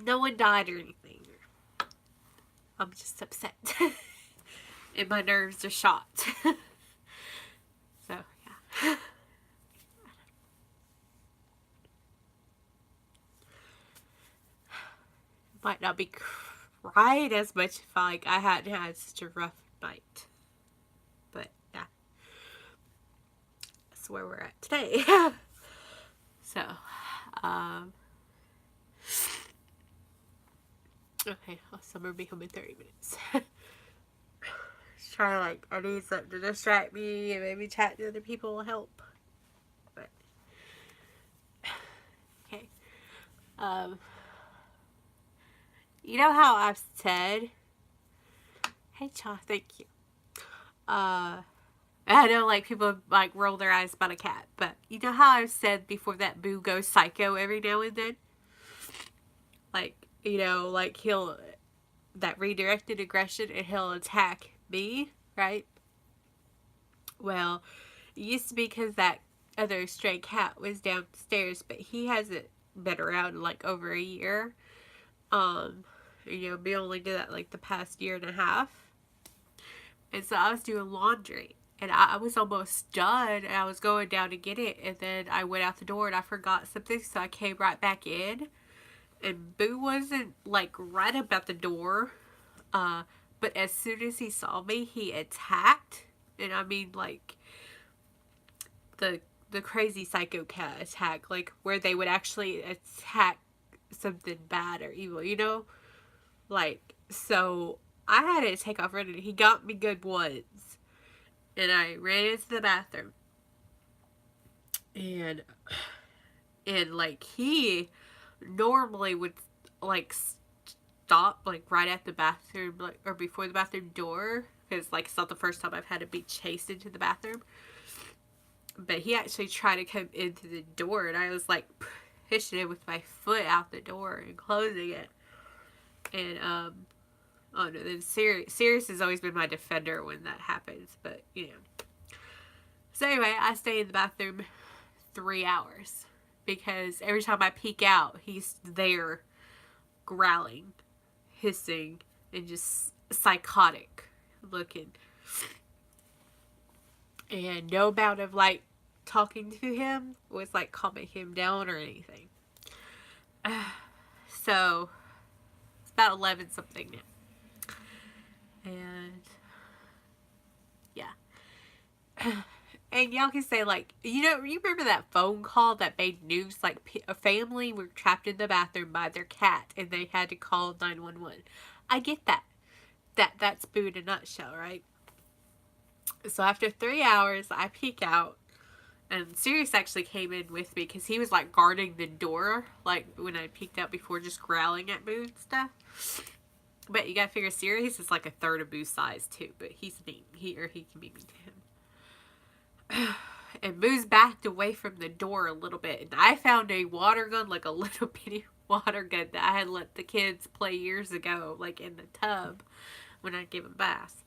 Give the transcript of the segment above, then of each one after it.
No one died or anything. I'm just upset. And my nerves are shot. So, yeah. Might not be crying as much if I hadn't had such a rough night. But, yeah. That's where we're at today. So, okay, Summer will be home in 30 minutes. Trying I need something to distract me, and maybe chat to other people will help. But, okay. You know how I've said, hey, Cha, thank you. I know, people, roll their eyes about a cat, but you know how I've said before that Boo goes psycho every now and then? He'll, that redirected aggression, and he'll attack me, right? Well, it used to be because that other stray cat was downstairs, but he hasn't been around in, over a year. We only did that, the past year and a half. And so I was doing laundry, and I was almost done, and I was going down to get it, and then I went out the door, and I forgot something, so I came right back in, and Boo wasn't, right up at the door, but as soon as he saw me, he attacked, and I mean, the crazy psycho cat attack, where they would actually attack something bad or evil, so I had to take off running. He got me good once, and I ran into the bathroom, and he normally would stop right at the bathroom, or before the bathroom door, because it's not the first time I've had to be chased into the bathroom. But he actually tried to come into the door, and I was pushing it with my foot out the door and closing it. And oh no, then Sirius has always been my defender when that happens, but So anyway, I stay in the bathroom 3 hours because every time I peek out, he's there growling, hissing, and just psychotic looking. And no amount of talking to him was calming him down or anything. So it's about 11 something now. And yeah. And y'all can say you remember that phone call that made news? A family were trapped in the bathroom by their cat and they had to call 911. I get that. That's Boo in a nutshell, right? So after 3 hours, I peek out, and Sirius actually came in with me because he was guarding the door, when I peeked out before, just growling at Boo and stuff. But you gotta figure Sirius is a third of Boo's size too, but he's mean. He can be mean to him. And Boo's backed away from the door a little bit, and I found a water gun, a little bitty water gun that I had let the kids play years ago, in the tub when I gave them baths.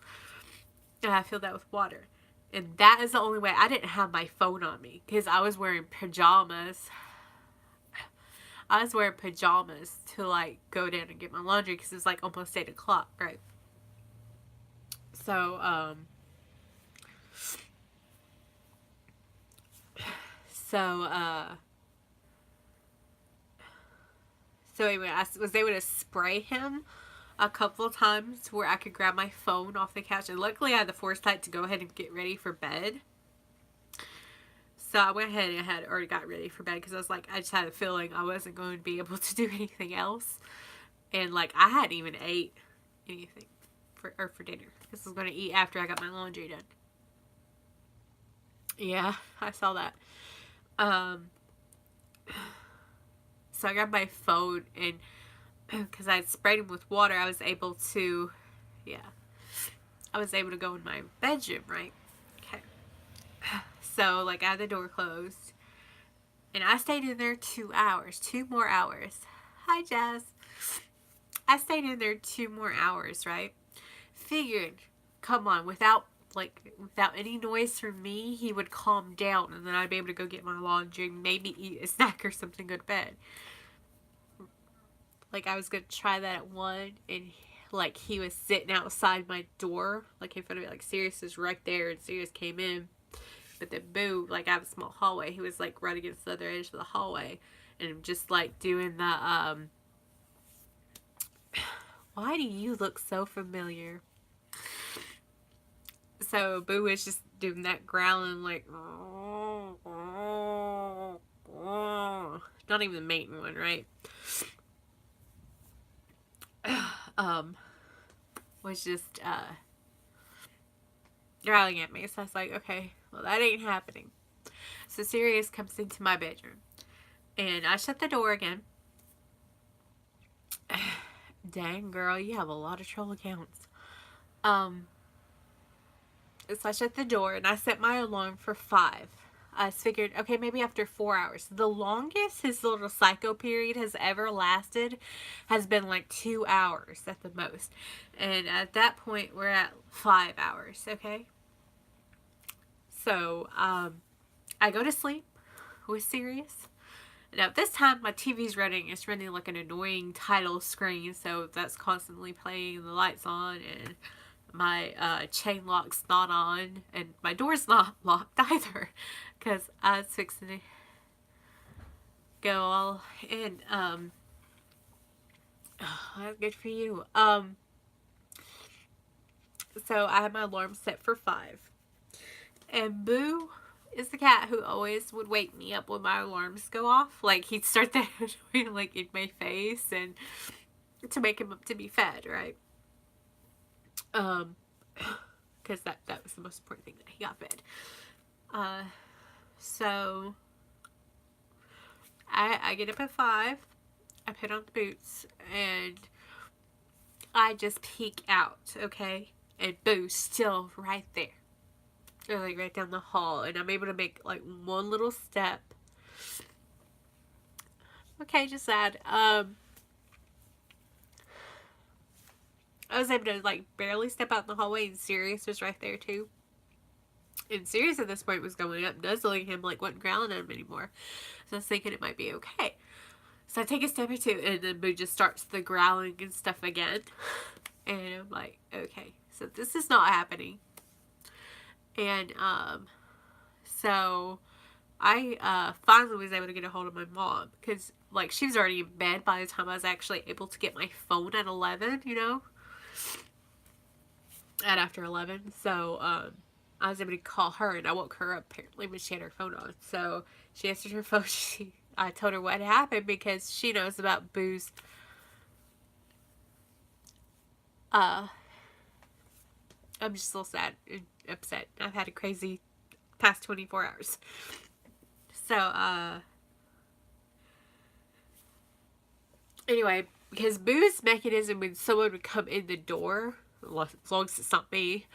And I filled that with water. And that is the only way. I didn't have my phone on me because I was wearing pajamas. I was wearing pajamas to go down and get my laundry because it was almost 8 o'clock, right? So, anyway, I was able to spray him a couple of times where I could grab my phone off the couch. And luckily I had the foresight to go ahead and get ready for bed. So I went ahead and I had already got ready for bed because I was I just had a feeling I wasn't going to be able to do anything else. And I hadn't even ate anything for dinner. Because I was going to eat after I got my laundry done. Yeah, I saw that. So I grabbed my phone, and because I had sprayed him with water, I was able to go in my bedroom, right? Okay. So, I had the door closed, and I stayed in there 2 hours, 2 more hours. Hi, Jazz. I stayed in there 2 more hours, right? Figured, come on, without any noise from me, he would calm down, and then I'd be able to go get my laundry, maybe eat a snack or something, go to bed. like I was gonna try that at 1, and like he was sitting outside my door, like in front of me, like Sirius was right there, and Sirius came in. But then Boo, like I have a small hallway, he was like right against the other edge of the hallway, and just like doing the why do you look so familiar? So Boo was just doing that growling, like not even the main one, right? Was just growling at me. So I was like, okay, well that ain't happening. So Sirius comes into my bedroom, and I shut the door again. Dang girl, you have a lot of troll accounts. So I shut the door and I set my alarm for 5. I figured, okay, maybe after 4 hours. The longest his little psycho period has ever lasted has been like 2 hours at the most. And at that point, we're at 5 hours, okay? So, I go to sleep with Sirius. Now, this time, my TV's running. It's running like an annoying title screen, so that's constantly playing, the lights on, and my chain lock's not on, and my door's not locked either, because I was fixing to go all in. That's good for you. So I had my alarm set for 5, and Boo is the cat who always would wake me up when my alarms go off. Like, he'd start that like in my face, and to make him up to be fed, right? Because that was the most important thing, that he got fed. So I get up at 5, I put on the boots, and I just peek out, okay? And Boo's still right there. They're like right down the hall, and I'm able to make like one little step. Okay, just sad. I was able to like barely step out in the hallway, and Sirius was right there too. And Sirius at this point was going up, nuzzling him, like wasn't growling at him anymore. So I was thinking it might be okay. So I take a step or two, and then Boo just starts the growling and stuff again. And I'm like, okay, so this is not happening. And so I finally was able to get a hold of my mom, because like she was already in bed by the time I was actually able to get my phone at 11, you know, at after 11. So I was able to call her, and I woke her up apparently when she had her phone on. So she answered her phone. I told her what happened, because she knows about Boo's I'm just a little sad and upset. I've had a crazy past 24 hours. So, anyway, because Boo's mechanism when someone would come in the door, as long as it's not me,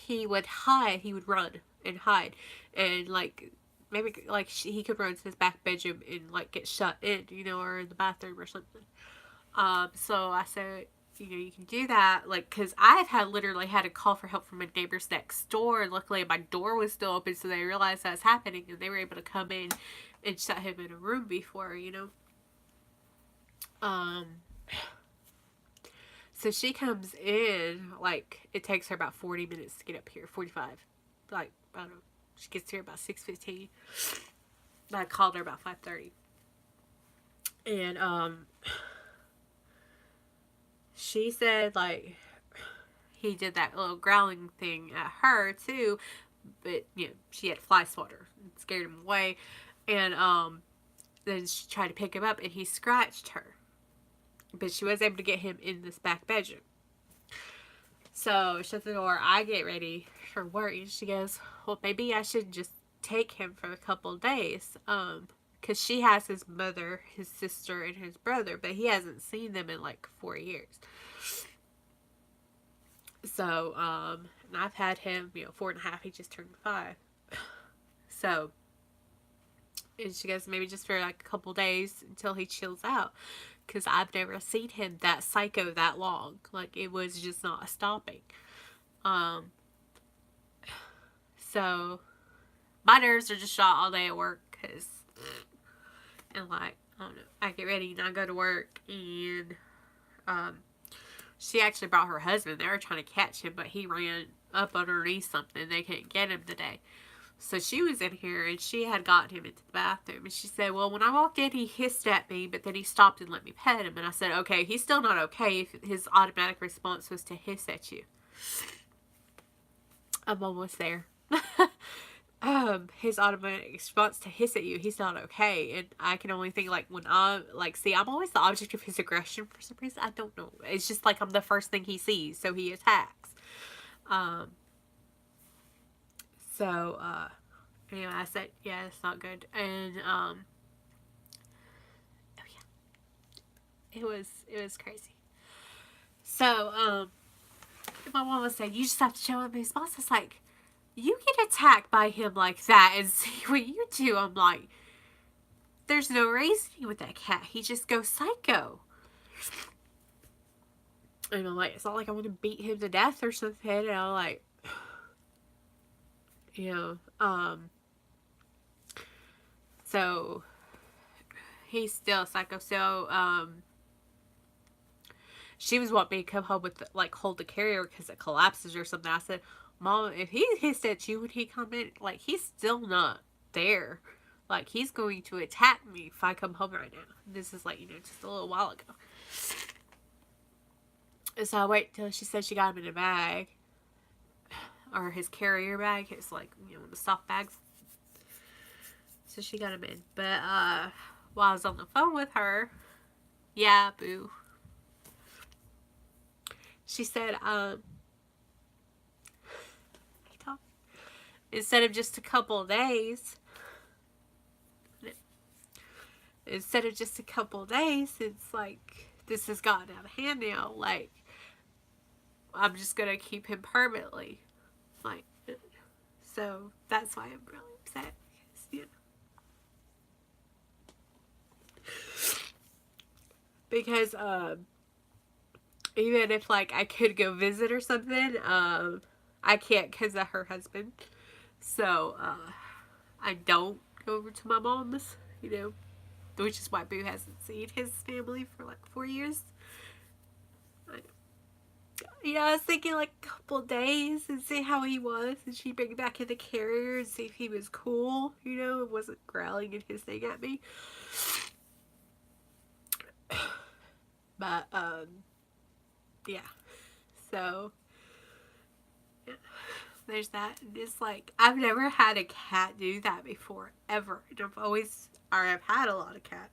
he would hide. He would run and hide. And, like, maybe, like, he could run to his back bedroom and, like, get shut in, you know, or in the bathroom or something. So I said, you know, you can do that, like, because I have literally had a call for help from my neighbors next door, and luckily my door was still open, so they realized that was happening, and they were able to come in and shut him in a room before, you know. So she comes in, like, it takes her about 40 minutes to get up here, 45, like, I don't know, she gets here about 6:15, I called her about 5:30, and, she said, like, he did that little growling thing at her, too, but, you know, she had fly swatter. It scared him away, and, then she tried to pick him up, and he scratched her. But she was able to get him in this back bedroom. So, shut the door, I get ready for work, and she goes, well, maybe I should just take him for a couple of days, because she has his mother, his sister, and his brother, but he hasn't seen them in like 4 years. So, and I've had him, you know, 4.5, he just turned 5. So, and she goes, maybe just for like a couple days until he chills out, because I've never seen him that psycho that long. Like, it was just not stopping. So, my nerves are just shot all day at work, because, and like, I don't know. I get ready and I go to work, and um, she actually brought her husband. They were trying to catch him, but he ran up underneath something. They couldn't get him today. So she was in here and she had gotten him into the bathroom. And she said, well, when I walked in, he hissed at me, but then he stopped and let me pet him. And I said, okay, he's still not okay if his automatic response was to hiss at you. I'm almost there. His automatic response to hiss at you, he's not okay. And I can only think, like, when see, I'm always the object of his aggression for some reason. I don't know. It's just like I'm the first thing he sees, so he attacks. Anyway, I said, yeah, it's not good. And, oh yeah. It was crazy. So, my mom was saying, you just have to show him his boss. It's like, you get attacked by him like that and see what you do. I'm like, there's no reasoning with that cat. He just goes psycho. And I'm like, it's not like I want to beat him to death or something. And I'm like, so he's still psycho. So, she was wanting me to come home with, like, hold the carrier because it collapses or something. I said, Mom, if he hissed at you when he come in, like, he's still not there. Like, he's going to attack me if I come home right now. This is, like, just a little while ago. And so I wait till she said she got him in a bag. Or his carrier bag. It's, like, the soft bags. So she got him in. But, while I was on the phone with her, yeah, boo. She said, instead of just a couple of days, it's like, this has gotten out of hand now. Like, I'm just going to keep him permanently. Like, so that's why I'm really upset. Because, even if, like, I could go visit or something, I can't because of her husband. So, I don't go over to my mom's, which is why Boo hasn't seen his family for, like, 4 years. I was thinking, like, a couple days and see how he was, and she'd bring him back in the carrier and see if he was cool, and wasn't growling and hissing at me. But, yeah. So, yeah. There's that. And it's like, I've never had a cat do that before, ever. And I've had a lot of cats,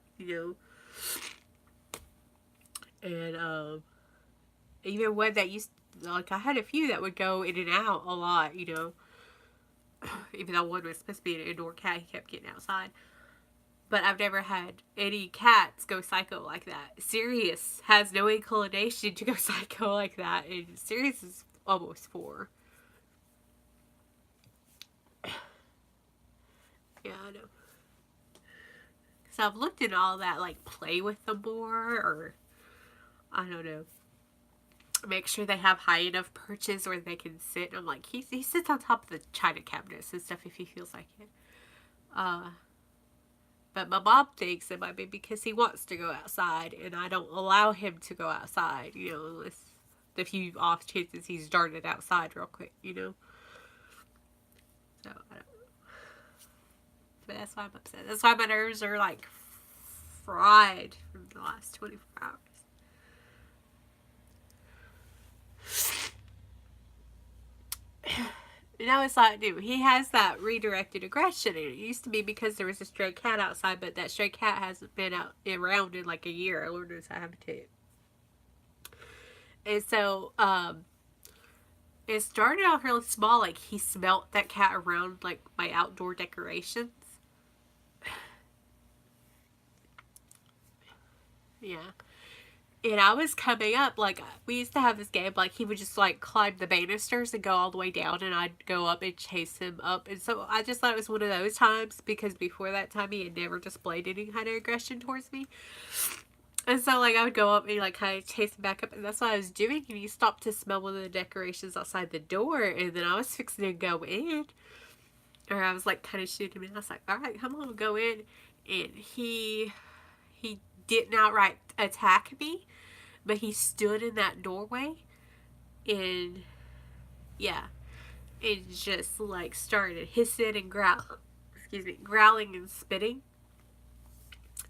And, even one that I had a few that would go in and out a lot, Even though one was supposed to be an indoor cat, he kept getting outside. But I've never had any cats go psycho like that. Sirius has no inclination to go psycho like that. And Sirius is almost 4. Yeah, I know. So I've looked at all that, like, play with them more, or, I don't know, make sure they have high enough perches where they can sit. And I'm like, he sits on top of the china cabinets and stuff if he feels like it. But my mom thinks it might be because he wants to go outside, and I don't allow him to go outside, unless the few off chances he's darted outside real quick, So, I don't know. But that's why I'm upset. That's why my nerves are, like, fried from the last 24 hours. It's like, dude, he has that redirected aggression. And it used to be because there was a stray cat outside, but that stray cat hasn't been around in like a year. Lord knows I haven't too. And so, it started out really small. Like, he smelt that cat around, like, my outdoor decorations. Yeah. And I was coming up, like, we used to have this game, like, he would just, like, climb the banisters and go all the way down, and I'd go up and chase him up. And so I just thought it was one of those times, because before that time he had never displayed any kind of aggression towards me. And so, like, I would go up and, like, kind of chase him back up, and that's what I was doing. And he stopped to smell one of the decorations outside the door, and then I was fixing to go in. Or I was, like, kind of shooting him, and I was like, all right, come on, go in. And he didn't outright attack me, but he stood in that doorway and yeah, it just like started hissing and growling and spitting.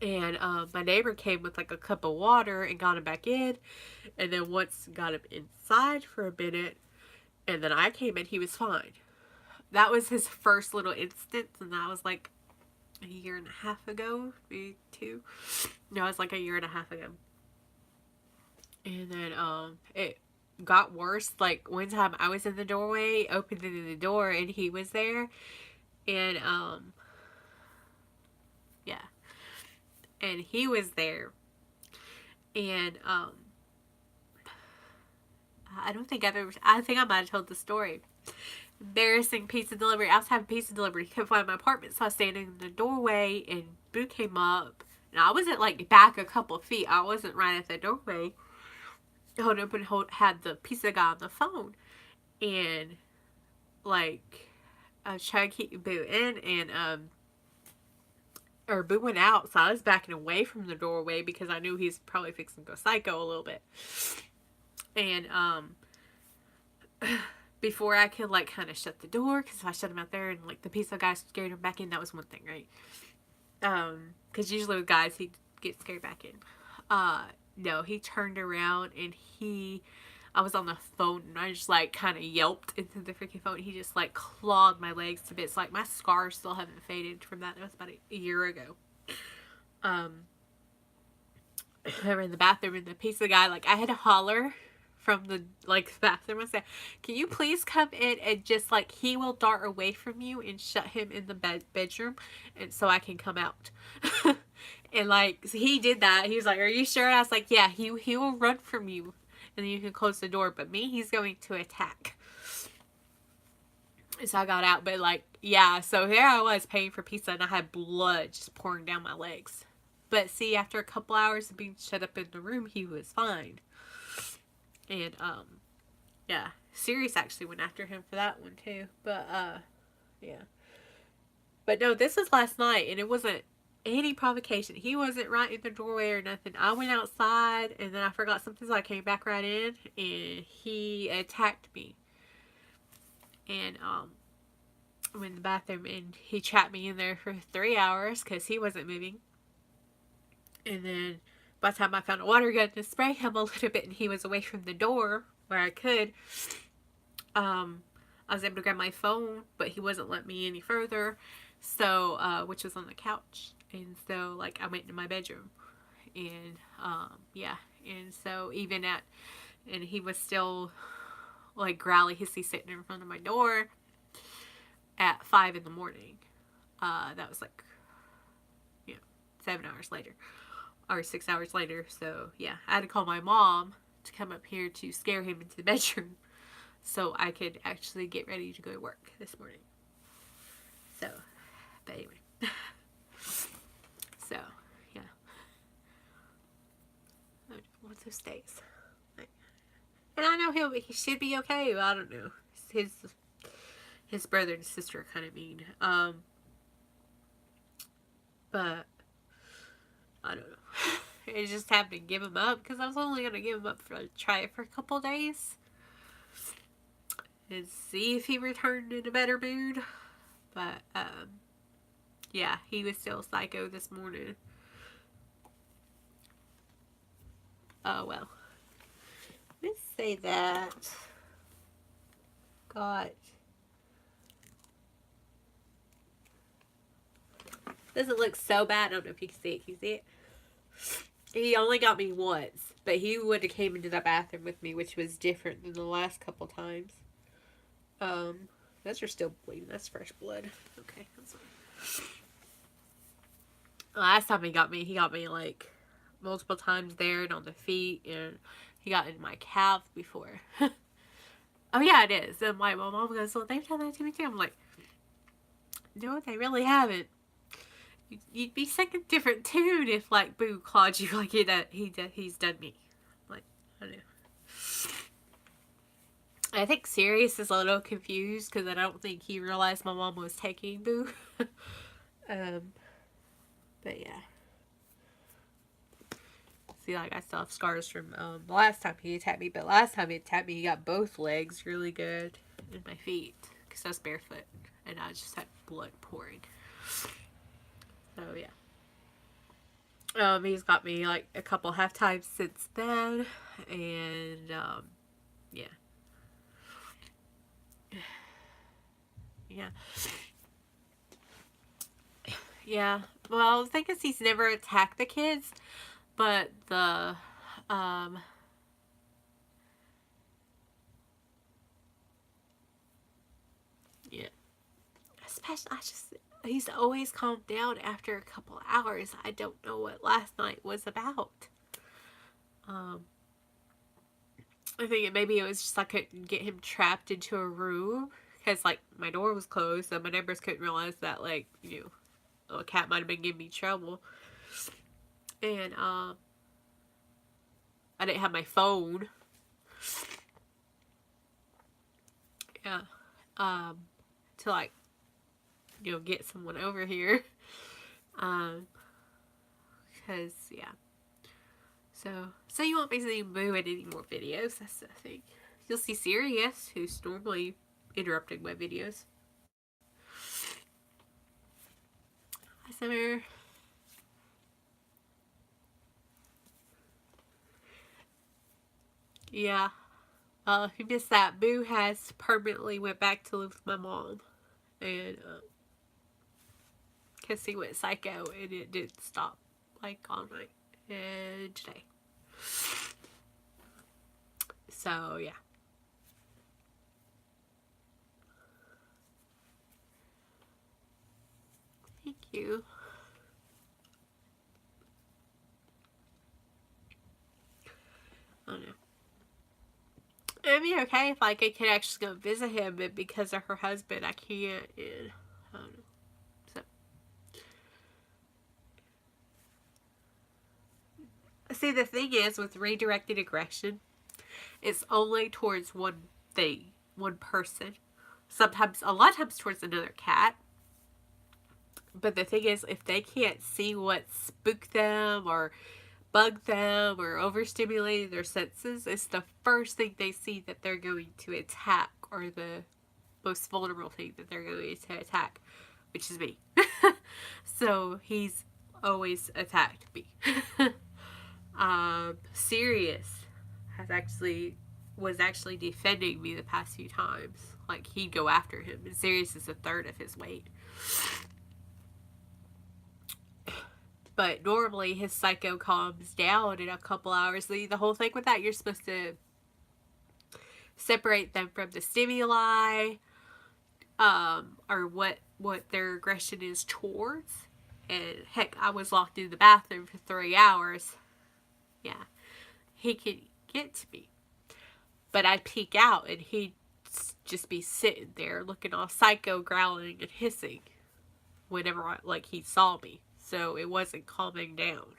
And my neighbor came with like a cup of water and got him back in. And then once got him inside for a minute, and then I came in, he was fine. That was his first little instance, and that was like a year and a half ago, maybe two. No, it was like a year and a half ago. And then it got worse. Like one time I was in the doorway, opening the door, and he was there. And yeah. And he was there. And I don't think I've ever, I think I might have told the story. Embarrassing pizza delivery. I was having pizza delivery. He couldn't find my apartment, so I was standing in the doorway, and Boo came up. And I wasn't like back a couple of feet. I wasn't right at the doorway. Holding up and had the pizza guy on the phone. And like I was trying to keep Boo in, and or Boo went out, so I was backing away from the doorway because I knew he's probably fixing to go psycho a little bit. And before I could like kind of shut the door, because if I shut him out there and like the pizza guy scared him back in, that was one thing, right? Because usually with guys he'd get scared back in. No, he turned around and I was on the phone and I just like kind of yelped into the freaking phone. He just like clawed my legs to bits. Like my scars still haven't faded from that. That was about a year ago. I were in the bathroom and the pizza guy, like I had to holler from the like bathroom and say, "Can you please come in?" And just like he will dart away from you and shut him in the bedroom, and so I can come out. And like so he did that. He was like, "Are you sure?" I was like, "Yeah." He will run from you, and then you can close the door. But me, he's going to attack. So I got out, but like yeah. So here I was paying for pizza, and I had blood just pouring down my legs. But see, after a couple hours of being shut up in the room, he was fine. And yeah, Sirius actually went after him for that one too. But yeah. But no, this was last night, and it wasn't any provocation. He wasn't right in the doorway or nothing. I went outside, and then I forgot something, so I came back right in, and he attacked me. And went in the bathroom, and he trapped me in there for 3 hours because he wasn't moving. And then by the time I found a water gun to spray him a little bit and he was away from the door where I could, I was able to grab my phone, but he wasn't letting me any further. So, which was on the couch. And so, like, I went into my bedroom. And, yeah. And so, and he was still, like, growly, hissy, sitting in front of my door at 5 in the morning. That was, like, 7 hours later. Or 6 hours later. So, yeah. I had to call my mom to come up here to scare him into the bedroom so I could actually get ready to go to work this morning. So, but anyway. So, yeah. What's those days? And I know he should be okay, but I don't know. His brother and sister are kind of mean. But I don't know. I just happened to give him up because I was only going to give him up try it for a couple days and see if he returned in a better mood. But yeah, he was still psycho this morning. Oh well. Let's say that doesn't look so bad. I don't know if you can see it. Can you see it? He only got me once, but he would have came into the bathroom with me, which was different than the last couple times. Those are still bleeding. That's fresh blood. Okay, that's fine. Last time he got me like multiple times there and on the feet, and he got in my calf before. Oh yeah, it is. And my mom goes, "Well, they've done that to me too." I'm like, no, they really haven't. You'd be singing a different tune if like Boo clawed you like he's done me. Like, I don't know. I think Sirius is a little confused because I don't think he realized my mom was taking Boo. But yeah. See, like, I still have scars from the last time he attacked me, but last time he attacked me, he got both legs really good and my feet because I was barefoot and I just had blood pouring. So, yeah. He's got me like a couple half times since then, and yeah, yeah, yeah. Well, the thing is, he's never attacked the kids, but the um, yeah, especially I just he's always calmed down after a couple hours. I don't know what last night was about. Um, I think maybe it was just I couldn't get him trapped into a room because like my door was closed, so my neighbors couldn't realize that like a cat might have been giving me trouble, and I didn't have my phone. Yeah, um, to like get someone over here, um, because yeah. So you won't be seeing Boo in any more videos. That's the thing. You'll see Sirius, who's normally interrupting my videos. Hi, Summer. Yeah. If you missed that, Boo has permanently went back to live with my mom, and because he went psycho, and it didn't stop like all night and today. So yeah. Thank you. I don't know. It'd be okay if like I could actually go visit him, but because of her husband, I can't. And I don't know. So see, the thing is with redirected aggression, it's only towards one thing, one person. Sometimes, a lot of times, towards another cat. But the thing is, if they can't see what spooked them or bug them or overstimulated their senses, it's the first thing they see that they're going to attack, or the most vulnerable thing that they're going to attack, which is me. So he's always attacked me. Sirius was actually defending me the past few times. Like he'd go after him, and Sirius is a third of his weight. But normally his psycho calms down in a couple hours. The whole thing with that, you're supposed to separate them from the stimuli, or what their aggression is towards. And heck, I was locked in the bathroom for 3 hours. Yeah, he could get to me, but I'd peek out and he'd just be sitting there looking all psycho, growling and hissing whenever like he saw me. So it wasn't calming down,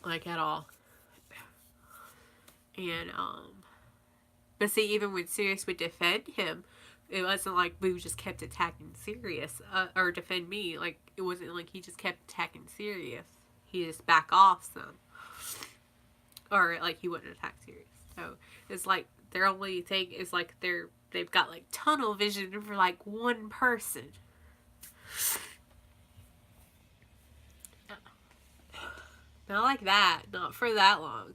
like at all. And but see, even when Sirius would defend him, it wasn't like Boo just kept attacking Sirius or defend me. Like it wasn't like he just kept attacking Sirius. He just back off some, or like he wouldn't attack Sirius. So it's like their only thing is like they've got like tunnel vision for like one person. Not like that. Not for that long.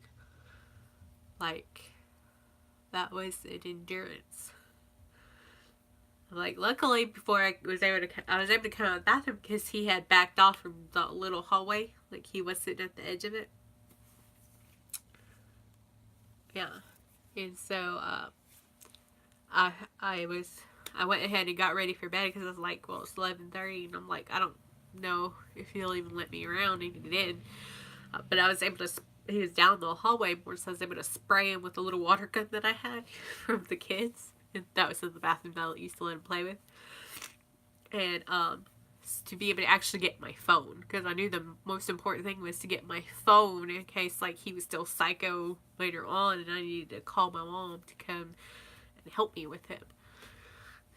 Like, that was an endurance. Like, luckily, before I was able to come out of the bathroom because he had backed off from the little hallway. Like, he was sitting at the edge of it. Yeah. And so, I went ahead and got ready for bed because I was like, well, it's 11:30, and I'm like, I don't know if he'll even let me around, and he did. But I was able to, he was down the hallway more, so I was able to spray him with a little water gun that I had from the kids. And that was in the bathroom that I used to let him play with. And to be able to actually get my phone, because I knew the most important thing was to get my phone in case like he was still psycho later on and I needed to call my mom to come and help me with him.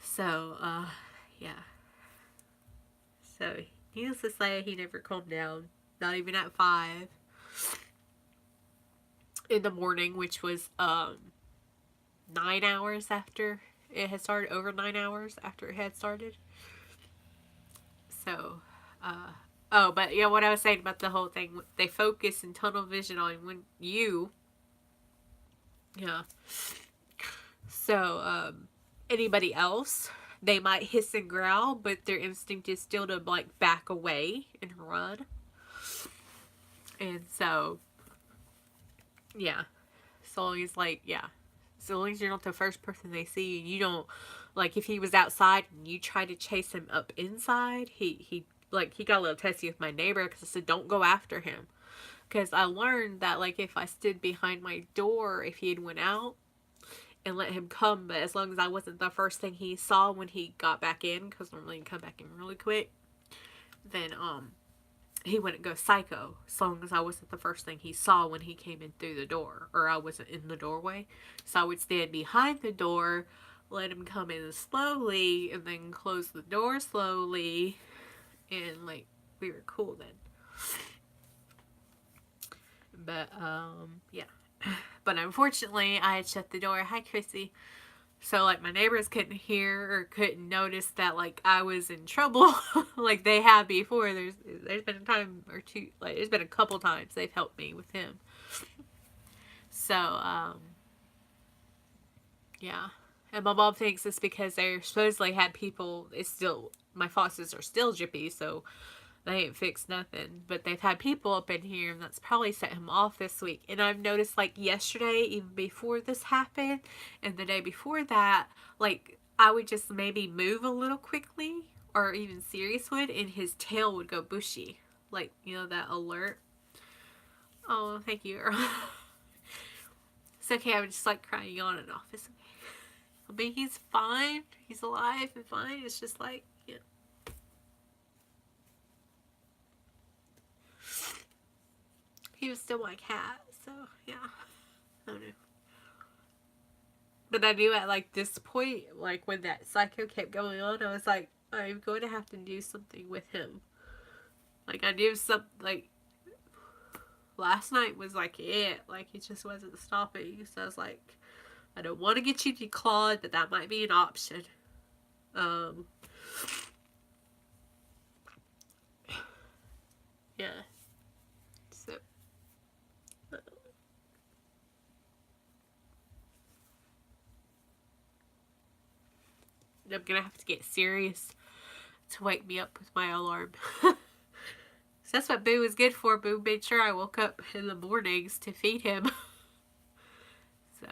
So, yeah. So, needless to say, he never calmed down. not even at 5 in the morning, which was 9 hours after it had started, over 9 hours after it had started. So, oh, but yeah, what I was saying about the whole thing, they focus in tunnel vision on when you, yeah. So, anybody else, they might hiss and growl, but their instinct is still to like back away and run. And so, yeah, so long as like, yeah, so long as you're not the first person they see, and you don't, like, if he was outside and you try to chase him up inside, he got a little testy with my neighbor because I said don't go after him, because I learned that like if I stood behind my door, if he had went out and let him come, but as long as I wasn't the first thing he saw when he got back in, because normally he come back in really quick, then he wouldn't go psycho as long as I wasn't the first thing he saw when he came in through the door, or I wasn't in the doorway. So I would stand behind the door, let him come in slowly, and then close the door slowly, and like we were cool then. But yeah. But unfortunately, I had shut the door. Hi, Chrissy. So, like, my neighbors couldn't hear or couldn't notice that, like, I was in trouble like they have before. There's been a time or two, like, there's been a couple times they've helped me with him. So, yeah. And my mom thinks it's because they supposedly had people, it's still, my faucets are still drippy, so they ain't fixed nothing. But they've had people up in here, and that's probably set him off this week. And I've noticed, like, yesterday, even before this happened, and the day before that, like, I would just maybe move a little quickly, or even Sirius would, and his tail would go bushy. Like, you know, that alert. Oh, thank you, Earl. It's okay, I would just, like, crying on and off. It's okay. I mean, he's fine. He's alive and fine. It's just like, yeah. He was still my cat, so yeah. I don't know. But I knew at like this point, like when that psycho kept going on, I was like, I'm going to have to do something with him. Like I knew something, like last night was like it. Like it just wasn't stopping. So I was like, I don't want to get you declawed, but that might be an option. Yeah. So. I'm gonna have to get serious to wake me up with my alarm. So that's what Boo was good for. Boo made sure I woke up in the mornings to feed him. So,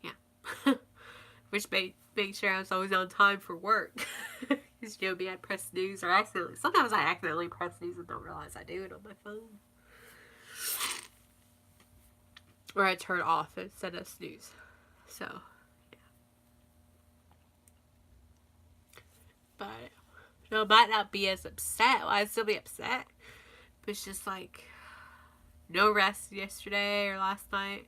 yeah. Which made sure I was always on time for work. Because, you know, me, I'd press snooze or accidentally. Sometimes I accidentally press snooze and don't realize I do it on my phone. Or I turn off instead of snooze. So, yeah. But, no, I might not be as upset. Well, I'd still be upset. But it's just like, no rest yesterday or last night.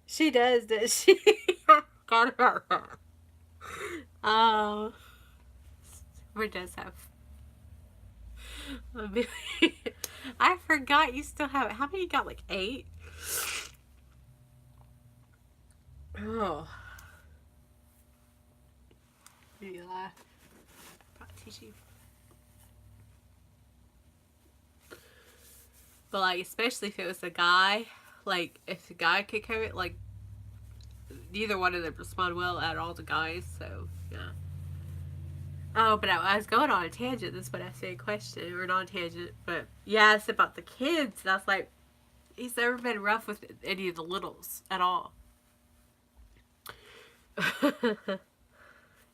She does she? Got her. Oh. Or does have. I forgot you still have it. How many you got? Like 8? Oh. You laugh. I'll teach you. But like, especially if it was a guy, like if the guy could cover it, like neither one of them respond well at all to guys. So yeah. Oh, but I was going on a tangent. That's what I said. A question or not a tangent, but yeah, it's about the kids. And I was like, he's never been rough with any of the littles at all.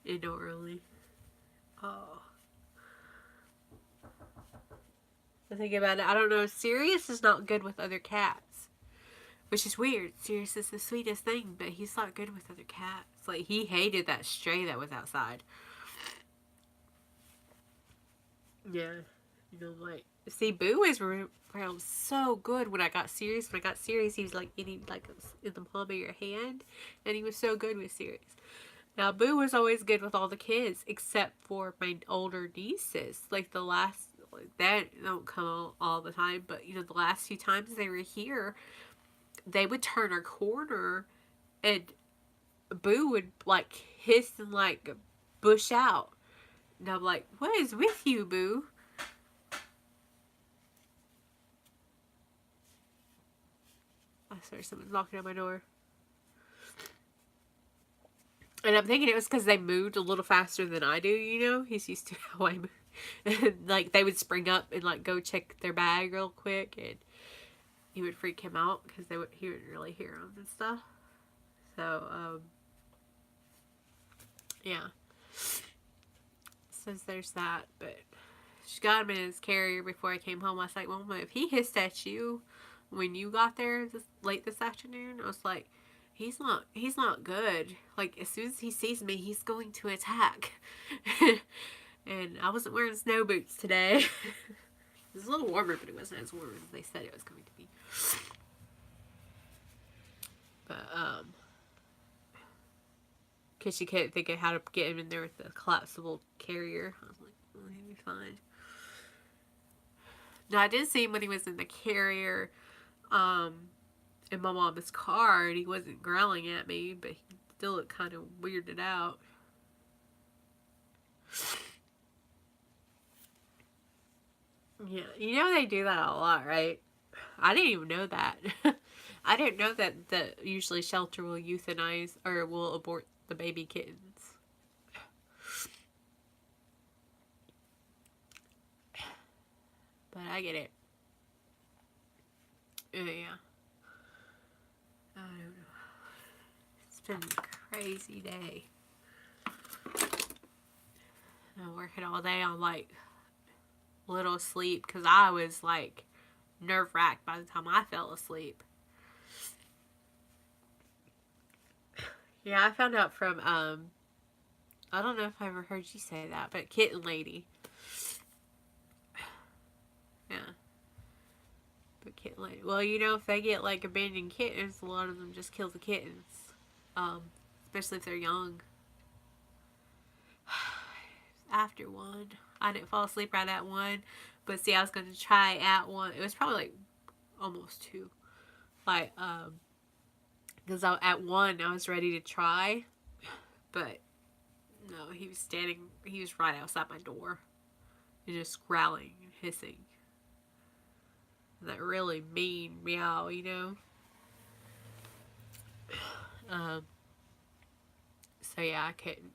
You know, really. Oh. I think about it. I don't know. Sirius is not good with other cats, which is weird. Sirius is the sweetest thing, but he's not good with other cats. Like he hated that stray that was outside. Yeah, you know, like see, Boo was around so good when I got Sirius. When I got Sirius, he was like eating like in the palm of your hand, and he was so good with Sirius. Now, Boo was always good with all the kids except for my older nieces. Like the last, like, they don't come all the time, but you know, the last few times they were here, they would turn a corner and Boo would like hiss and like bush out. And I'm like, what is with you, Boo? I swear someone's knocking on my door. And I'm thinking it was because they moved a little faster than I do, you know? He's used to how I move. Like, they would spring up and, like, go check their bag real quick, and he would freak him out because he wouldn't really hear them and stuff. So, yeah. So there's that, but she got him in his carrier before I came home. I was like, well, if he hissed at you when you got there late this afternoon, I was like, he's not good. Like, as soon as he sees me, he's going to attack. And I wasn't wearing snow boots today. It was a little warmer, but it wasn't as warm as they said it was going to be. But, because she couldn't think of how to get him in there with the collapsible carrier. I was like, well, he'll be fine. Now, I did see him when he was in the carrier, in my mom's car, and he wasn't growling at me, but he still looked kind of weirded out. Yeah, you know they do that a lot, right? I didn't even know that. I didn't know that usually shelter will euthanize or will abort the baby kittens. But I get it. Yeah. I don't know. It's been a crazy day. I'm working all day on like little sleep because I was like nerve wracked by the time I fell asleep. Yeah, I found out from I don't know if I ever heard you say that, but Kitten Lady. Yeah. But Kitten Lady. Well, you know, if they get like abandoned kittens, a lot of them just kill the kittens. Especially if they're young. After one. I didn't fall asleep right at one. But see, I was going to try at one. It was probably like almost two. Like, because at one, I was ready to try. But, no, he was right outside my door. And just growling and hissing. And that really mean meow, you know? So yeah, I couldn't.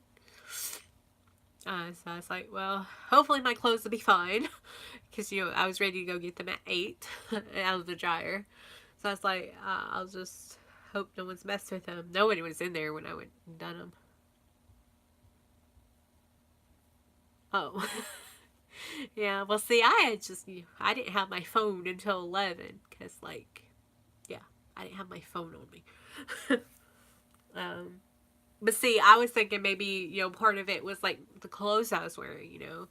So I was like, well, hopefully my clothes will be fine. Because, you know, I was ready to go get them at 8 out of the dryer. So I was like, I'll just hope no one's messed with them. Nobody was in there when I went and done them. Oh. Yeah, well, see, I didn't have my phone until 11. Because, like, yeah, I didn't have my phone on me. But see, I was thinking maybe, you know, part of it was like the clothes I was wearing, you know.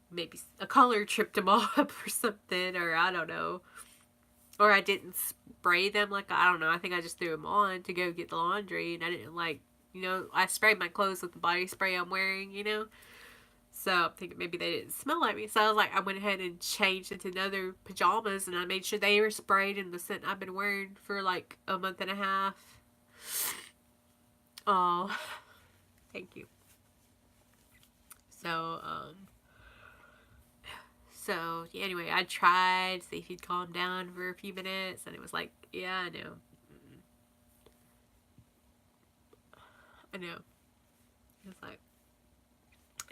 Maybe a color tripped them all up or something, or I don't know. Or I didn't spray them, like, I don't know. I think I just threw them on to go get the laundry, and I didn't, like, you know, I sprayed my clothes with the body spray I'm wearing, you know. So I'm thinking maybe they didn't smell like me. So I was like, I went ahead and changed into another pajamas, and I made sure they were sprayed in the scent I've been wearing for like a month and a half. Oh, thank you. So, anyway, I tried to see if he'd calm down for a few minutes, and it was like, yeah, I know. I know. It's like,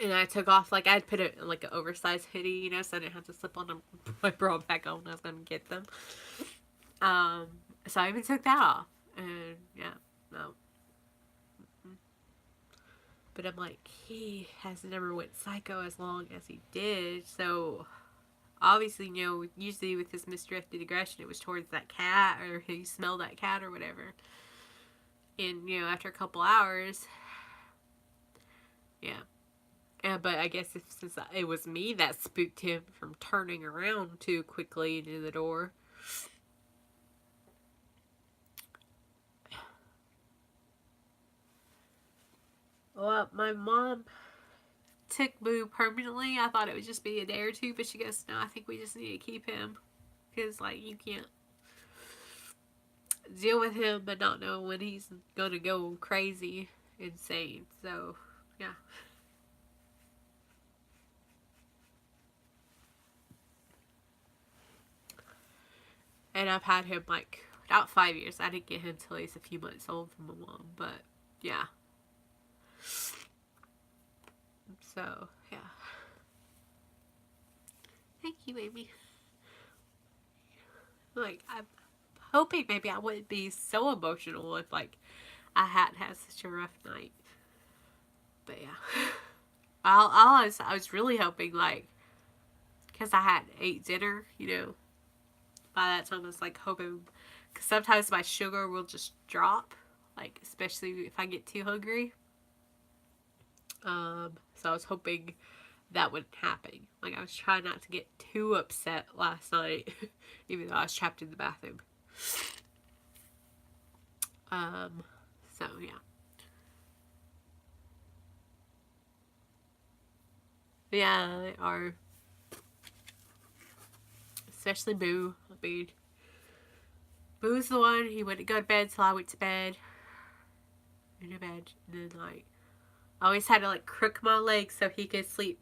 and I took off, like, I'd put it in, like, an oversized hoodie, you know, so I didn't have to slip on them, my bra back on when I was going to get them. So I even took that off, and, yeah, no. But I'm like, he has never went psycho as long as he did, so obviously, you know, usually with his misdirected aggression, it was towards that cat, or he smelled that cat or whatever. And, you know, after a couple hours, yeah. But I guess since it was me that spooked him from turning around too quickly into the door. Well, my mom took Boo permanently. I thought it would just be a day or two, but she goes, no, I think we just need to keep him. Because, like, you can't deal with him but not know when he's gonna go crazy, insane. So, yeah. And I've had him, like, about 5 years. I didn't get him till he's a few months old from my mom, but, yeah. So, yeah. Thank you, Amy. Like, I'm hoping maybe I wouldn't be so emotional if, like, I hadn't had such a rough night. But, yeah. I was really hoping, like, because I hadn't ate dinner, you know, by that time I was, like, hoping, because sometimes my sugar will just drop, like, especially if I get too hungry. So I was hoping that wouldn't happen. Like, I was trying not to get too upset last night, even though I was trapped in the bathroom. So yeah. Yeah, they are. Especially Boo. I mean, Boo's the one, he wouldn't go to bed till I went to bed. Into bed. And then, like, I always had to, like, crook my legs so he could sleep,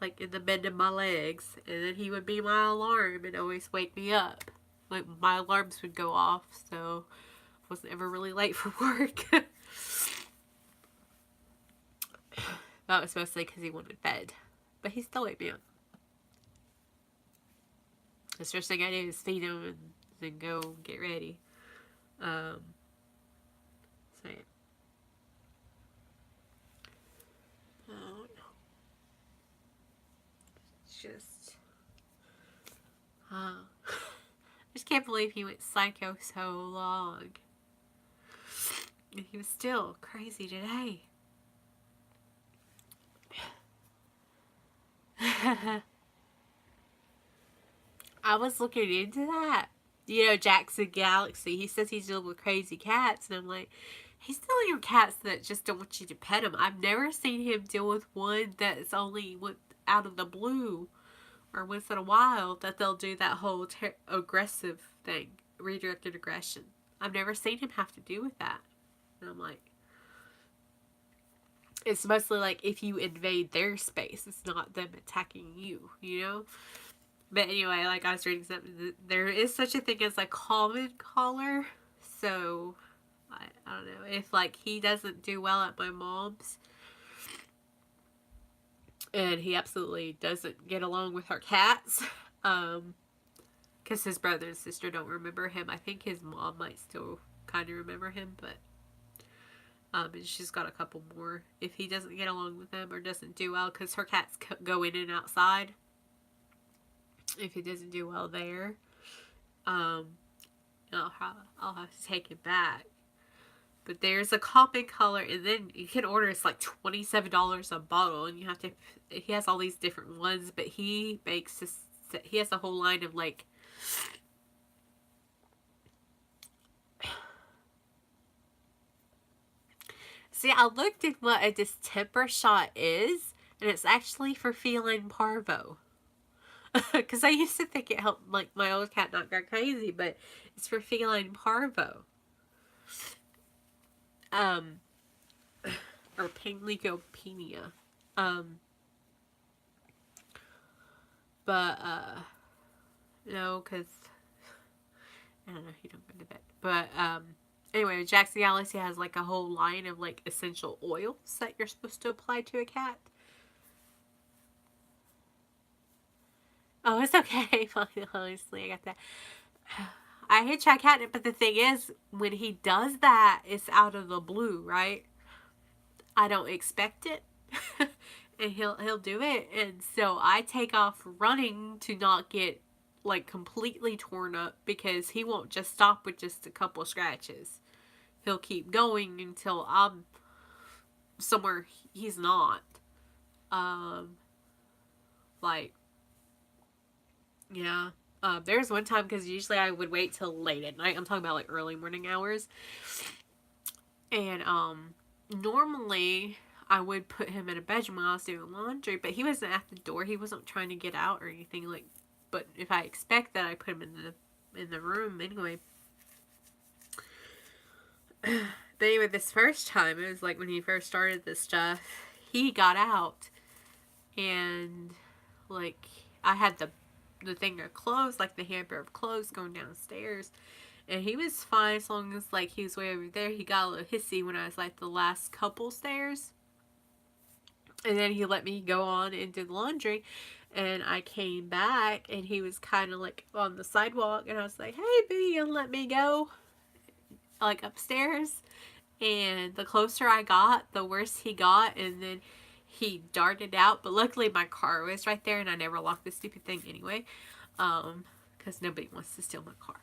like, in the bend of my legs. And then he would be my alarm and always wake me up. Like, my alarms would go off, so I wasn't ever really late for work. That was mostly because he wanted fed. But he still wake me up. The first thing I do is feed him and then go get ready. So yeah. It's just, I just can't believe he went psycho so long. And he was still crazy today. I was looking into that. You know, Jackson Galaxy, he says he's dealing with crazy cats, and I'm like, he's dealing with cats that just don't want you to pet them. I've never seen him deal with one that's only out of the blue or once in a while that they'll do that whole aggressive thing, redirected aggression. I've never seen him have to do with that. And I'm like, it's mostly like if you invade their space, it's not them attacking you, you know? But anyway, like I was reading something, there is such a thing as a common caller. So, I don't know. If, like, he doesn't do well at my mom's, and he absolutely doesn't get along with our cats, because his brother and sister don't remember him. I think his mom might still kind of remember him, but and she's got a couple more. If he doesn't get along with them or doesn't do well, because her cats go in and outside. If he doesn't do well there, I'll have to take him back. But there's a common color, and then you can order. It's like $27 a bottle, and you have to. He has all these different ones, but he makes this. He has a whole line of, like, see, I looked at what a distemper shot is, and it's actually for feline parvo. Because I used to think it helped, like, my old cat not go crazy, but it's for feline parvo. Or panleukopenia. But, no, because, I don't know, he don't go to bed. But, anyway, Jackson Galaxy has, like, a whole line of, like, essential oils that you're supposed to apply to a cat. Oh, it's okay. Honestly, I got that. I hate try catnip, but the thing is, when he does that, it's out of the blue, right? I don't expect it. And he'll do it, and so I take off running to not get, like, completely torn up, because he won't just stop with just a couple scratches. He'll keep going until I'm somewhere he's not. Like, yeah. There's one time, because usually I would wait till late at night. I'm talking about, like, early morning hours. And, normally I would put him in a bedroom while I was doing laundry, but he wasn't at the door. He wasn't trying to get out or anything like. But if I expect that, I put him in the room anyway. But anyway, this first time, it was like when he first started this stuff, he got out and like I had the thing of clothes, like the hamper of clothes going downstairs. And he was fine as long as like he was way over there. He got a little hissy when I was like the last couple stairs. And then he let me go on and do the laundry. And I came back and he was kind of like on the sidewalk. And I was like, hey, B, you let me go? Like upstairs. And the closer I got, the worse he got. And then he darted out. But luckily my car was right there and I never locked the stupid thing anyway. Because nobody wants to steal my car.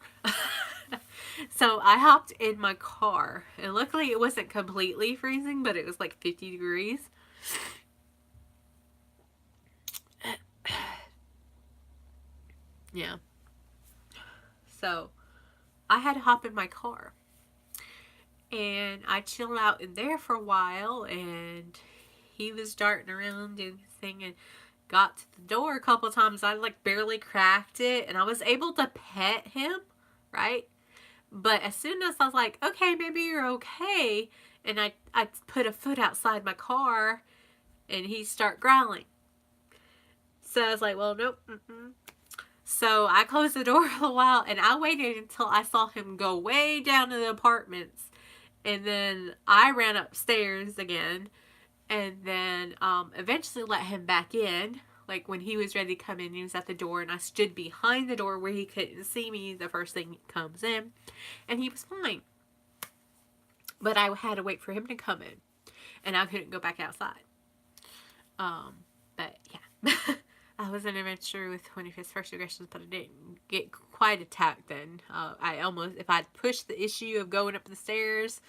So I hopped in my car. And luckily it wasn't completely freezing, but it was like 50 degrees. Yeah. So I had to hop in my car. And I chilled out in there for a while. And he was darting around doing his thing and got to the door a couple of times. I like barely cracked it. And I was able to pet him, right? But as soon as I was like, okay, maybe you're okay. And I put a foot outside my car. And he started growling. So I was like, well, nope. So I closed the door for a while and I waited until I saw him go way down to the apartments. And then I ran upstairs again and then eventually let him back in. Like when he was ready to come in, he was at the door and I stood behind the door where he couldn't see me the first thing he comes in. And he was fine. But I had to wait for him to come in. And I couldn't go back outside. But yeah. I was an adventure with one of his first aggressions, but I didn't get quite attacked then. I almost, if I'd pushed the issue of going up the stairs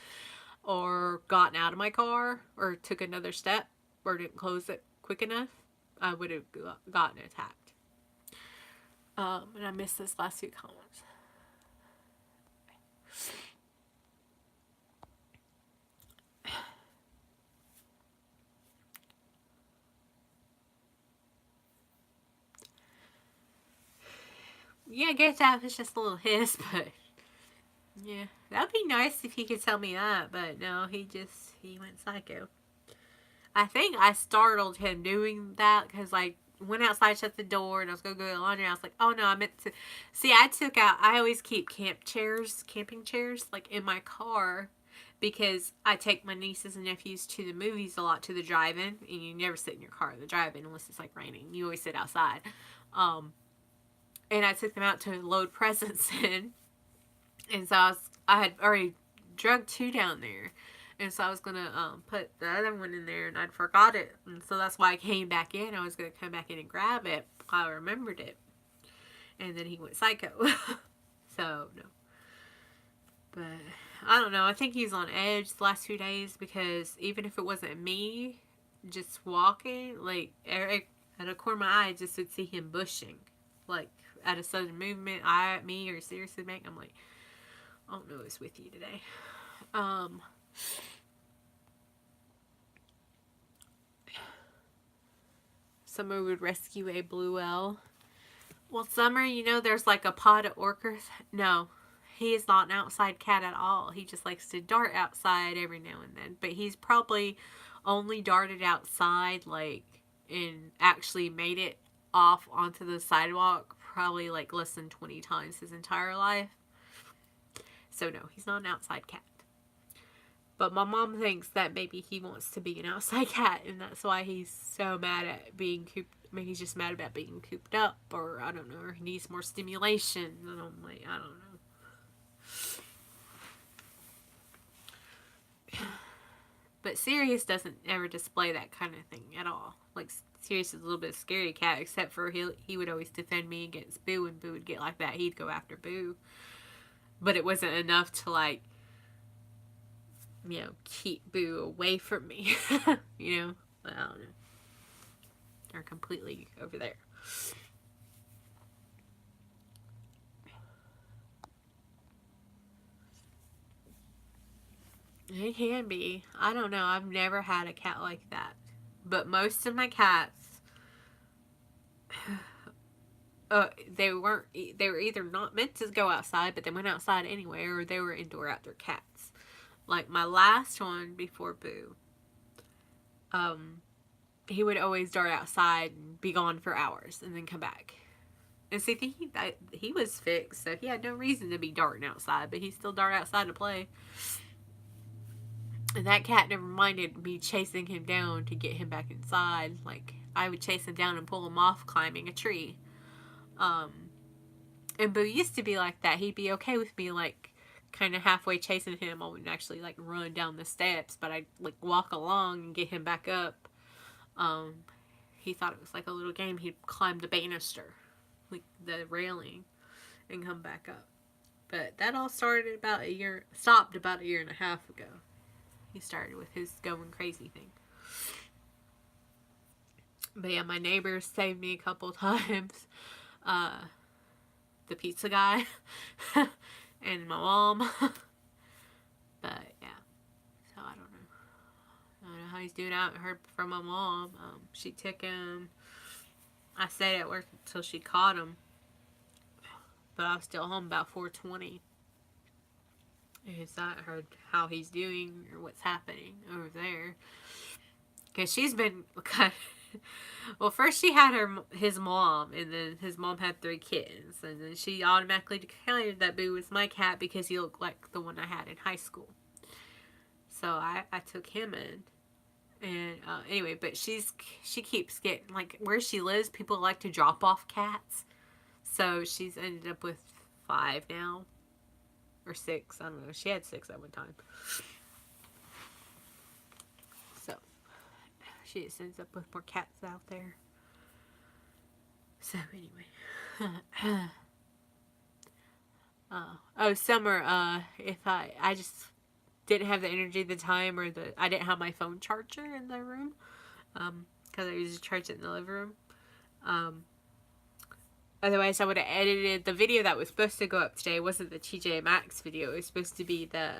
or gotten out of my car or took another step or didn't close it quick enough, I would have gotten attacked. And I missed this last few comments. Yeah, I guess that was just a little hiss, but yeah, that'd be nice if he could tell me that, but no, he went psycho. I think I startled him doing that because I went outside, shut the door, and I was going to go to the laundry. And I was like, oh no, I meant to. See, I always keep camping chairs, like in my car because I take my nieces and nephews to the movies a lot, to the drive-in, and you never sit in your car at the drive-in unless it's like raining. You always sit outside. And I took them out to load presents in. And so I had already drug 2 down there. And so I was going to put the other one in there and I'd forgot it. And so that's why I came back in. I was going to come back in and grab it. I remembered it. And then he went psycho. So, no. But, I don't know. I think he's on edge the last 2 days because even if it wasn't me just walking, like, at a corner of my eye, I just would see him bushing. Like, at a sudden movement, me, or seriously, Meg, I'm like, I don't know what's with you today. Summer would rescue a blue whale. Well, Summer, there's like a pod of orcas. No, he is not an outside cat at all. He just likes to dart outside every now and then. But he's probably only darted outside, like, and actually made it off onto the sidewalk probably like less than 20 times his entire life. So no, he's not an outside cat. But my mom thinks that maybe he wants to be an outside cat, and that's why he's so mad at being cooped. I mean, he's just mad about being cooped up, or I don't know, or he needs more stimulation. And I'm like, I don't know. But Sirius doesn't ever display that kind of thing at all. Like, Sirius is a little bit of a scary cat, except for he would always defend me against Boo, and Boo would get like that. He'd go after Boo. But it wasn't enough to, like, keep Boo away from me. I don't know. They're completely over there. It can be. I don't know. I've never had a cat like that. But most of my cats, they weren't. They were either not meant to go outside, but they went outside anyway, or they were indoor outdoor cats. Like my last one before Boo, um, he would always dart outside and be gone for hours and then come back. And see, he was fixed, so he had no reason to be darting outside, but he still dart outside to play. And that cat never minded me chasing him down to get him back inside. Like, I would chase him down and pull him off climbing a tree. Um, and Boo used to be like that. He'd be okay with me, like, kind of halfway chasing him. I wouldn't actually, like, run down the steps, but I'd, like, walk along and get him back up. He thought it was like a little game. He'd climb the banister, like the railing, and come back up. But that all stopped about a year and a half ago. He started with his going crazy thing. But yeah, my neighbors saved me a couple times. The pizza guy and my mom. But yeah, so I don't know. I don't know how he's doing. I haven't heard from my mom. She took him. I stayed at work until she caught him. But I was still home about 4:20. Because I heard how he's doing or what's happening over there. Because she's been kind of, well, first she had his mom, and then his mom had 3 kittens, and then she automatically declared that Boo was my cat because he looked like the one I had in high school. So I took him in, and anyway, but she keeps getting, like, where she lives, people like to drop off cats, so she's ended up with 5 now. Or 6, I don't know. She had 6 at one time. So, she just ends up with more cats out there. So, anyway. Summer, if I just didn't have the energy, the time, or I didn't have my phone charger in the room. Because I used to charge it in the living room. Otherwise, I would have edited the video that was supposed to go up today. It wasn't the TJ Maxx video. It was supposed to be the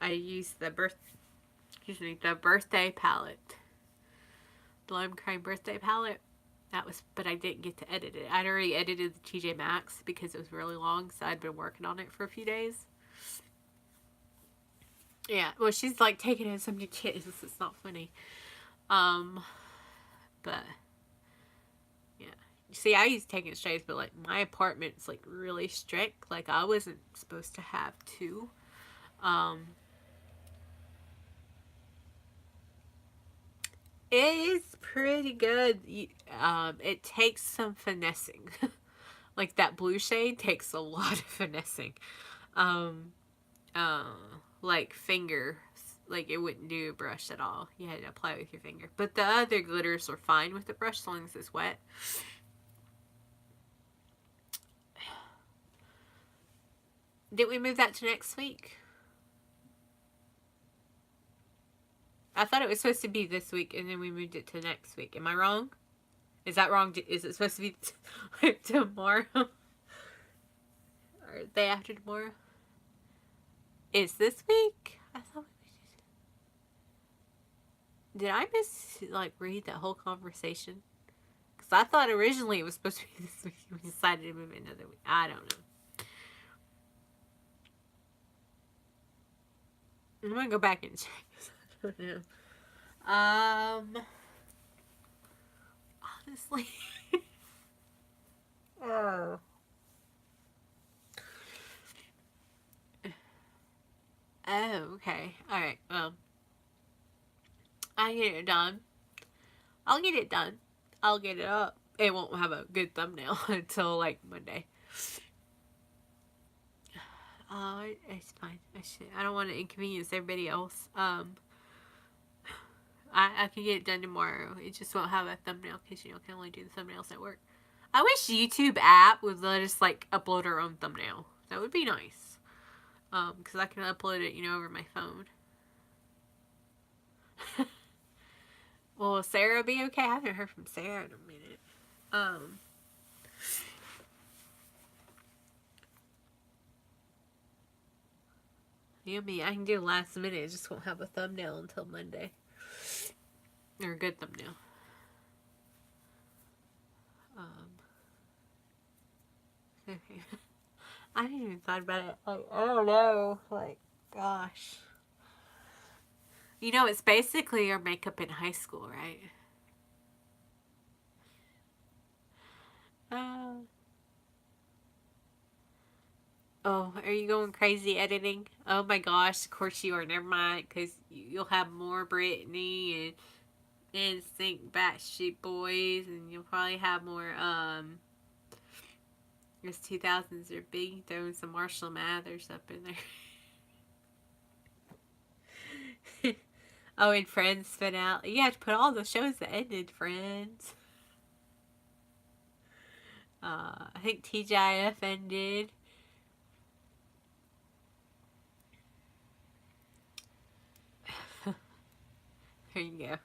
I used the birthday palette, the Lime Crime birthday palette. But I didn't get to edit it. I'd already edited the TJ Maxx because it was really long, so I'd been working on it for a few days. Yeah, well, she's like taking in some new kittens. It's not funny. But yeah. See, I used to take it straight, but like my apartment's like really strict. Like I wasn't supposed to have 2. It is pretty good. It takes some finessing. Like that blue shade takes a lot of finessing. Like fingers. Like it wouldn't do a brush at all. You had to apply it with your finger. But the other glitters were fine with the brush as long as it's wet. Did we move that to next week? I thought it was supposed to be this week, and then we moved it to next week. Am I wrong? Is that wrong? Is it supposed to be tomorrow? Or the day after tomorrow? Is this week? I thought did I read that whole conversation? Because I thought originally it was supposed to be this week. We decided to move it another week. I don't know. I'm gonna go back and check. I don't know. Honestly. Oh. Oh, okay. Alright, well. I get it done. I'll get it done. I'll get it up. It won't have a good thumbnail until, like, Monday. It's fine. I don't want to inconvenience everybody else. I can get it done tomorrow. It just won't have a thumbnail because, I can only do the thumbnails at work. I wish YouTube app would let us, like, upload our own thumbnail. That would be nice. Because I can upload it, over my phone. Will Sarah be okay? I haven't heard from Sarah in a minute. You know me, I can do last minute. I just won't have a thumbnail until Monday. Or a good thumbnail. Okay. I didn't even thought about it. Like, I don't know. Like, gosh. You know, it's basically your makeup in high school, right? Uh, oh, are you going crazy editing? Oh my gosh, of course you are. Never mind, because you'll have more Britney and Sync Backstreet Boys, and you'll probably have more, this 2000s are big, throwing some Marshall Mathers up in there. Oh, and Friends finale. You have to put all the shows that ended Friends. I think TGIF ended. There you go.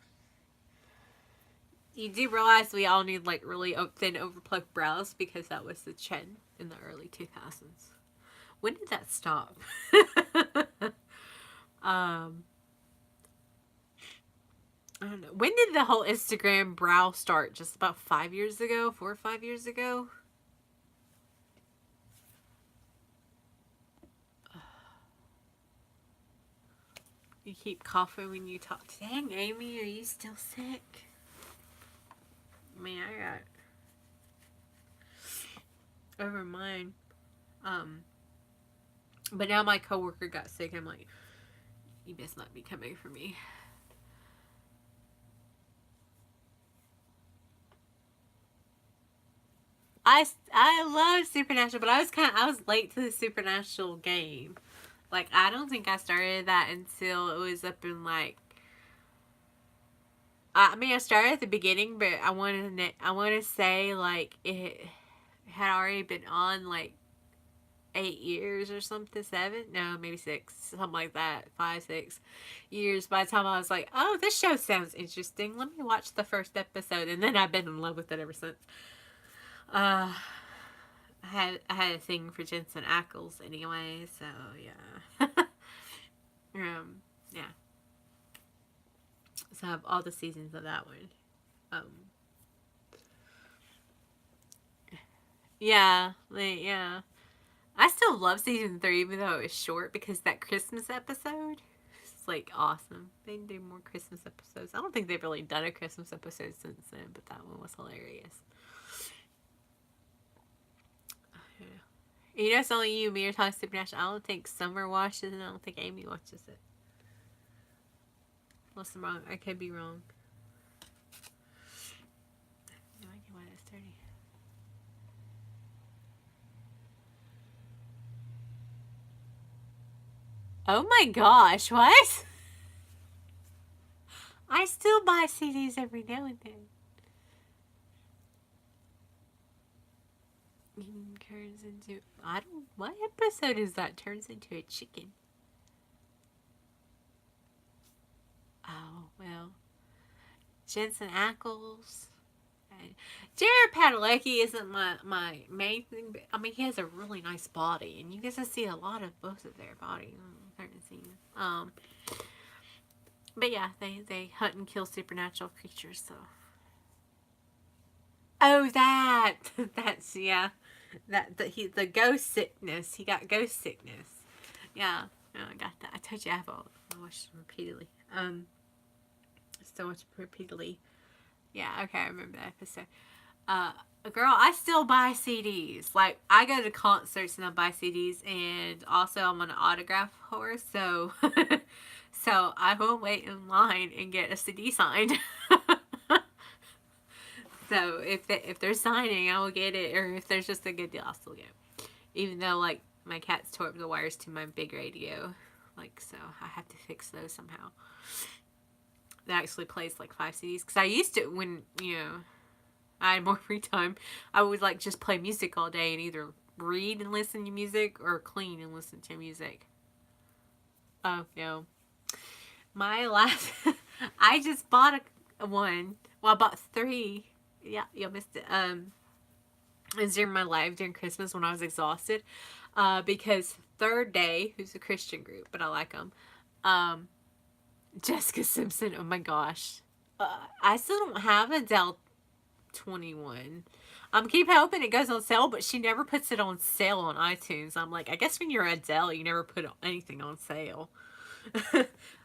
You do realize we all need like really thin overplucked brows because that was the trend in the early 2000s. When did that stop? um, I don't know. When did the whole Instagram brow start? Just about 5 years ago? 4 or 5 years ago? You keep coughing when you talk. Dang, Amy, are you still sick? Man, I got over mine. But now my coworker got sick. I'm like, you must not be coming for me. I love Supernatural, but I was late to the Supernatural game. Like, I don't think I started that until it was up in like, I mean, I started at the beginning, but I want to say like it had already been on like 8 years or something, 7, no, maybe 6, something like that, 5, 6 years. By the time I was like, oh, this show sounds interesting, let me watch the first episode, and then I've been in love with it ever since. I had a thing for Jensen Ackles anyway, so yeah. Yeah. So I have all the seasons of that one. Um, yeah, yeah. I still love season 3, even though it was short, because that Christmas episode is like awesome. They can do more Christmas episodes. I don't think they've really done a Christmas episode since then, but that one was hilarious. You know, it's only you, me, are talking Supernatural. I don't think Summer watches it, and I don't think Amy watches it. Unless I'm wrong. I could be wrong. No idea why that's 30. Oh my gosh, what? I still buy CDs every now and then. Turns into, I don't, what episode is that? Turns into a chicken. Oh, well. Jensen Ackles. Jared Padalecki isn't my main thing, but I mean, he has a really nice body, and you get to see a lot of both of their body. But yeah, they hunt and kill supernatural creatures, so. Oh, that's, yeah. The ghost sickness. He got ghost sickness. Yeah, no, I got that. I told you I watched them repeatedly. Still watch repeatedly. Yeah, okay, I remember that episode. Girl, I still buy CDs. Like, I go to concerts and I buy CDs, and also I'm an autograph horse, so so I will wait in line and get a CD signed. So if they're signing, I will get it, or if there's just a good deal, I'll still get it. Even though like my cats tore up the wires to my big radio, like, so I have to fix those somehow. That actually plays like 5 CDs, because I used to, when I had more free time, I would like just play music all day and either read and listen to music or clean and listen to music. Oh no, my last I just bought one. Well, I bought 3. Yeah, you missed it. It was during my life during Christmas when I was exhausted, because Third Day, who's a Christian group, but I like them. Um, Jessica Simpson. Oh my gosh, I still don't have Adele 21. Keep hoping it goes on sale, but she never puts it on sale on iTunes. I'm like, I guess when you're Adele, you never put anything on sale.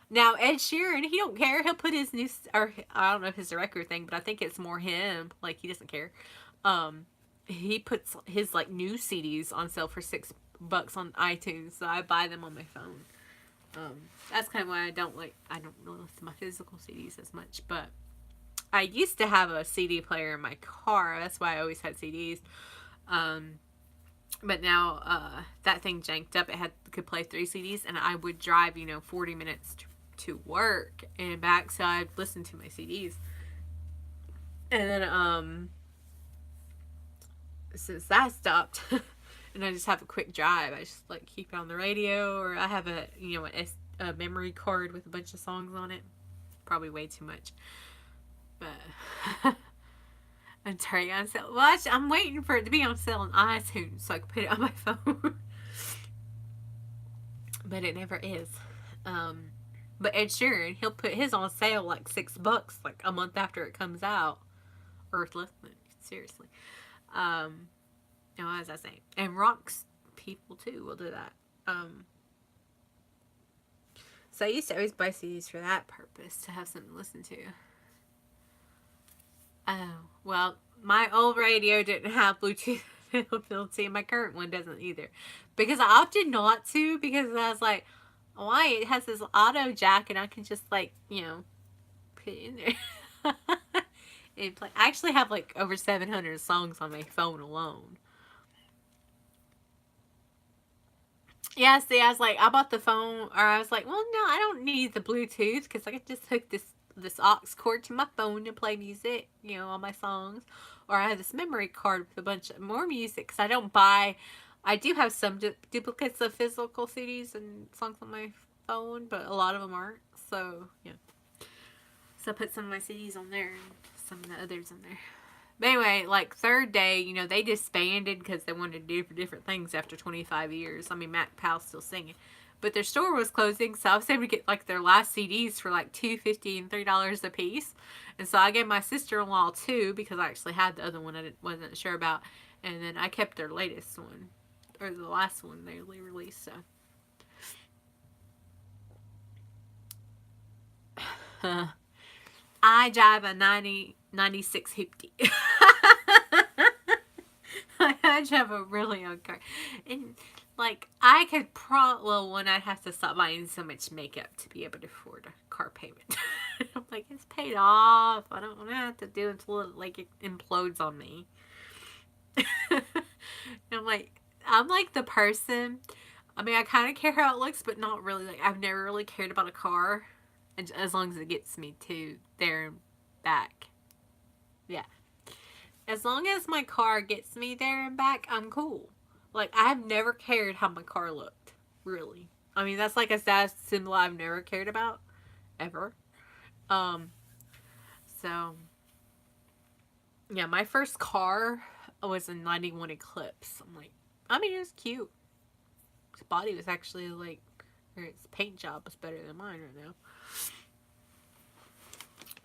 Now Ed Sheeran, he don't care. He'll put his new, or I don't know if it's a record thing, but I think it's more him. Like he doesn't care. Um, he puts his like new CDs on sale for $6 on iTunes, so I buy them on my phone. That's kind of why I don't really listen to my physical CDs as much. But I used to have a CD player in my car. That's why I always had CDs. But now that thing janked up. It could play 3 CDs, and I would drive 40 minutes to work and back, so I'd listen to my CDs. And then since that stopped, and I just have a quick drive, I just like keep it on the radio, or I have a memory card with a bunch of songs on it. Probably way too much, but I'm turning on sale. Watch, I'm waiting for it to be on sale on iTunes so I can put it on my phone. But it never is. But Ed Sheeran, he'll put his on sale like $6, like a month after it comes out, or less than, seriously. What was I saying? And rocks people too will do that. So I used to always buy CDs for that purpose, to have something to listen to. Oh, well, my old radio didn't have Bluetooth availability, and my current one doesn't either. Because I opted not to, because I was like, why? It has this auto jack, and I can just, like, put it in there. And play. I actually have, like, over 700 songs on my phone alone. Yeah, see, I was like, I bought the phone, or I was like, well, no, I don't need the Bluetooth, because I could just hook this aux cord to my phone and play music, all my songs. Or I have this memory card with a bunch of more music, because I do have some duplicates of physical CDs and songs on my phone, but a lot of them aren't. So, yeah. So I put some of my CDs on there and some of the others on there. But anyway, like Third Day, they disbanded because they wanted to do different things after 25 years. I mean, Mac Powell's still singing. But their store was closing, so I was able to get like their last CDs for like $2.50 and $3 a piece. And so I gave my sister-in-law 2 because I actually had the other one I wasn't sure about. And then I kept their latest one, or the last one they released. So I drive a 96 Hoopty. I drive a really old car. And, like, I could one, I'd have to stop buying so much makeup to be able to afford a car payment. I'm like, it's paid off. I don't want to have to do it until it implodes on me. I'm like the person, I mean, I kind of care how it looks, but not really. Like, I've never really cared about a car, as long as it gets me to there and back. Yeah. As long as my car gets me there and back, I'm cool. Like, I've never cared how my car looked. Really. I mean, that's like a status symbol I've never cared about. Ever. So, yeah, my first car was a 91 Eclipse. I'm like, I mean, it was cute. Its body was actually like, or its paint job was better than mine right now.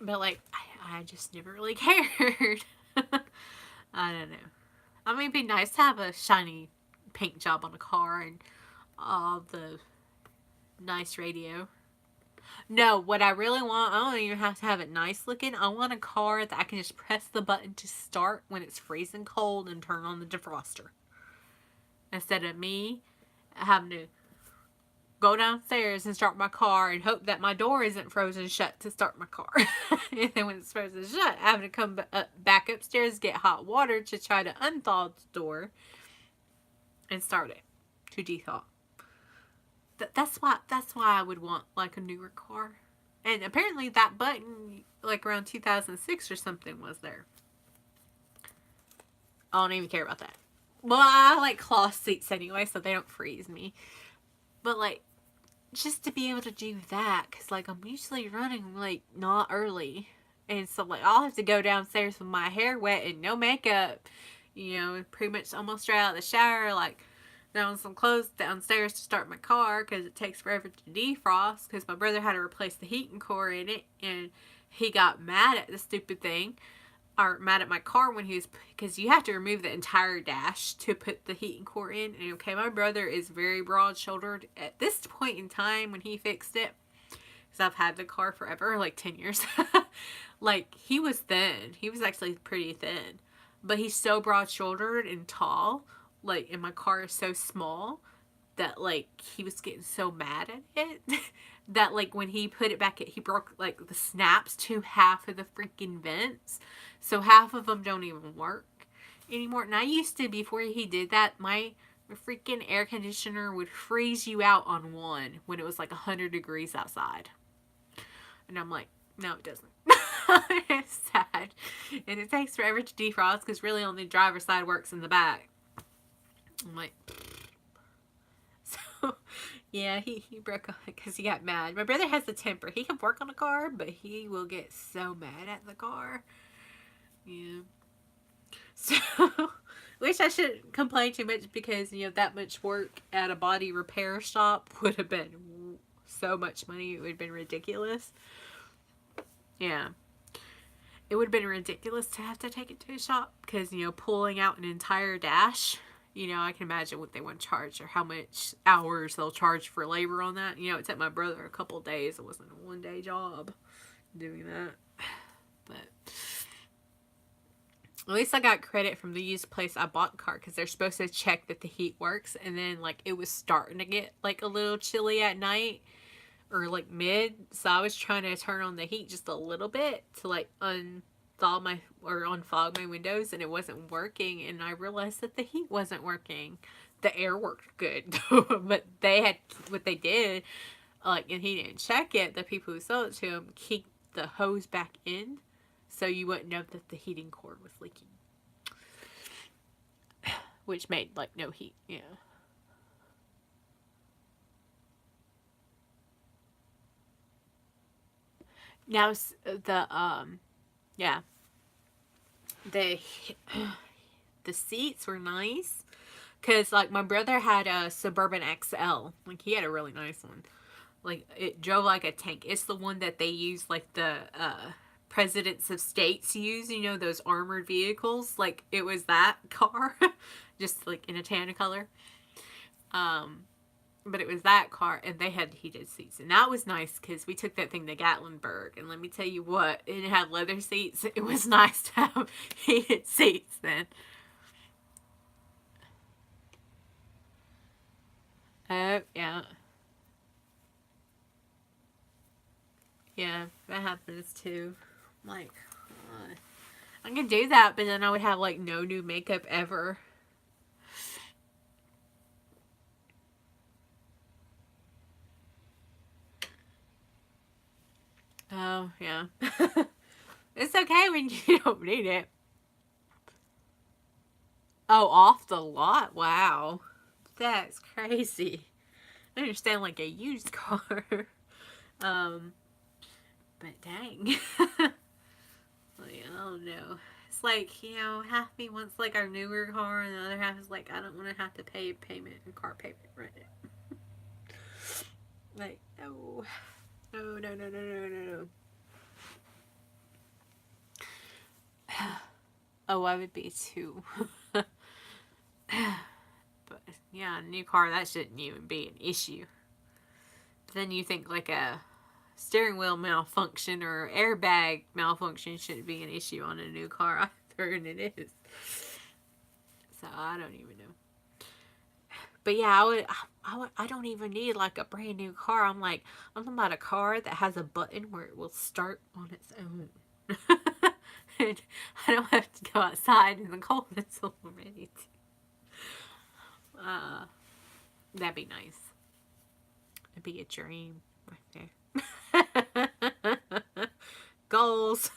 But, like, I just never really cared. I don't know. I mean, it'd be nice to have a shiny paint job on a car and all the nice radio. No, what I really want, I don't even have to have it nice looking. I want a car that I can just press the button to start when it's freezing cold and turn on the defroster. Instead of me having to go downstairs and start my car and hope that my door isn't frozen shut to start my car. And then when it's frozen shut, I have to come back upstairs, get hot water to try to unthaw the door and start it to dethaw. That's why I would want like a newer car. And apparently that button, like around 2006 or something, was there. I don't even care about that. Well, I like cloth seats anyway, so they don't freeze me. But like, just to be able to do that, because like I'm usually running like not early, and so like I'll have to go downstairs with my hair wet and no makeup, pretty much almost straight out of the shower, like down some clothes downstairs to start my car because it takes forever to defrost because my brother had to replace the heating core in it, and he got mad at the stupid thing, or mad at my car when he was, because you have to remove the entire dash to put the heating core in. And okay, my brother is very broad shouldered at this point in time when he fixed it, because I've had the car forever, like 10 years. Like, he was thin. He was actually pretty thin. But he's so broad shouldered and tall. Like, and my car is so small that, like, he was getting so mad at it that, like, when he put it back, he broke, like, the snaps to half of the freaking vents. So half of them don't even work anymore. And I used to, before he did that, my freaking air conditioner would freeze you out on one when it was like 100 degrees outside. And I'm like, no, it doesn't. It's sad. And it takes forever to defrost because really only the driver's side works in the back. I'm like, so, yeah, he broke on it because he got mad. My brother has a temper. He can work on a car, but he will get so mad at the car. Yeah. So, which I shouldn't complain too much because, you know, that much work at a body repair shop would have been so much money. It would have been ridiculous. Yeah. It would have been ridiculous to have to take it to a shop because, you know, pulling out an entire dash, you know, I can imagine what they want to charge or how much hours they'll charge for labor on that. You know, it took my brother a couple of days. It wasn't a one-day job doing that. But at least I got credit from the used place I bought the car because they're supposed to check that the heat works. And then, like, it was starting to get, like, a little chilly at night. Or like mid, so I was trying to turn on the heat just a little bit to like unfog my windows, and it wasn't working. And I realized that the heat wasn't working. The air worked good, but they had what they did, like, and he didn't check it. The people who sold it to him kicked the hose back in, so you wouldn't know that the heating cord was leaking, which made like no heat. Yeah. Now yeah, the the seats were nice because like my brother had a Suburban XL, like he had a really nice one, like it drove like a tank. It's the one that they use, like the presidents of states use, you know, those armored vehicles. Like it was that car, just like in a tan color. But it was that car, and they had heated seats, and that was nice because we took that thing to Gatlinburg, and let me tell you what, it had leather seats. It was nice to have heated seats then. Oh, yeah. Yeah, that happens too. Like, I can do that, but then I would have like no new makeup ever. Oh, yeah. It's okay when you don't need it. Oh, off the lot? Wow. That's crazy. I understand, like, a used car. um, but dang. Like, I don't know. It's like, you know, half me wants, like, our newer car, and the other half is like, I don't want to have to pay payment and car payment right now. Like, no. No, no, no, no, no, no, no. Oh, I would be too. But yeah, a new car, that shouldn't even be an issue. But then you think like a steering wheel malfunction or airbag malfunction shouldn't be an issue on a new car either, and it is. So I don't even know. But yeah, I don't even need like a brand new car. I'm talking about a car that has a button where it will start on its own. And I don't have to go outside in the cold until I'm ready to. That'd be nice. It'd be a dream right there. Goals.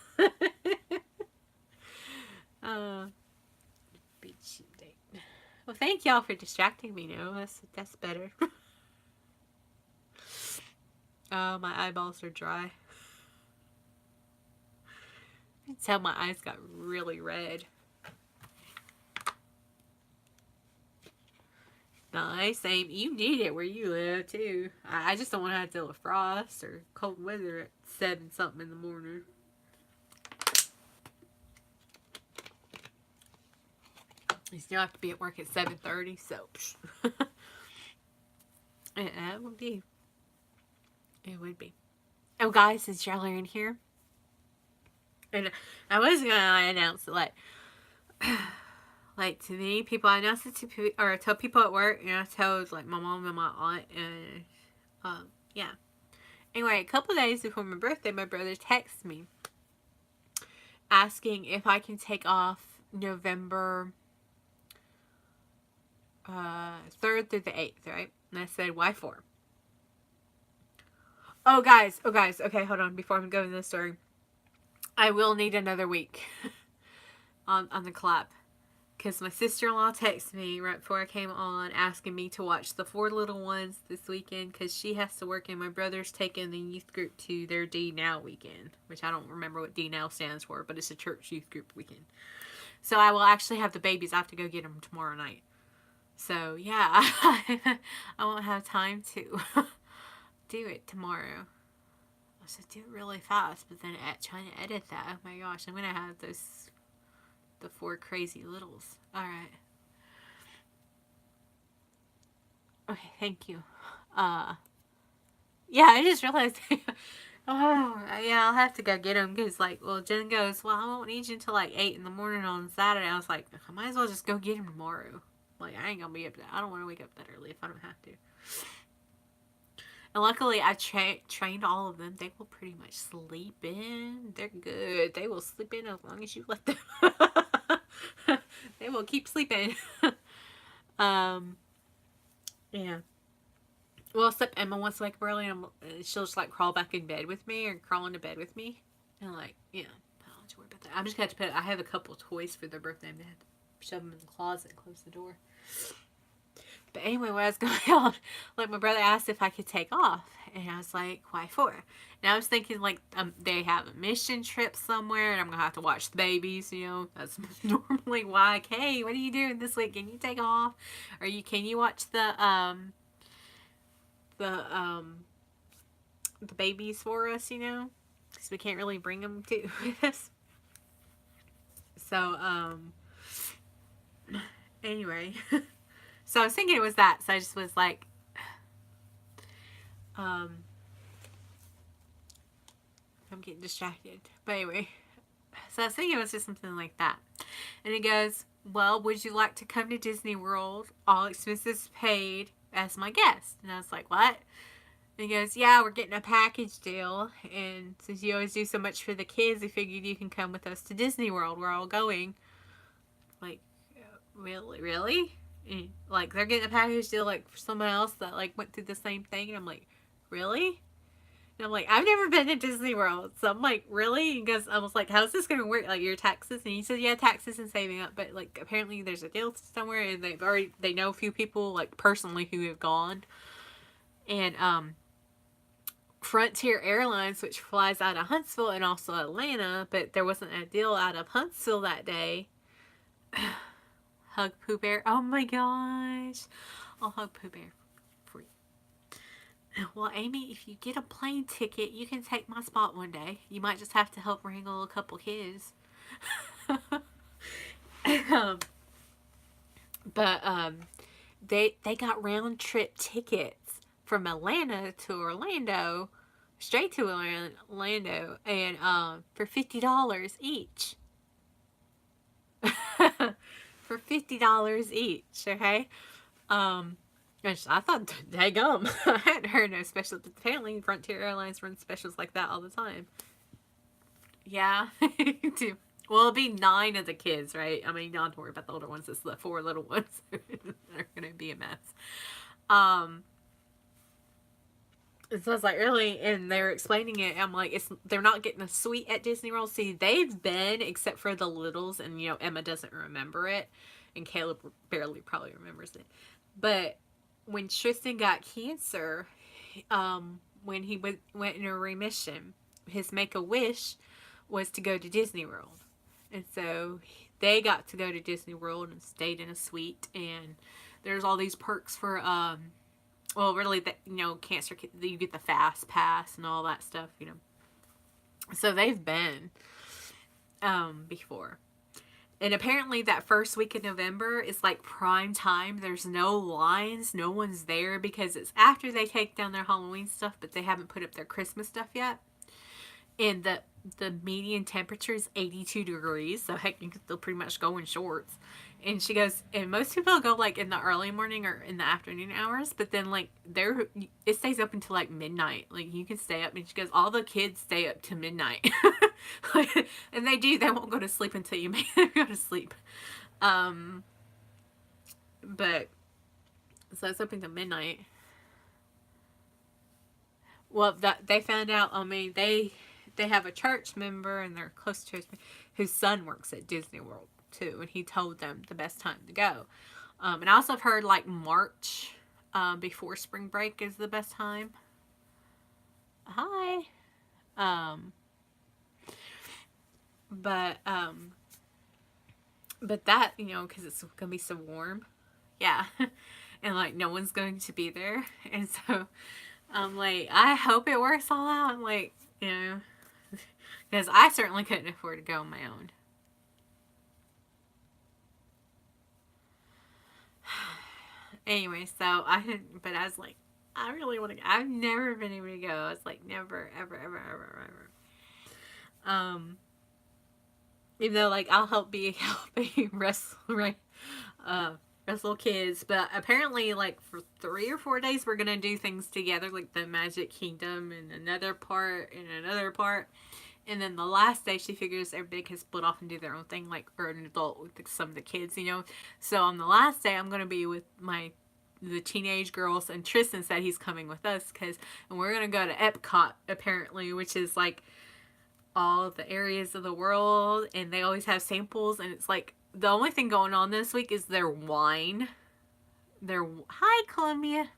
Beach date. Well, thank y'all for distracting me now. That's better. Oh, my eyeballs are dry. You can tell my eyes got really red. Nice. Same. You need it where you live too. I just don't want to have to deal with frost or cold weather at 7 something in the morning. You still have to be at work at 7:30, so it would be. It would be. Oh, guys, since y'all are in here, and I was gonna announce it like to me, people. I announced it to or tell people at work, and I told like my mom and my aunt, and yeah. Anyway, a couple days before my birthday, my brother texted me asking if I can take off November 3rd through the 8th, right? And I said, why 4? Oh, guys. Okay, hold on. Before I go into the story, I will need another week on the collab. Because my sister-in-law texted me right before I came on asking me to watch the 4 little ones this weekend because she has to work and my brother's taking the youth group to their D Now weekend, which I don't remember what D Now stands for, but it's a church youth group weekend. So I will actually have the babies. I have to go get them tomorrow night. So yeah, I won't have time to do it tomorrow. I should do it really fast, but then trying to edit that, oh my gosh, I'm going to have the 4 crazy littles. Alright. Okay, thank you. Yeah, I just realized, oh, yeah, I'll have to go get them, because, like, well, Jen goes, well, I won't need you until, like, 8 in the morning on Saturday. I was like, I might as well just go get them tomorrow. Like, I ain't gonna be up that. I don't want to wake up that early if I don't have to. And luckily, I trained all of them. They will pretty much sleep in. They're good. They will sleep in as long as you let them. They will keep sleeping. Yeah. Well, except Emma wants to wake up early, and she'll just like crawl back in bed with me or crawl into bed with me. And like, yeah, I don't have to worry about that. I'm just going to have to I have a couple toys for their birthday. I'm going to have to shove them in the closet and close the door. But anyway, what I was going on, like my brother asked if I could take off, and I was like, why 4? And I was thinking like they have a mission trip somewhere, and I'm gonna have to watch the babies. You know, that's normally why. Hey, what are you doing this week? Can you take off, or can you watch the babies for us? You know, because we can't really bring them to with us. So anyway. So I was thinking it was that. So I just was like, I'm getting distracted. But anyway, so I was thinking it was just something like that. And he goes, well, would you like to come to Disney World, all expenses paid, as my guest? And I was like, what? And he goes, yeah, we're getting a package deal. And since you always do so much for the kids, we figured you can come with us to Disney World. We're all going. Like, really? And, like, they're getting a package deal, like, for someone else that, like, went through the same thing. And I'm like, really? And I'm like, I've never been to Disney World. So I'm like, really? Because I was like, how's this going to work? Like, your taxes? And he said, yeah, taxes and saving up. But, like, apparently there's a deal somewhere. And they know a few people, like, personally who have gone. And, Frontier Airlines, which flies out of Huntsville and also Atlanta. But there wasn't a deal out of Huntsville that day. Hug Pooh Bear. Oh my gosh. I'll hug Pooh Bear for you. Well, Amy, if you get a plane ticket, you can take my spot one day. You might just have to help wrangle a couple kids. But they got round trip tickets from Atlanta to Orlando, straight to Orlando, and for $50 each. For $50 each, okay? Which I thought, daggum, I hadn't heard no special. Apparently, Frontier Airlines runs specials like that all the time. Yeah, well, it'll be 9 of the kids, right? I mean, not to worry about the older ones. It's the 4 little ones that are gonna be a mess. So I was like, really? And they were explaining it. I'm like, they're not getting a suite at Disney World. See, they've been, except for the littles, and you know, Emma doesn't remember it, and Caleb barely probably remembers it. But when Tristan got cancer, when he went into remission, his make-a-wish was to go to Disney World. And so they got to go to Disney World and stayed in a suite, and there's all these perks for well, really, cancer. You get the fast pass and all that stuff. So they've been before. And apparently that first week in November is like prime time. There's no lines. No one's there because it's after they take down their Halloween stuff, but they haven't put up their Christmas stuff yet. And the median temperature is 82 degrees. So heck, you can still pretty much go in shorts. And she goes, and most people go like in the early morning or in the afternoon hours, but then like it stays up until like midnight. Like you can stay up, and she goes, all the kids stay up to midnight. And they do. They won't go to sleep until you make them go to sleep. But so it's up until midnight. Well, that they found out. I mean, they have a church member, and they're close to whose son works at Disney World too, and he told them the best time to go. And I also have heard like March before spring break is the best time. Hi. But that, because it's gonna be so warm, yeah, and like no one's going to be there, and so I'm like, I hope it works all out. I'm like, because I certainly couldn't afford to go on my own. Anyway, so I didn't, but I was like, I really want to go. I've never been able to go. I was like, never, ever, ever, ever, ever. Even though, like, I'll helping wrestle, right? Wrestle kids, but apparently, like, for 3 or 4 days, we're gonna do things together, like the Magic Kingdom and another part and another part. And then the last day, she figures everybody can split off and do their own thing, like, or an adult with some of the kids, So on the last day, I'm going to be with the teenage girls, and Tristan said he's coming with us, and we're going to go to Epcot, apparently, which is, like, all the areas of the world, and they always have samples, and it's, like, the only thing going on this week is their wine. Hi, Columbia.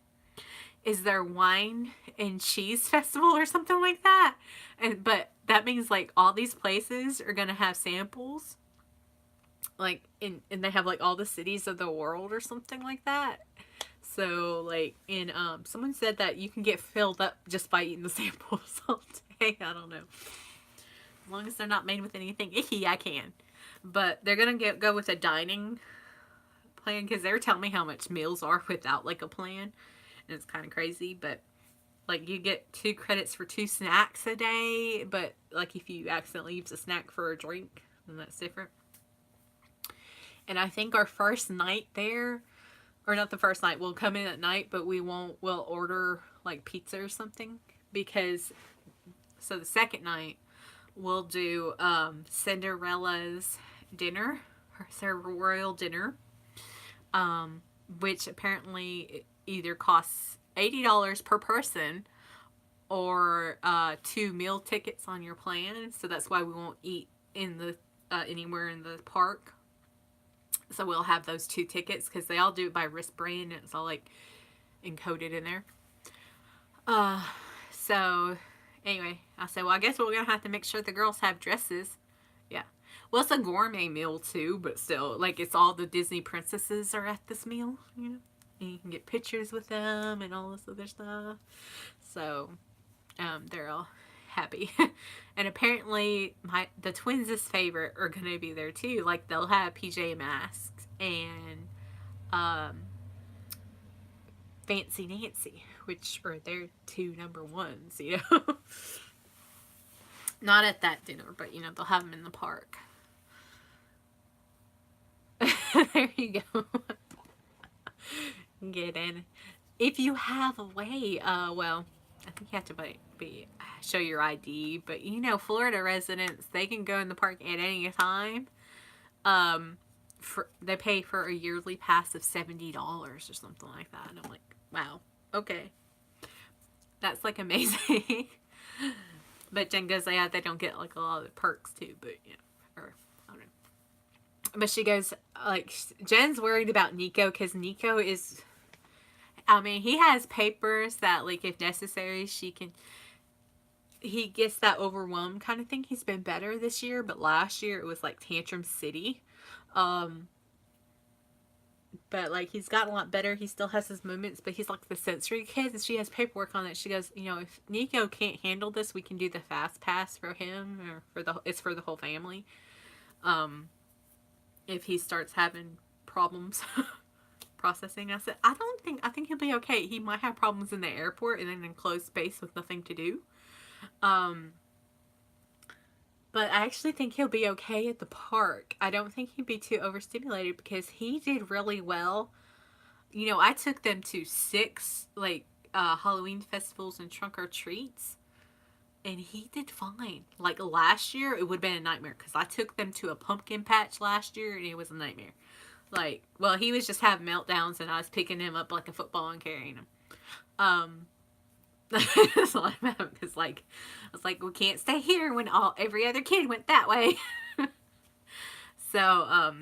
Is their wine and cheese festival or something like that. But that means like all these places are gonna have samples, like and they have like all the cities of the world or something like that. So like someone said that you can get filled up just by eating the samples all day. I don't know. As long as they're not made with anything icky, I can. But they're gonna go with a dining plan, because they were telling me how much meals are without like a plan. And it's kind of crazy, but like you get 2 credits for 2 snacks a day, but like if you accidentally use a snack for a drink, then that's different. And I think our first night there, or not the first night, we'll come in at night, but we'll order like pizza or something, because so the second night we'll do Cinderella's dinner, her royal dinner, which apparently either costs $80 per person or 2 meal tickets on your plan. So that's why we won't eat in the anywhere in the park. So we'll have those 2 tickets, because they all do it by wristband, and it's all like encoded in there. So anyway, I said, well, I guess we're gonna have to make sure the girls have dresses. Yeah. Well, it's a gourmet meal too, but still, like, it's all the Disney princesses are at this meal, And you can get pictures with them and all this other stuff. So, they're all happy. And apparently, the twins' favorite are gonna be there too. Like, they'll have PJ Masks and Fancy Nancy, which are their 2 number ones, Not at that dinner, but they'll have them in the park. There you go. Get in. If you have a way, well, I think you have to show your ID, but Florida residents, they can go in the park at any time. They pay for a yearly pass of $70 or something like that, and I'm like, wow, okay, that's like amazing. But Jen goes, yeah, they don't get like a lot of the perks too, but or I don't know. But she goes, like, Jen's worried about Nico, because Nico is, I mean, he has papers that, like, if necessary, he gets that overwhelmed kind of thing. He's been better this year, but last year it was like Tantrum City. But But like he's gotten a lot better. He still has his moments, but he's like the sensory kid, and she has paperwork on it. She goes, you know, if Nico can't handle this, we can do the fast pass for him, or it's for the whole family. Um, if he starts having problems processing, I said, I think he'll be okay. He might have problems in the airport in an enclosed space with nothing to do. Um, but I actually think he'll be okay at the park. I don't think he'd be too overstimulated because he did really well. You know, I took them to 6 like Halloween festivals and trunk or treats, and he did fine. Like last year, it would have been a nightmare because I took them to a pumpkin patch last year, and it was a nightmare. Like, well, he was just having meltdowns, and I was picking him up like a football and carrying him. That's all I'm having because, like, I was like, we can't stay here when every other kid went that way. So, I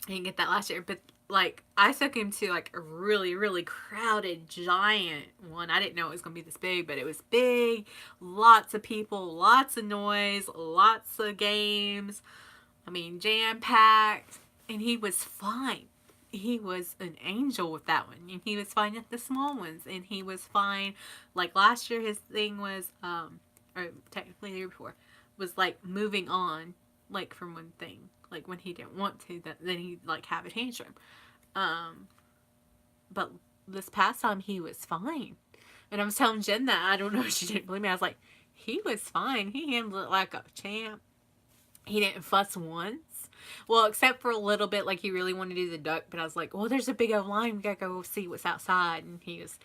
didn't get that last year, but like, I took him to like a really, really crowded, giant one. I didn't know it was gonna be this big, but it was big. Lots of people, lots of noise, lots of games. I mean, jam packed, and he was fine. He was an angel with that one, and he was fine at the small ones, and he was fine. Like last year, his thing was, or technically the year before, was like moving on, like from one thing. Like when he didn't want to, then he'd like have a tantrum. But this past time he was fine, and I was telling Jen that I don't know if she didn't believe me. I was like, he was fine. He handled it like a champ. He didn't fuss once. Well, except for a little bit, like he really wanted to do the duck, but I was like, well, there's a big old line. We gotta go see what's outside. And he's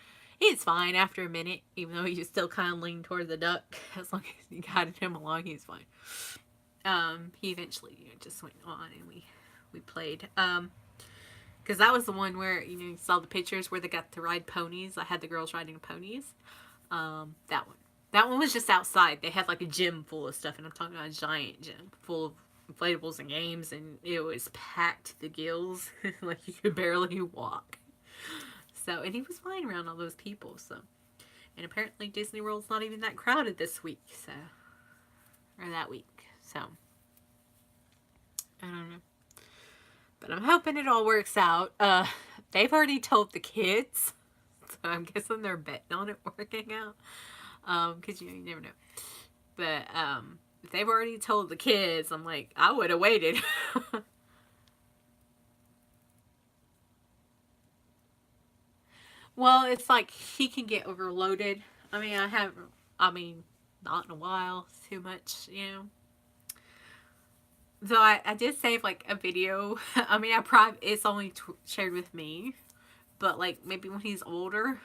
fine after a minute, even though he was still kind of leaning toward the duck. As long as you guided him along, he was fine. He eventually, just went on and we played. Because that was the one where, you saw the pictures where they got to ride ponies. I had the girls riding ponies. That one. That one was just outside. They had like a gym full of stuff, and I'm talking about a giant gym full of inflatables and games, and it was packed to the gills. Like you could barely walk. So, and he was flying around all those people, so. And apparently Disney World's not even that crowded this week, so. Or that week, so. I don't know. But I'm hoping it all works out. They've already told the kids, so I'm guessing they're betting on it working out. Because you never know. But if they've already told the kids, I'm like, I would have waited. Well, it's like he can get overloaded. I mean, not in a while, too much. So I did save like a video. I mean, it's only shared with me, but like maybe when he's older,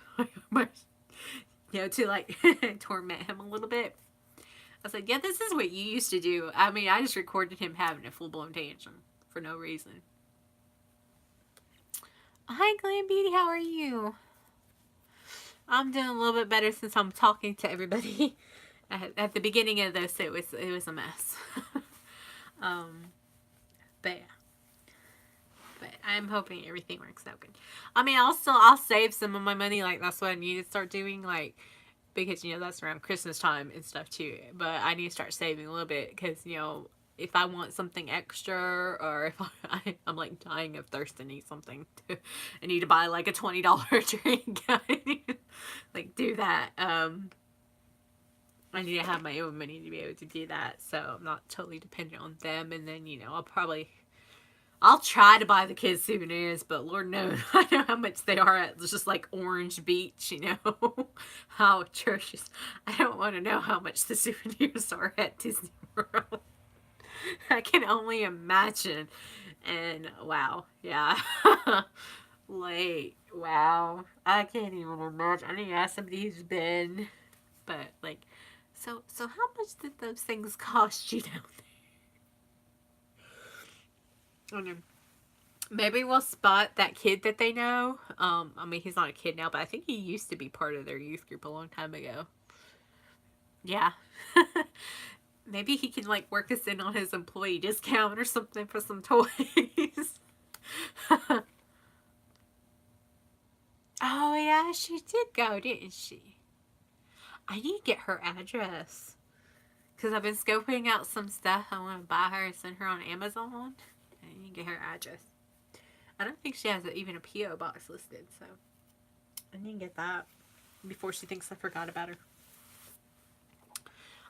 to like torment him a little bit. I was like, yeah, this is what you used to do. I mean, I just recorded him having a full-blown tantrum for no reason. Hi, Glam Beauty, how are you? I'm doing a little bit better since I'm talking to everybody. At the beginning of this, it was a mess. But yeah. But I'm hoping everything works out good. I mean, I'll save some of my money. Like, that's what I need to start doing. Like, because, that's around Christmas time and stuff, too. But I need to start saving a little bit. Because, if I want something extra, or if I'm like dying of thirst and need something, I need to buy, like, a $20 drink. Like, do that. I need to have my own money to be able to do that. So, I'm not totally dependent on them. And then, I'll try to buy the kids souvenirs, but Lord knows, I know how much they are at just like Orange Beach, how atrocious. I don't want to know how much the souvenirs are at Disney World. I can only imagine. And wow, yeah. Like, wow. I can't even imagine. I need to ask somebody who's been. But like, so how much did those things cost you down there? I know. Maybe we'll spot that kid that they know. I mean, he's not a kid now, but I think he used to be part of their youth group a long time ago. Yeah. Maybe he can, like, work us in on his employee discount or something for some toys. Oh, yeah, she did go, didn't she? I need to get her address. Because I've been scoping out some stuff I want to buy her and send her on Amazon. I need to get her address. I don't think she has even a P.O. box listed, so I need to get that before she thinks I forgot about her.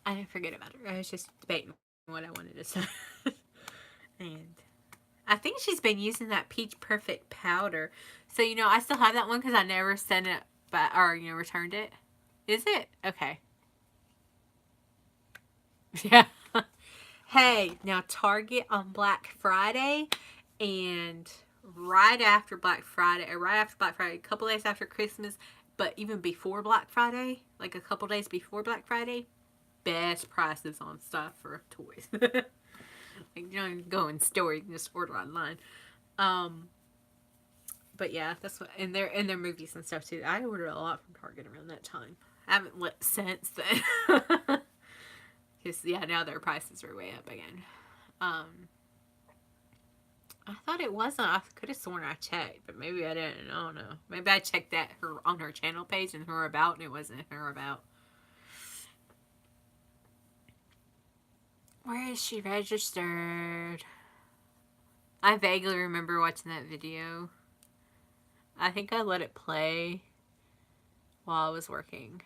I didn't forget about her. I was just debating what I wanted to say. And I think she's been using that Peach Perfect powder. So, I still have that one because I never sent it back or, returned it. Is it? Okay. Yeah. Hey, now Target on Black Friday and right after Black Friday, a couple days after Christmas, but even before Black Friday, like a couple days before Black Friday, best prices on stuff for toys. Like, you don't even go in store, you can just order online. But yeah, that's what, and their movies and stuff too. I ordered a lot from Target around that time. I haven't looked since then. Because yeah, now their prices are way up again. I thought it wasn't. I could have sworn I checked, but maybe I didn't. I don't know. Maybe I checked that on her channel page and her about, and it wasn't her about. Where is she registered? I vaguely remember watching that video. I think I let it play while I was working.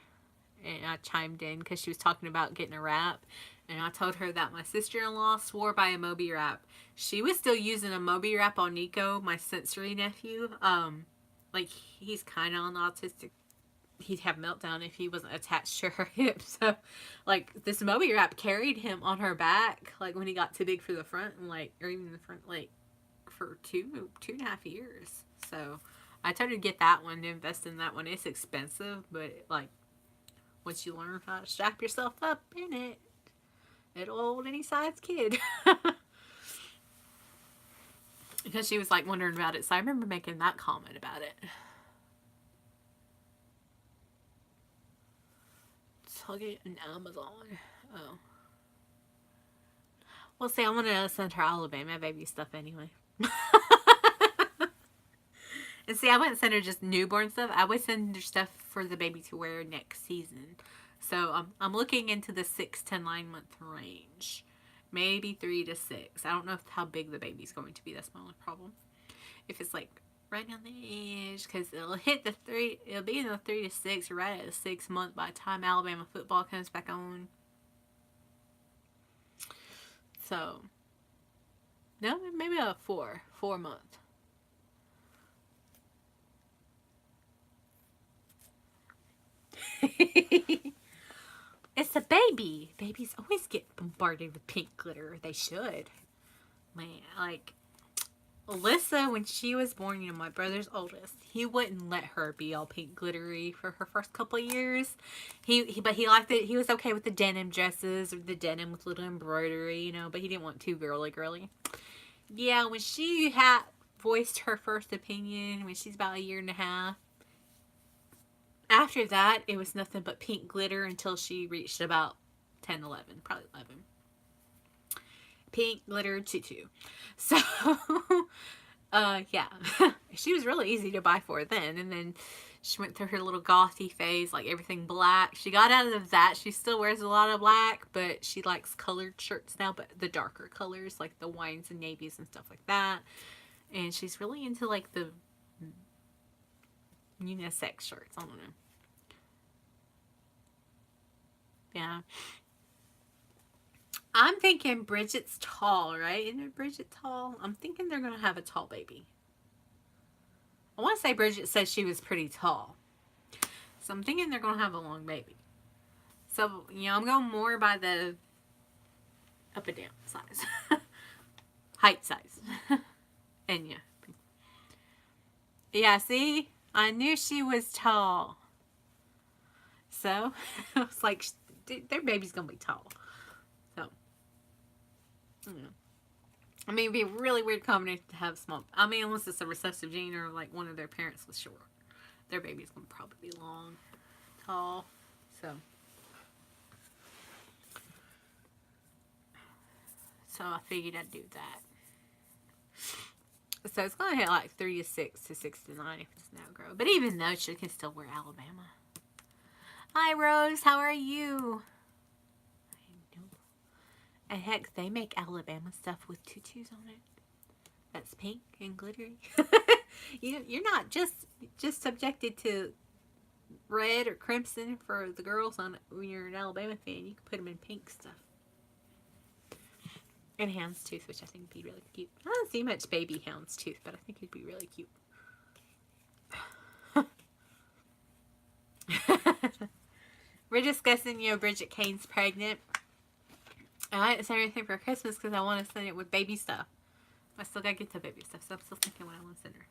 And I chimed in because she was talking about getting a wrap. And I told her that my sister-in-law swore by a Moby wrap. She was still using a Moby wrap on Nico, my sensory nephew. Like, he's kind of on the autistic. He'd have meltdown if he wasn't attached to her hip. So, like, this Moby wrap carried him on her back, like, when he got too big for the front, and, like, or even the front, like, for 2.5 years. So, I told her to get that one, to invest in that one. It's expensive, but, like, once you learn how to strap yourself up in it, it'll hold any size kid. Because she was, like, wondering about it. So I remember making that comment about it. Target and Amazon. Oh. Well, see, I want to send her Alabama baby stuff anyway. And see, I wouldn't send her just newborn stuff. I would send her stuff for the baby to wear next season. So I'm looking into the 6 to 9 month range. Maybe 3 to 6. I don't know how big the baby's going to be. That's my only problem. If it's like right on the edge, because it'll hit the 3, it'll be in the 3 to 6, right at the 6 month by the time Alabama football comes back on. So, no, maybe a 4 month. It's a baby. Babies always get bombarded with pink glitter. They should. Man, like, Alyssa, when she was born, my brother's oldest, he wouldn't let her be all pink glittery for her first couple of years. But he liked it. He was okay with the denim dresses or the denim with little embroidery, but he didn't want too girly. Yeah, when she had voiced her first opinion, when she's about 1.5 years, after that, it was nothing but pink glitter until she reached about 10, 11, probably 11. Pink glitter tutu. So, yeah. She was really easy to buy for then. And then she went through her little gothy phase, like everything black. She got out of that. She still wears a lot of black, but she likes colored shirts now, but the darker colors, like the wines and navies and stuff like that. And she's really into, like, the unisex shirts. I don't know. Yeah. I'm thinking Bridget's tall, right? Isn't it Bridget tall? I'm thinking they're going to have a tall baby. I want to say Bridget said she was pretty tall. So I'm thinking they're going to have a long baby. So, I'm going more by the up and down size. Height size. And yeah. Yeah, see? I knew she was tall. So, I was like, their baby's going to be tall. So, I mean, it'd be a really weird combination to have small. I mean, unless it's a recessive gene or like one of their parents was short. Their baby's going to probably be long, tall. So I figured I'd do that. So it's going to hit like 3 to 6 to 6 to 9 if it's now grow. But even though she can still wear Alabama. Hi, Rose. How are you? And heck, they make Alabama stuff with tutus on it. that's pink and glittery. You're not just subjected to red or crimson for the girls on when you're an Alabama fan. You can put them in pink stuff. And houndstooth, which I think would be really cute. I don't see much baby houndstooth, but I think it'd be really cute. We're discussing, Bridget Kane's pregnant. I didn't say anything for Christmas because I want to send it with baby stuff. I still gotta get the baby stuff, so I'm still thinking what I want to send her.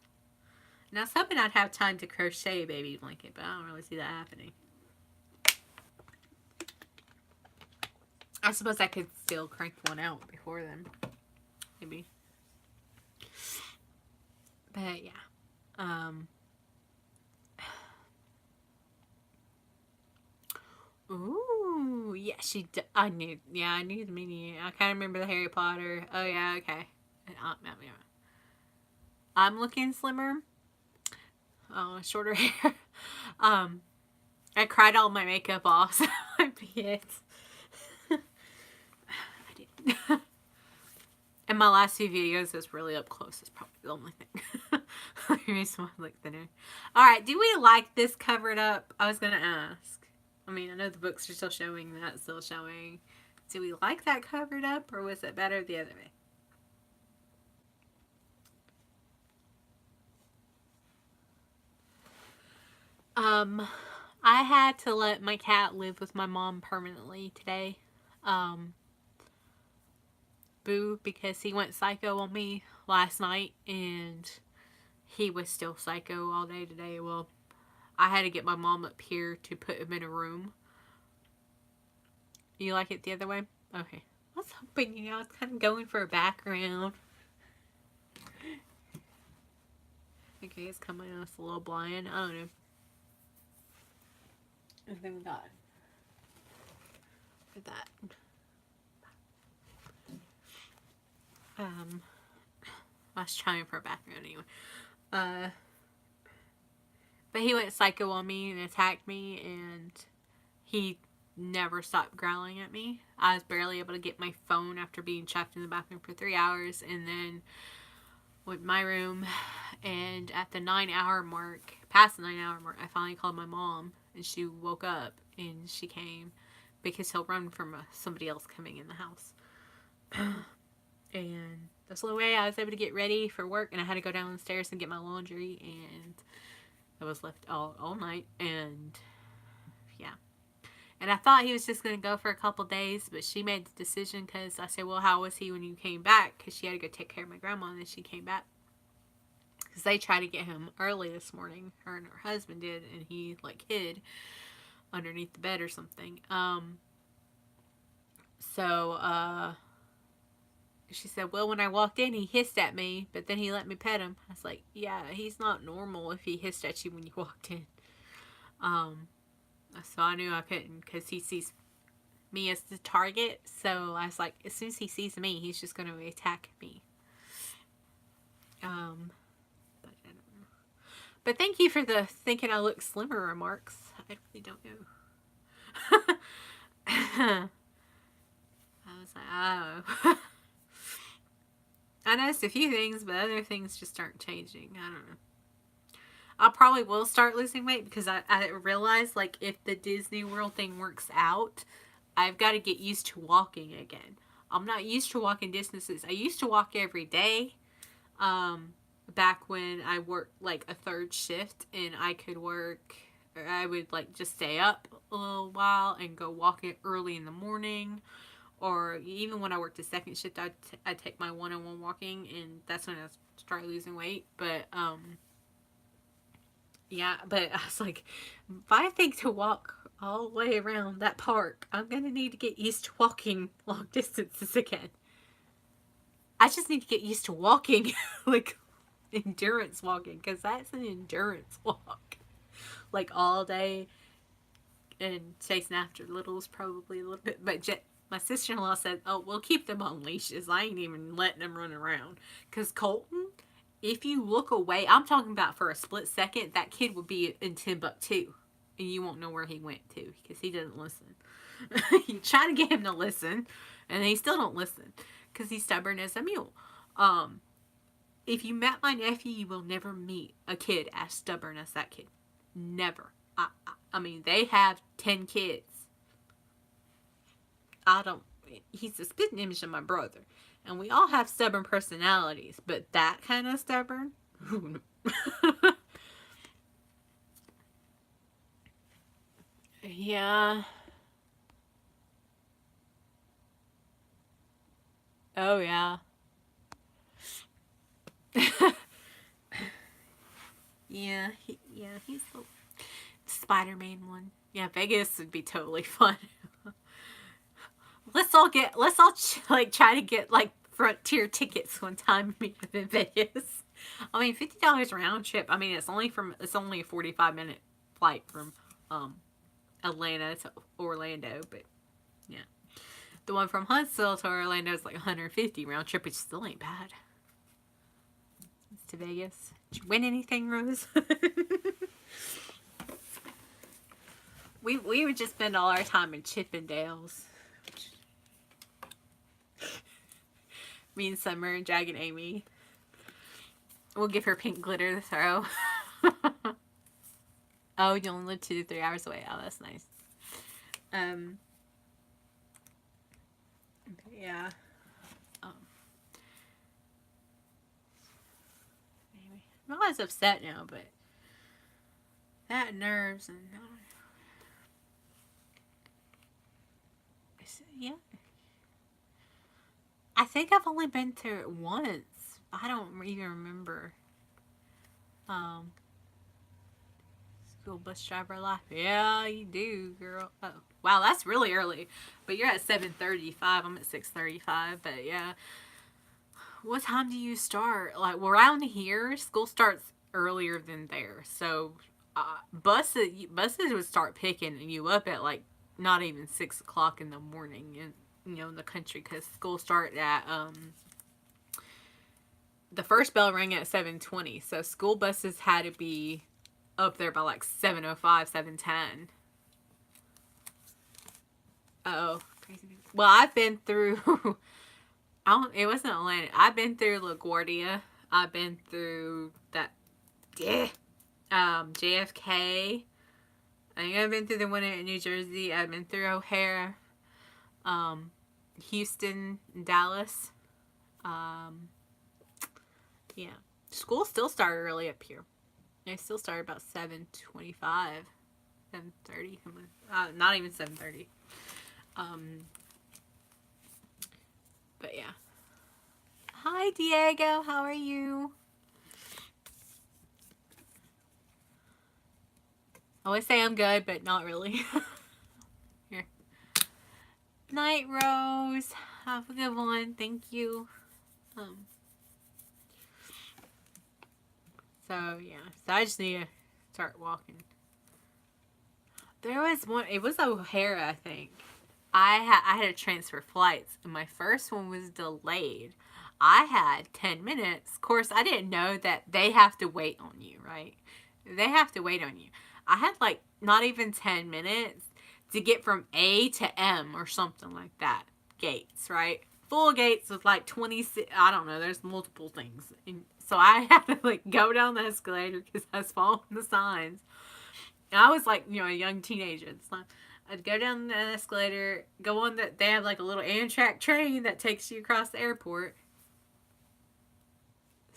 And I was hoping I'd have time to crochet a baby blanket, but I don't really see that happening. I suppose I could still crank one out before then. Maybe. But yeah. Ooh, yeah, I knew the mini. I kind of remember the Harry Potter. Oh yeah, okay. I'm looking slimmer. Shorter hair. I cried all my makeup off, so I be it. I did. And my last few videos is really up close. It's probably the only thing. Maybe someone like thinner. Alright, do we like this covered up? I was gonna ask. I mean, I know the books are still showing that, still showing. Do we like that covered up, or was it better the other way? I had to let my cat live with my mom permanently today. Boo, because he went psycho on me last night, and he was still psycho all day today. Well, I had to get my mom up here to put him in a room. You like it the other way? Okay. I was hoping, I was kind of going for a background. Okay, it's coming out a little blind. I don't know. And then we got that. I was trying for a background anyway. But he went psycho on me and attacked me, and he never stopped growling at me. I was barely able to get my phone after being trapped in the bathroom for 3 hours, and then went to my room, and at the 9-hour mark, past the 9-hour mark, I finally called my mom, and she woke up, and she came, because he'll run from somebody else coming in the house. And that's the only way I was able to get ready for work, and I had to go downstairs and get my laundry, and I was left all night, and yeah. And I thought he was just going to go for a couple days, but she made the decision, because I said, well, how was he when you came back? Because she had to go take care of my grandma, and then she came back. Because they tried to get him early this morning, her and her husband did, and he, hid underneath the bed or something. She said, well, when I walked in, he hissed at me, but then he let me pet him. I was like, yeah, he's not normal if he hissed at you when you walked in. So I knew I couldn't, because he sees me as the target. So I was like, as soon as he sees me, he's just going to attack me. But I don't know. But thank you for the thinking I look slimmer remarks. I really don't know. I was like, oh. I noticed a few things, but other things just aren't changing. I don't know. I probably will start losing weight, because I realize, if the Disney World thing works out, I've got to get used to walking again. I'm not used to walking distances. I used to walk every day, back when I worked, a third shift, and I could work, or I would, just stay up a little while and go walking early in the morning. Or even when I worked a second shift, I'd take my one-on-one walking, and that's when I started losing weight. But, yeah, but I was like, if I think to walk all the way around that park, I'm going to need to get used to walking long distances again. I just need to get used to walking, endurance walking, because that's an endurance walk. All day, and chasing after littles probably a little bit, but my sister-in-law said, oh, we'll keep them on leashes. I ain't even letting them run around. Because Colton, if you look away, I'm talking about for a split second, that kid would be in Timbuktu. And you won't know where he went to, because he doesn't listen. You try to get him to listen, and he still don't listen. Because he's stubborn as a mule. If you met my nephew, you will never meet a kid as stubborn as that kid. Never. I mean, they have 10 kids. I don't. He's a spitting image of my brother. And we all have stubborn personalities, but that kind of stubborn? Yeah. Oh, yeah. He's the Spider-Man one. Yeah, Vegas would be totally fun. Let's all like try to get like frontier tickets one time and meet up in Vegas. I mean, $50 round trip. I mean, it's only a 45-minute flight from um Atlanta to Orlando, but yeah, the one from Huntsville to Orlando is like 150 round trip, which still ain't bad. It's to Vegas. Did you win anything, Rose? we would just spend all our time in Chippendales. Me and Summer and Jag and Amy. We'll give her pink glitter to throw. Oh, you only live 2 to 3 hours away. Oh, that's nice. Yeah. Anyway, I'm not as upset now, but that nerves and yeah. I think I've only been through it once. I don't even remember. Um, School bus driver life. Yeah, you do, girl. Oh, wow, that's really early. But you're at 7:35. I'm at 6:35. But yeah, what time do you start? Like, well, around here, school starts earlier than there. So, buses would start picking you up at like not even 6 o'clock in the morning, and in the country, because school started at the first bell rang at 7:20. So school buses had to be up there by like 7:05, 7:10. Oh, crazy. Well, I've been through. It wasn't Atlanta. I've been through LaGuardia. I've been through that. Yeah. JFK. I think I've been through the one in New Jersey. I've been through O'Hare. Houston, Dallas. Yeah. School still started early up here. They still started about 7:25, 7:30. Not even 7:30. But yeah. Hi, Diego. How are you? I always say I'm good, but not really. Here. Night, Rose. Have a good one. Thank you. So yeah. So I just need to start walking. There was one. It was O'Hare, I think. I had to transfer flights, and my first one was delayed. I had 10 minutes. Of course, I didn't know that they have to wait on you, right? They have to wait on you. I had like not even 10 minutes to get from A to M or something like that. Gates, right? Full gates with like 26, I don't know, there's multiple things. And so I had to like go down the escalator because I was following the signs. And I was like, a young teenager. It's like, I'd go down the escalator, go on that. They have like a little Amtrak train that takes you across the airport.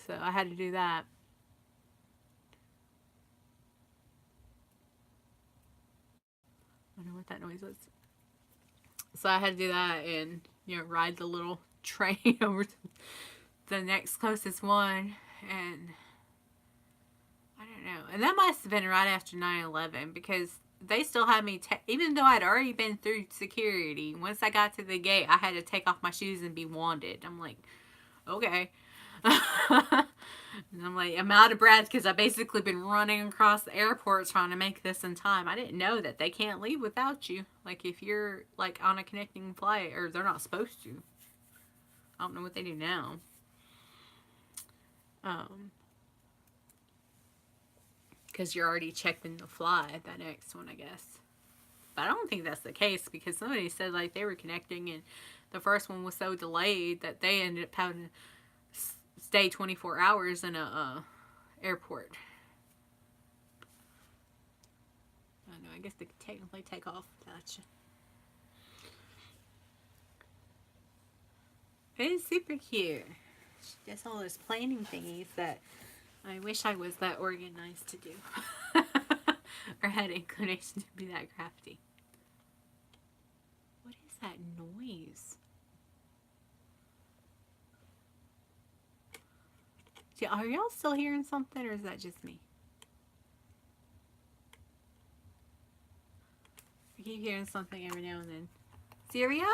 So I had to do that. I wonder what that noise was. So I had to do that and ride the little train over to the next closest one, and I don't know. And that must have been right after 9/11 because they still had me, even though I'd already been through security. Once I got to the gate, I had to take off my shoes and be wanded. I'm like, okay. And I'm like, I'm out of breath because I've basically been running across the airport trying to make this in time. I didn't know that they can't leave without you. Like, if you're, like, on a connecting flight, or they're not supposed to. I don't know what they do now. Because you're already checked in the fly, that next one, I guess. But I don't think that's the case because somebody said, like, they were connecting and the first one was so delayed that they ended up having to stay 24 hours in a airport. I don't know. I guess they could technically take off. Gotcha. It is super cute. Just all those planning thingies that I wish I was that organized to do. Or had inclination to be that crafty. What is that noise? Are y'all still hearing something, or is that just me? I keep hearing something every now and then. Serious?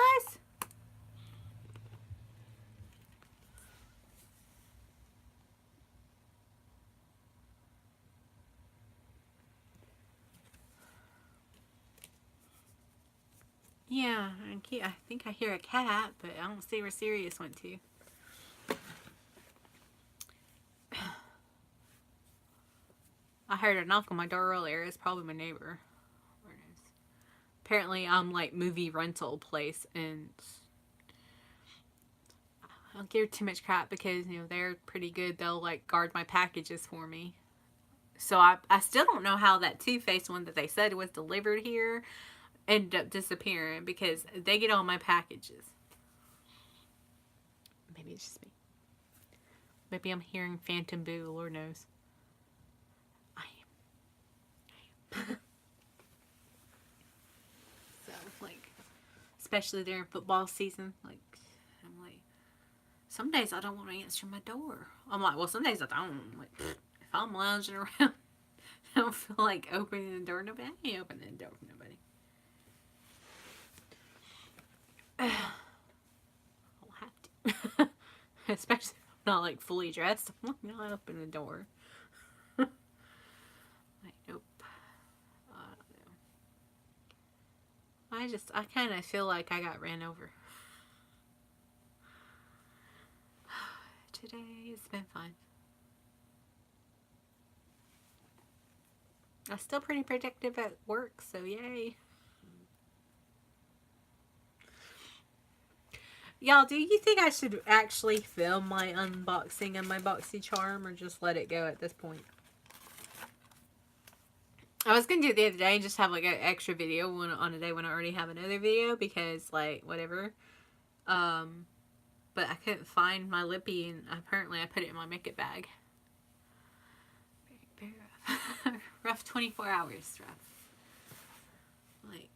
Yeah, I think I hear a cat, but I don't see where Sirius went to. I heard a knock on my door earlier. It's probably my neighbor. Where it is. Apparently, I'm like movie rental place, and I don't give too much crap because they're pretty good. They'll like guard my packages for me. So I still don't know how that Too-Faced one that they said was delivered here ended up disappearing because they get all my packages. Maybe it's just me. Maybe I'm hearing Phantom Boo. Lord knows. I am. So, like, especially during football season, like, I'm like, some days I don't want to answer my door. I'm like, well, some days I don't. I'm like, if I'm lounging around, I don't feel like opening the door to nobody. I ain't opening the door for nobody. I'll have to. Especially if I'm not like fully dressed. I'm not open the door. Like, nope. I don't know. I kind of feel like I got ran over. Today it's been fun. I'm still pretty productive at work, so yay. Y'all, do you think I should actually film my unboxing of my BoxyCharm or just let it go at this point? I was going to do it the other day and just have like an extra video on a day when I already have another video because like whatever. But I couldn't find my lippy and apparently I put it in my makeup bag. Very, very rough. Rough 24 hours. Rough. Like.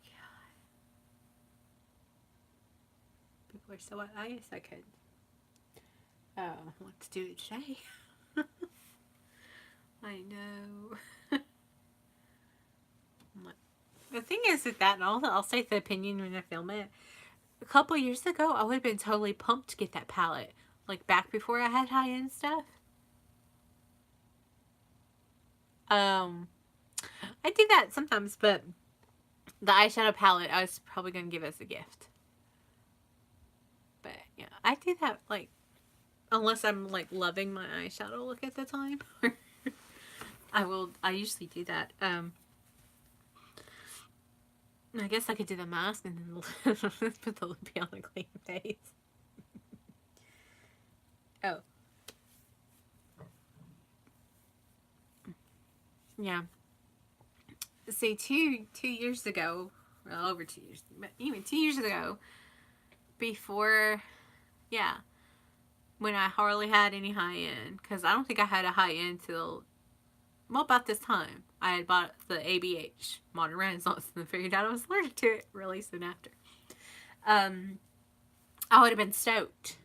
So I guess I could let's do it today. I know. The thing is with that, and I'll state the opinion when I film it. A couple years ago, I would have been totally pumped to get that palette. Like back before I had high-end stuff. I do that sometimes, but the eyeshadow palette I was probably going to give as a gift. But yeah, I do that like unless I'm like loving my eyeshadow look at the time. I usually do that. I guess I could do the mask and then put the lippy on a clean face. Oh. Yeah. See, two years ago, well, over 2 years, but even 2 years ago, before, yeah, when I hardly had any high-end, because I don't think I had a high-end till, well, about this time. I had bought the ABH, Modern Renaissance, and figured out I was allergic to it really soon after. I would have been stoked.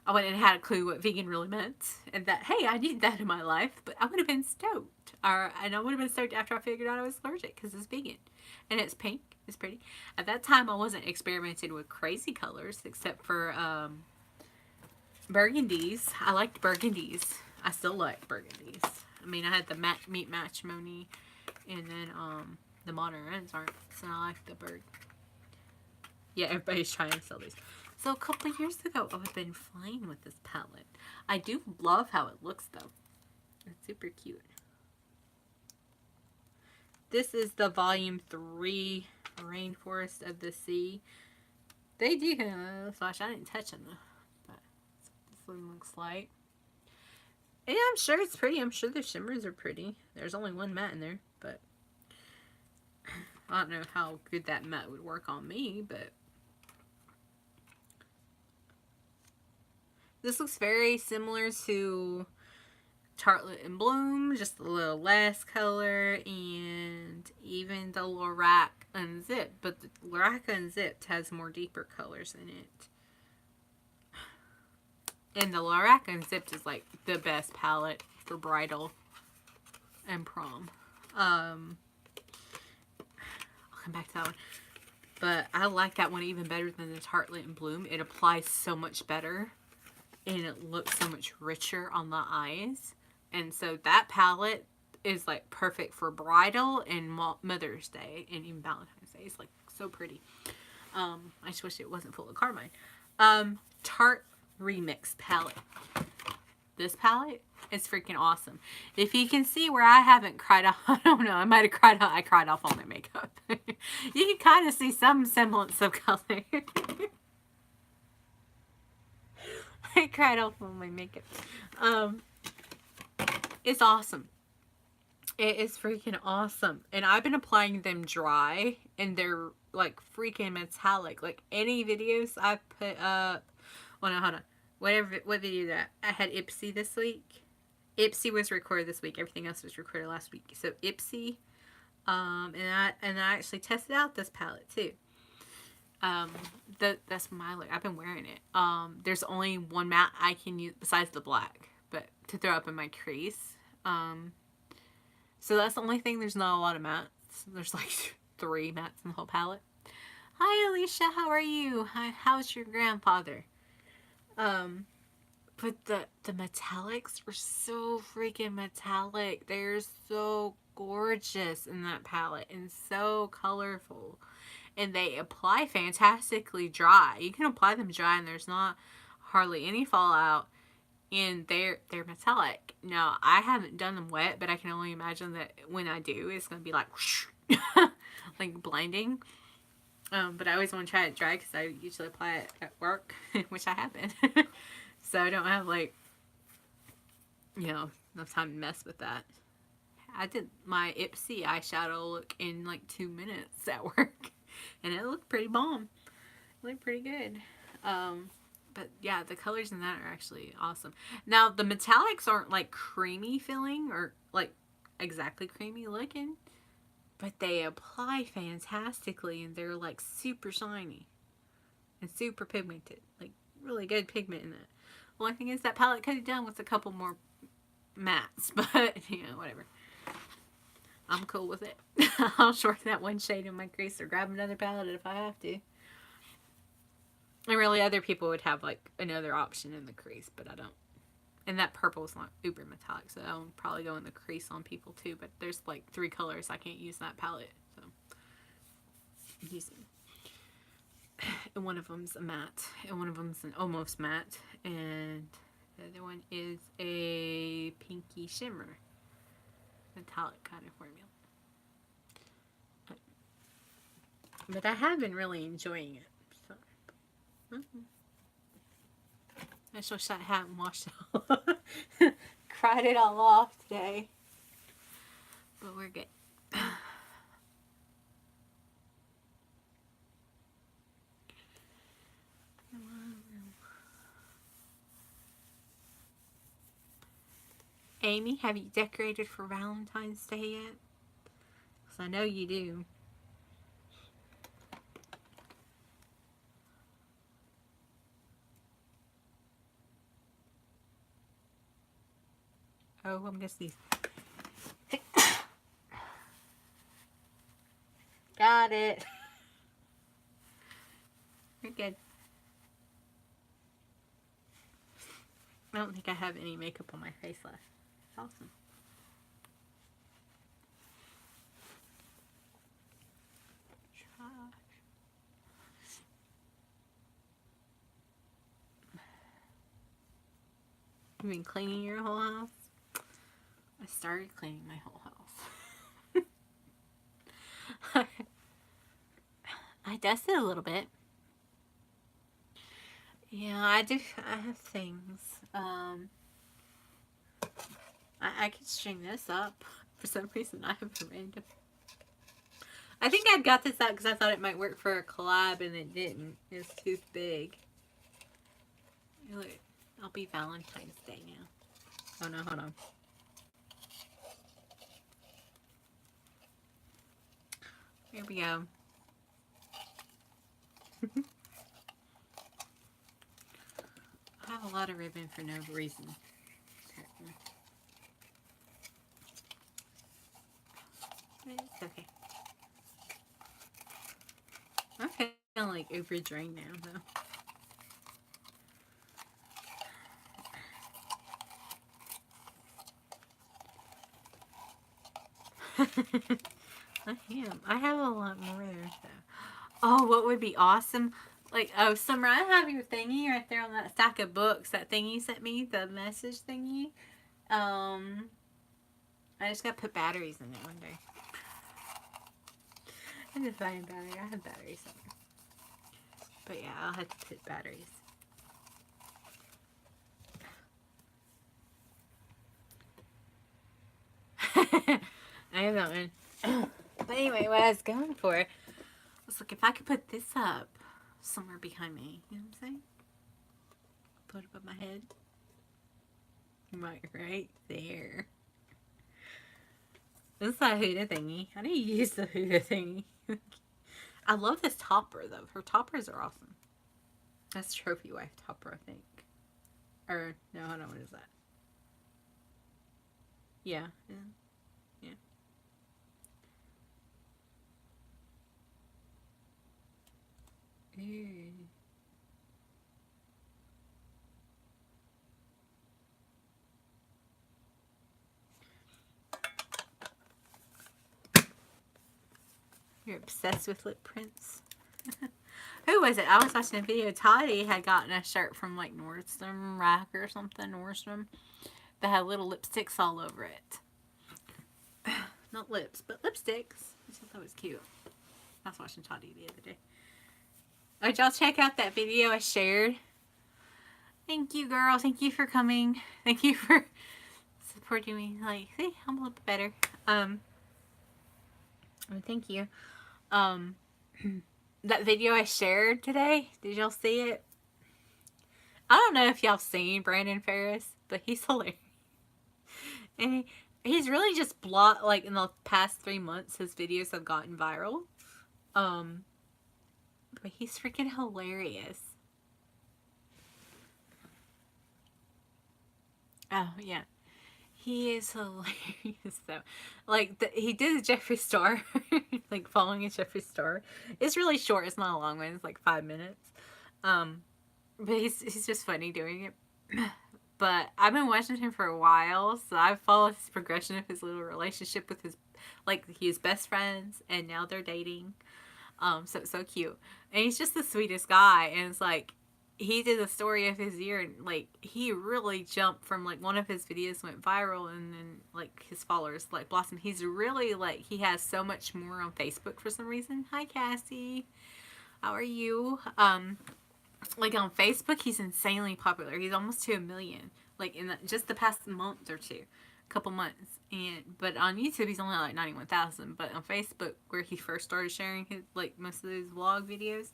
I wouldn't have had a clue what vegan really meant, and that, hey, I need that in my life, but I would have been stoked. And I would have been stoked after I figured out I was allergic, because it's vegan. And it's pink. It's pretty. At that time, I wasn't experimenting with crazy colors, except for burgundies. I liked burgundies. I still like burgundies. I mean, I had the meat matrimony, and then the Modern Renaissance, and I like the burg. Yeah, everybody's trying to sell these. So a couple of years ago, I would have been fine with this palette. I do love how it looks, though. It's super cute. This is the Volume 3 Rainforest of the Sea. They do have a flash. I didn't touch them, but this one looks like. Yeah, I'm sure it's pretty. I'm sure the shimmers are pretty. There's only one matte in there, but I don't know how good that matte would work on me, but this looks very similar to Tartlet and Bloom, just a little less color, and even the Lorac Unzipped, but the Lorac Unzipped has more deeper colors in it. And the Lorac Unzipped is like the best palette for bridal and prom. I'll come back to that one. But I like that one even better than the Tartlet and Bloom. It applies so much better, and it looks so much richer on the eyes. And so that palette is like perfect for bridal and Mother's Day and even Valentine's Day. It's like so pretty. I just wish it wasn't full of carmine. Tarte Remix palette. This palette is freaking awesome. If you can see where I haven't cried off, I don't know, I might have cried off. I cried off all my makeup. You can kind of see some semblance of color. I cried off all my makeup. It's awesome. It is freaking awesome. And I've been applying them dry, and they're like freaking metallic. Like any videos I've put up. Well, no, hold on. What video that I had Ipsy this week. Ipsy was recorded this week. Everything else was recorded last week. So Ipsy, and I actually tested out this palette too. That's my look. I've been wearing it. There's only one matte I can use besides the black, but to throw up in my crease. So that's the only thing. There's not a lot of mattes. There's like 3 mattes in the whole palette. Hi Alicia, how are you? How's your grandfather? But the metallics are so freaking metallic. They're so gorgeous in that palette and so colorful. And they apply fantastically dry. You can apply them dry and there's not hardly any fallout. And they're metallic. Now, I haven't done them wet, but I can only imagine that when I do, it's going to be like whoosh, like blinding. But I always want to try it dry because I usually apply it at work, which I have been. So I don't have, like, you know, enough time to mess with that. I did my Ipsy eyeshadow look in like 2 minutes at work. And it looked pretty bomb. It looked pretty good. But yeah, the colors in that are actually awesome. Now, the metallics aren't like creamy feeling or like exactly creamy looking. But they apply fantastically and they're like super shiny and super pigmented. Like really good pigment in that. The only thing is that palette could have done with a couple more mattes, but you know, whatever. I'm cool with it. I'll shorten that one shade in my crease or grab another palette if I have to. And really other people would have like another option in the crease, but I don't. And that purple is not uber metallic, so I'll probably go in the crease on people too. But there's like 3 colors I can't use in that palette, so I'm using. And one of them's a matte, and one of them's an almost matte, and the other one is a pinky shimmer, metallic kind of formula. But I have been really enjoying it. So. I just wish I hadn't washed it all. Cried it all off today. But we're good. Amy, have you decorated for Valentine's Day yet? Because I know you do. Oh, I'm gonna sneeze. Got it. You're good. I don't think I have any makeup on my face left. It's awesome. You mean cleaning your whole house? I started cleaning my whole house. I dusted a little bit. Yeah, I have things. I could string this up. For some reason, I have a random. I think I got this out because I thought it might work for a collab, and it didn't. It's too big. Look, I'll be Valentine's Day now. Oh no, hold on. Here we go. I have a lot of ribbon for no reason. It's okay. I'm feeling like overdrained now, though. I am. I have a lot more there, though. Oh, what would be awesome? Like, oh, Summer, I have your thingy right there on that stack of books. That thing you sent me, the message thingy. I just gotta put batteries in it one day. I'm just buying batteries. I have batteries somewhere. But yeah, I'll have to put batteries. I have that one. But anyway, what I was going for was like, if I could put this up somewhere behind me, you know what I'm saying? Put it above my head. Right there. This is a Huda thingy. I need to use the Huda thingy. I love this topper, though. Her toppers are awesome. That's Trophy Wife topper, I think. Or, no, hold on, what is that? Yeah. Yeah. Ew. You're obsessed with lip prints. Who was it? I was watching a video. Toddy had gotten a shirt from like Nordstrom Rack or something. Nordstrom. That had little lipsticks all over it. Not lips, but lipsticks. I thought that was cute. I was watching Toddy the other day. Did y'all check out that video I shared? Thank you, girl. Thank you for coming. Thank you for supporting me. Like, see, I'm a little bit better. Thank you. That video I shared today, did y'all see it? I don't know if y'all seen Brandon Ferris, but he's hilarious. And he's really just like in the past 3 months, his videos have gotten viral. But he's freaking hilarious. Oh, yeah. He is hilarious, though. Like, he did a Jeffree Star, like, following a Jeffree Star. It's really short. It's not a long one. It's like 5 minutes. But he's just funny doing it. But I've been watching him for a while, so I've followed his progression of his little relationship with his, like, he's best friends, and now they're dating. So cute. And he's just the sweetest guy, and it's like, he did the story of his year, and like he really jumped from like one of his videos went viral, and then like his followers like blossomed. He's really like he has so much more on Facebook for some reason. Hi Cassie, how are you? Like on Facebook, he's insanely popular. He's almost to 1 million. Like in just the past month or two, couple months. But on YouTube, he's only like 91,000. But on Facebook, where he first started sharing his like most of his vlog videos,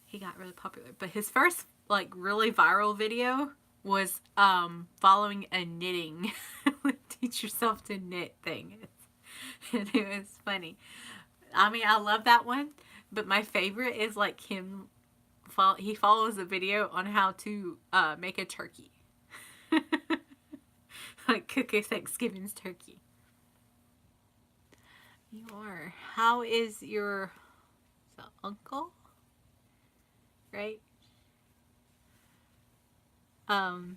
he got really popular. But his first like really viral video was following a knitting teach yourself to knit thing. And it was funny. I mean, I love that one, but my favorite is like him he follows a video on how to make a turkey. Like cook a Thanksgiving's turkey. You are. How is your uncle? Right? I've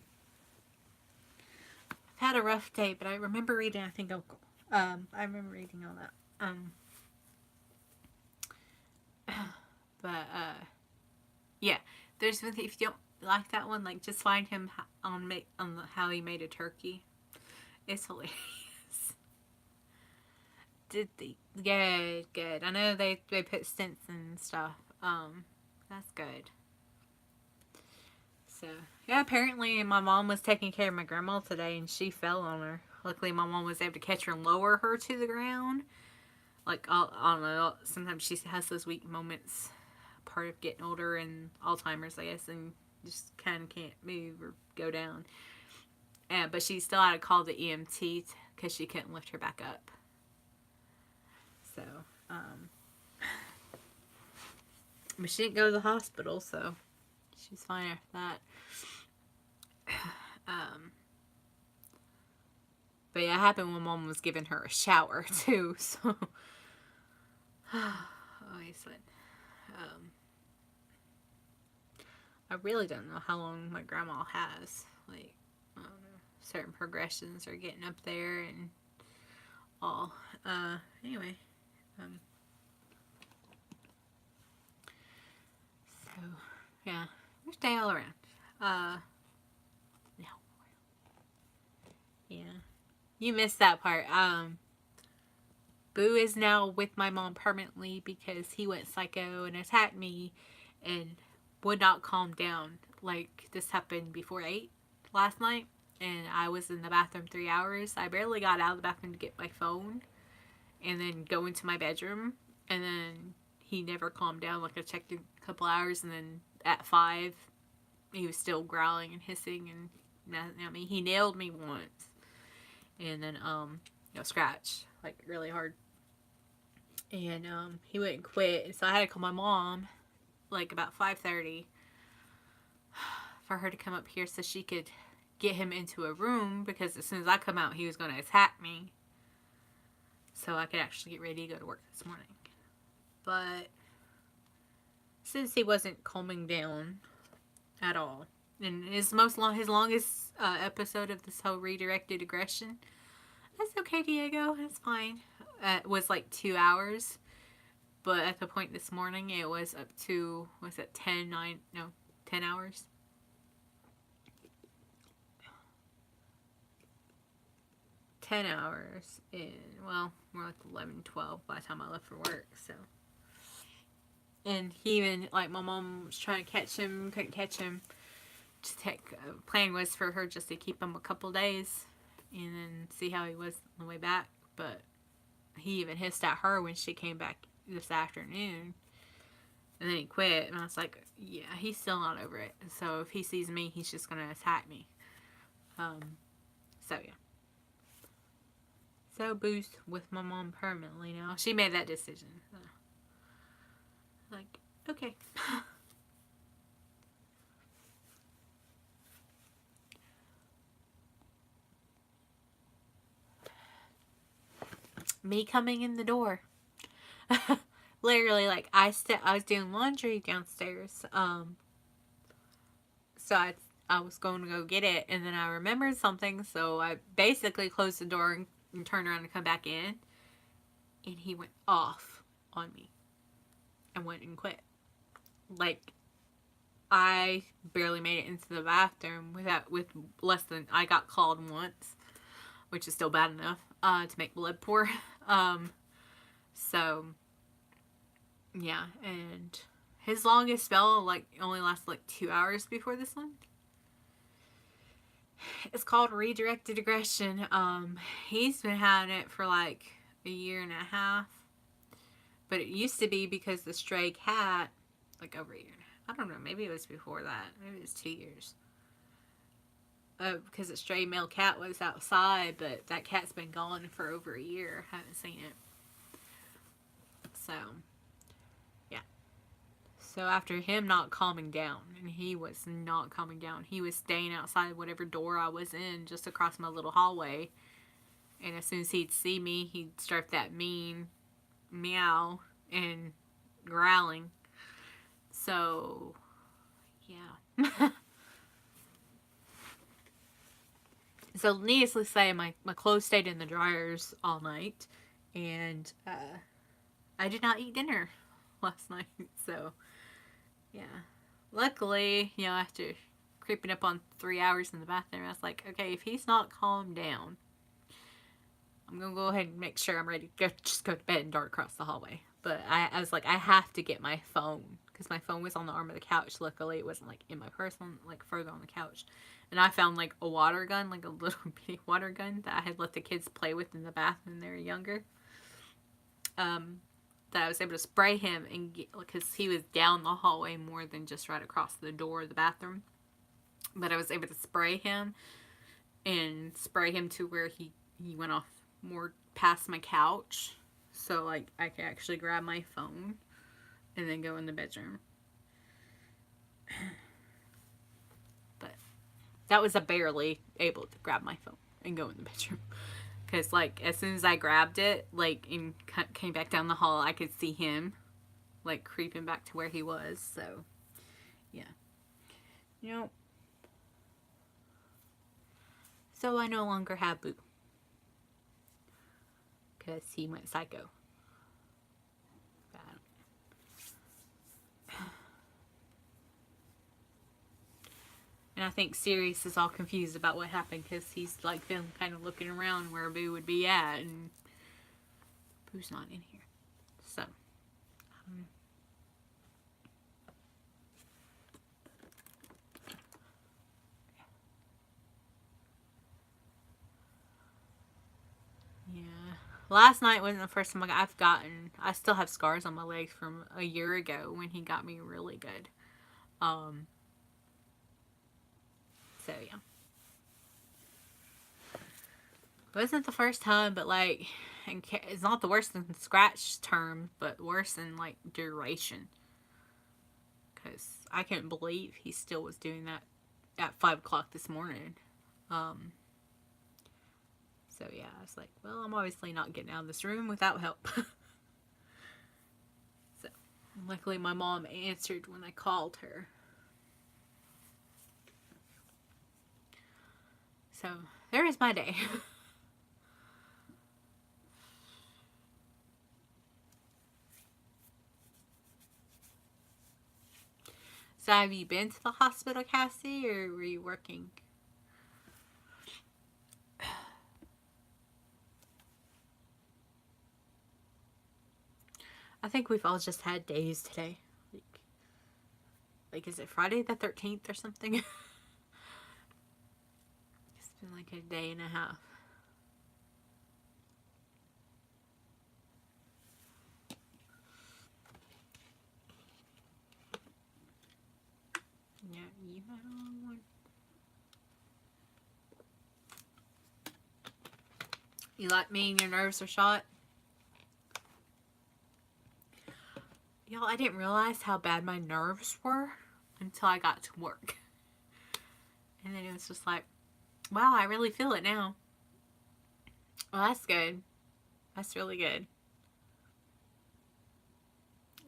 had a rough day, but I remember reading, I think, Uncle. I remember reading all that. But, yeah. There's, if you don't like that one, like, just find him on how he made a turkey. It's hilarious. Good. I know they put stints and stuff. That's good. So, yeah, apparently my mom was taking care of my grandma today and she fell on her. Luckily, my mom was able to catch her and lower her to the ground. Like, I don't know, sometimes she has those weak moments, part of getting older and Alzheimer's, I guess, and just kind of can't move or go down. But she still had to call the EMT because she couldn't lift her back up. So, but she didn't go to the hospital, so she's fine after that. But yeah, it happened when Mom was giving her a shower too. So, always fun. I really don't know how long my grandma has. Like, I don't know, certain progressions are getting up there and all. Anyway, so yeah, there's day all around. No, yeah, you missed that part. Boo is now with my mom permanently because he went psycho and attacked me and would not calm down. Like, this happened before 8 last night, and I was in the bathroom 3 hours. I barely got out of the bathroom to get my phone and then go into my bedroom, and then he never calmed down. Like, I checked in a couple hours, and then at 5 he was still growling and hissing and nothing at me. He nailed me once, and then scratch like really hard, and he wouldn't quit, so I had to call my mom like about 5:30 for her to come up here so she could get him into a room, because as soon as I come out he was going to attack me, so I could actually get ready to go to work this morning. But since he wasn't calming down at all, and his longest episode of this whole redirected aggression, that's okay, Diego, that's fine. It was like 2 hours, but at the point this morning it was up to, was it 10 hours. 10 hours in, well, more like 11, 12 by the time I left for work, so. And he even, like, my mom was trying to catch him, couldn't catch him. Plan was for her just to keep him a couple days and then see how he was on the way back. But he even hissed at her when she came back this afternoon. And then he quit, and I was like, yeah, he's still not over it. So if he sees me, he's just going to attack me. So, yeah. So, Boo's with my mom permanently now. She made that decision. So, like, okay. Me coming in the door. Literally, like, I was doing laundry downstairs. So I was going to go get it, and then I remembered something, so I basically closed the door and turned around to come back in, and he went off on me and went and quit. Like, I barely made it into the bathroom with less than, I got called once, which is still bad enough to make blood pour. So yeah, and his longest spell like only lasted like 2 hours before this one. It's called redirected aggression. He's been having it for like a year and a half, but it used to be because the stray cat, like over a year. I don't know, maybe it was before that. Maybe it was 2 years. Because the stray male cat was outside, but that cat's been gone for over a year. I haven't seen it. So, yeah. So after him not calming down, and he was not calming down, he was staying outside whatever door I was in, just across my little hallway. And as soon as he'd see me, he'd start that mean meow and growling. So, yeah. So, needless to say, my clothes stayed in the dryers all night, and I did not eat dinner last night. So, yeah. Luckily, after creeping up on 3 hours in the bathroom, I was like, okay, if he's not calmed down, I'm going to go ahead and make sure I'm ready to just go to bed and dart across the hallway. But I was like, I have to get my phone, because my phone was on the arm of the couch. Luckily, it wasn't like in my purse, on like further on the couch. And I found like a water gun, like a little bitty water gun that I had let the kids play with in the bathroom when they were younger. That I was able to spray him and get, because he was down the hallway more than just right across the door of the bathroom. But I was able to spray him and spray him to where he went off more past my couch. So like I could actually grab my phone and then go in the bedroom. But that was a barely able to grab my phone and go in the bedroom. Because, like, as soon as I grabbed it, like, and came back down the hall, I could see him, like, creeping back to where he was. So, yeah. You know. So I no longer have Boo. Because he went psycho. And I think Sirius is all confused about what happened because he's like been kind of looking around where Boo would be at, and Boo's not in here. So, yeah. Last night wasn't the first time I still have scars on my legs from a year ago when he got me really good. So yeah. It wasn't the first time, but like, it's not the worst in scratch term, but worse in like duration. Because I couldn't believe he still was doing that at 5 o'clock this morning. So yeah, I was like, well, I'm obviously not getting out of this room without help. So, luckily my mom answered when I called her. So, there is my day. So, have you been to the hospital, Cassie, or were you working? I think we've all just had days today. Like is it Friday the 13th or something? It's been like a day and a half. Yeah, you had a long one. You like me and your nerves are shot? Y'all, I didn't realize how bad my nerves were until I got to work. And then it was just like, wow, I really feel it now. Well, that's good. That's really good.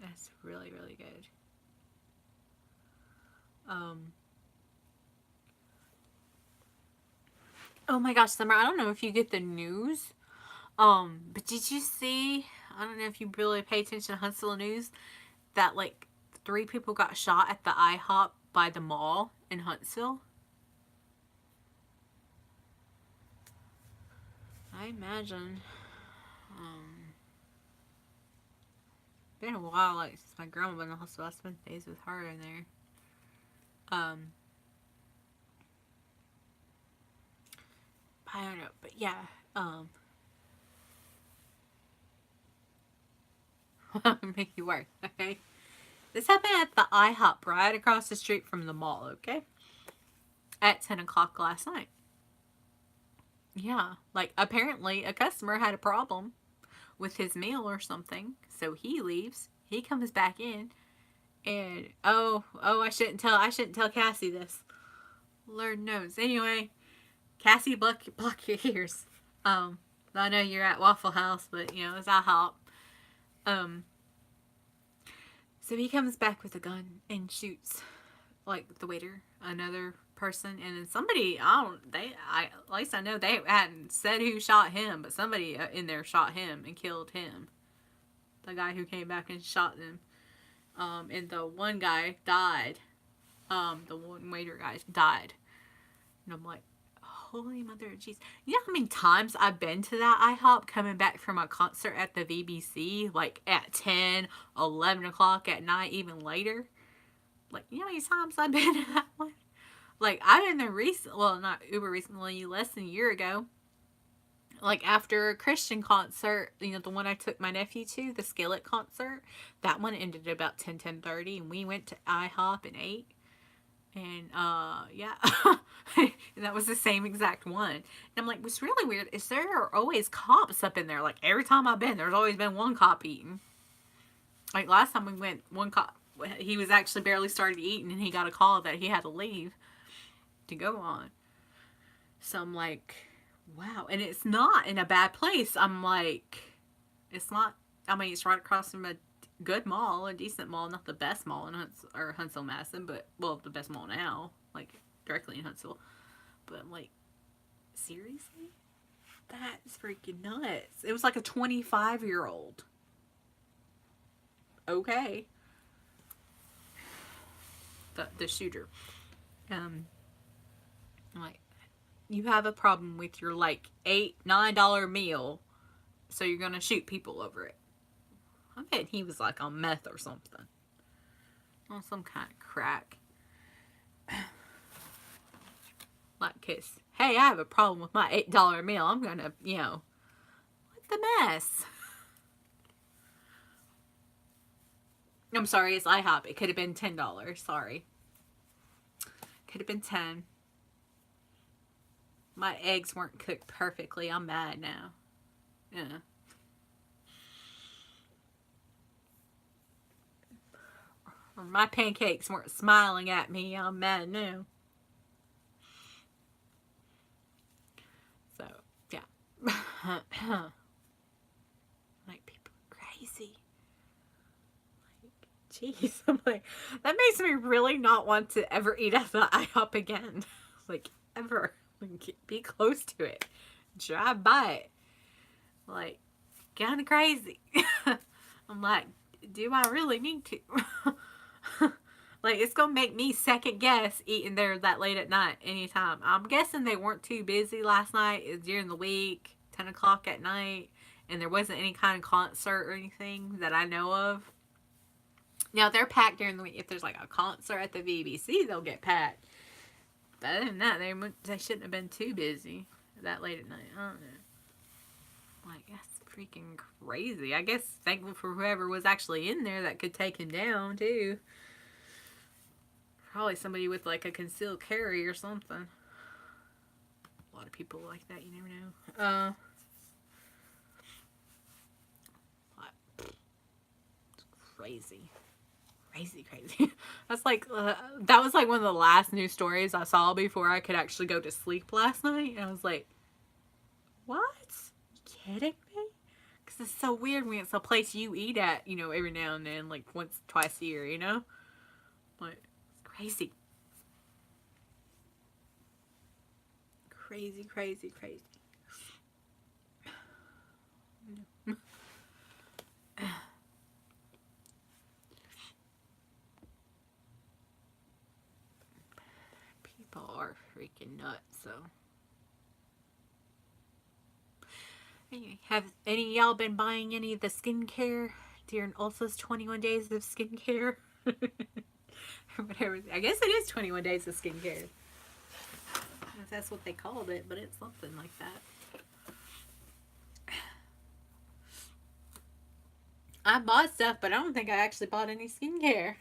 That's really, really good. Oh my gosh, Summer, I don't know if you get the news. But did you see, I don't know if you really pay attention to Huntsville news, that like 3 people got shot at the IHOP by the mall in Huntsville? I imagine. Been a while, like, since my grandma was in the hospital. I spent days with her in there. I don't know, but yeah, make you work, okay? This happened at the IHOP right across the street from the mall, okay? At 10 o'clock last night. Yeah, like, apparently a customer had a problem with his meal or something, so he leaves. He comes back in, and I shouldn't tell Cassie this. Lord knows. Anyway, Cassie, block your ears. I know you're at Waffle House, but you know it's IHOP. So he comes back with a gun and shoots, like the waiter, another person, and then somebody. At least I know they hadn't said who shot him, but somebody in there shot him and killed him. The guy who came back and shot them. And the one guy died. The one waiter guy died. And I'm like, oh Holy mother of Jesus. You know how many times I've been to that IHOP coming back from a concert at the VBC, like at 10, 11 o'clock at night, even later? Like, you know how many times I've been to that one? Like, I've been there recently, well, not uber recently, less than a year ago. Like, after a Christian concert, you know, the one I took my nephew to, the Skillet concert, that one ended at about 10:30, and we went to IHOP and ate. And, yeah. And that was the same exact one. And I'm like, what's really weird is there are always cops up in there. Like, every time I've been, there's always been one cop eating. Like, last time we went, one cop, he was actually barely started eating, and he got a call that he had to leave to go on. So I'm like, wow. And it's not in a bad place. I'm like, it's not, I mean, it's right across from a good mall, a decent mall, not the best mall in Huntsville, Madison, but, well, the best mall now, like, directly in Huntsville. But I'm like, seriously? That's freaking nuts. It was like a 25-year-old. Okay. The shooter. I'm like, you have a problem with your, like, $8, $9 meal, so you're gonna shoot people over it. I bet he was, like, on meth or something. On some kind of crack. Like, cause, hey, I have a problem with my $8 meal. I'm gonna, you know, what the mess? I'm sorry, it's IHOP. It could have been $10. Sorry. Could have been 10. My eggs weren't cooked perfectly. I'm mad now. Yeah. Or my pancakes weren't smiling at me. I'm mad now. So, yeah. Like, people are crazy. Jeez, I'm like, that makes me really not want to ever eat at the IHOP again. Like, ever. Like, be close to it. Drive by it. Like, kind of crazy. I'm like, do I really need to? Like, it's going to make me second guess eating there that late at night anytime. I'm guessing they weren't too busy last night. It was during the week, 10 o'clock at night, and there wasn't any kind of concert or anything that I know of. Now, they're packed during the week. If there's, like, a concert at the VBC, they'll get packed. But other than that, they shouldn't have been too busy that late at night. I don't know. Like, that's freaking crazy. I guess thankful for whoever was actually in there that could take him down, too. Probably somebody with, like, a concealed carry or something. A lot of people like that, you never know. It's crazy. Crazy. That's like, that was like one of the last news stories I saw before I could actually go to sleep last night. And I was like, what? You kidding me? Because it's so weird when it's a place you eat at, you know, every now and then, like once, twice a year, you know? Like, crazy. Crazy. People are freaking nuts, so. Anyway, have any of y'all been buying any of the skincare during Ulsa's 21 days of skincare? Or whatever. I guess it is 21 days of skincare. If that's what they called it, but it's something like that. I bought stuff, but I don't think I actually bought any skincare.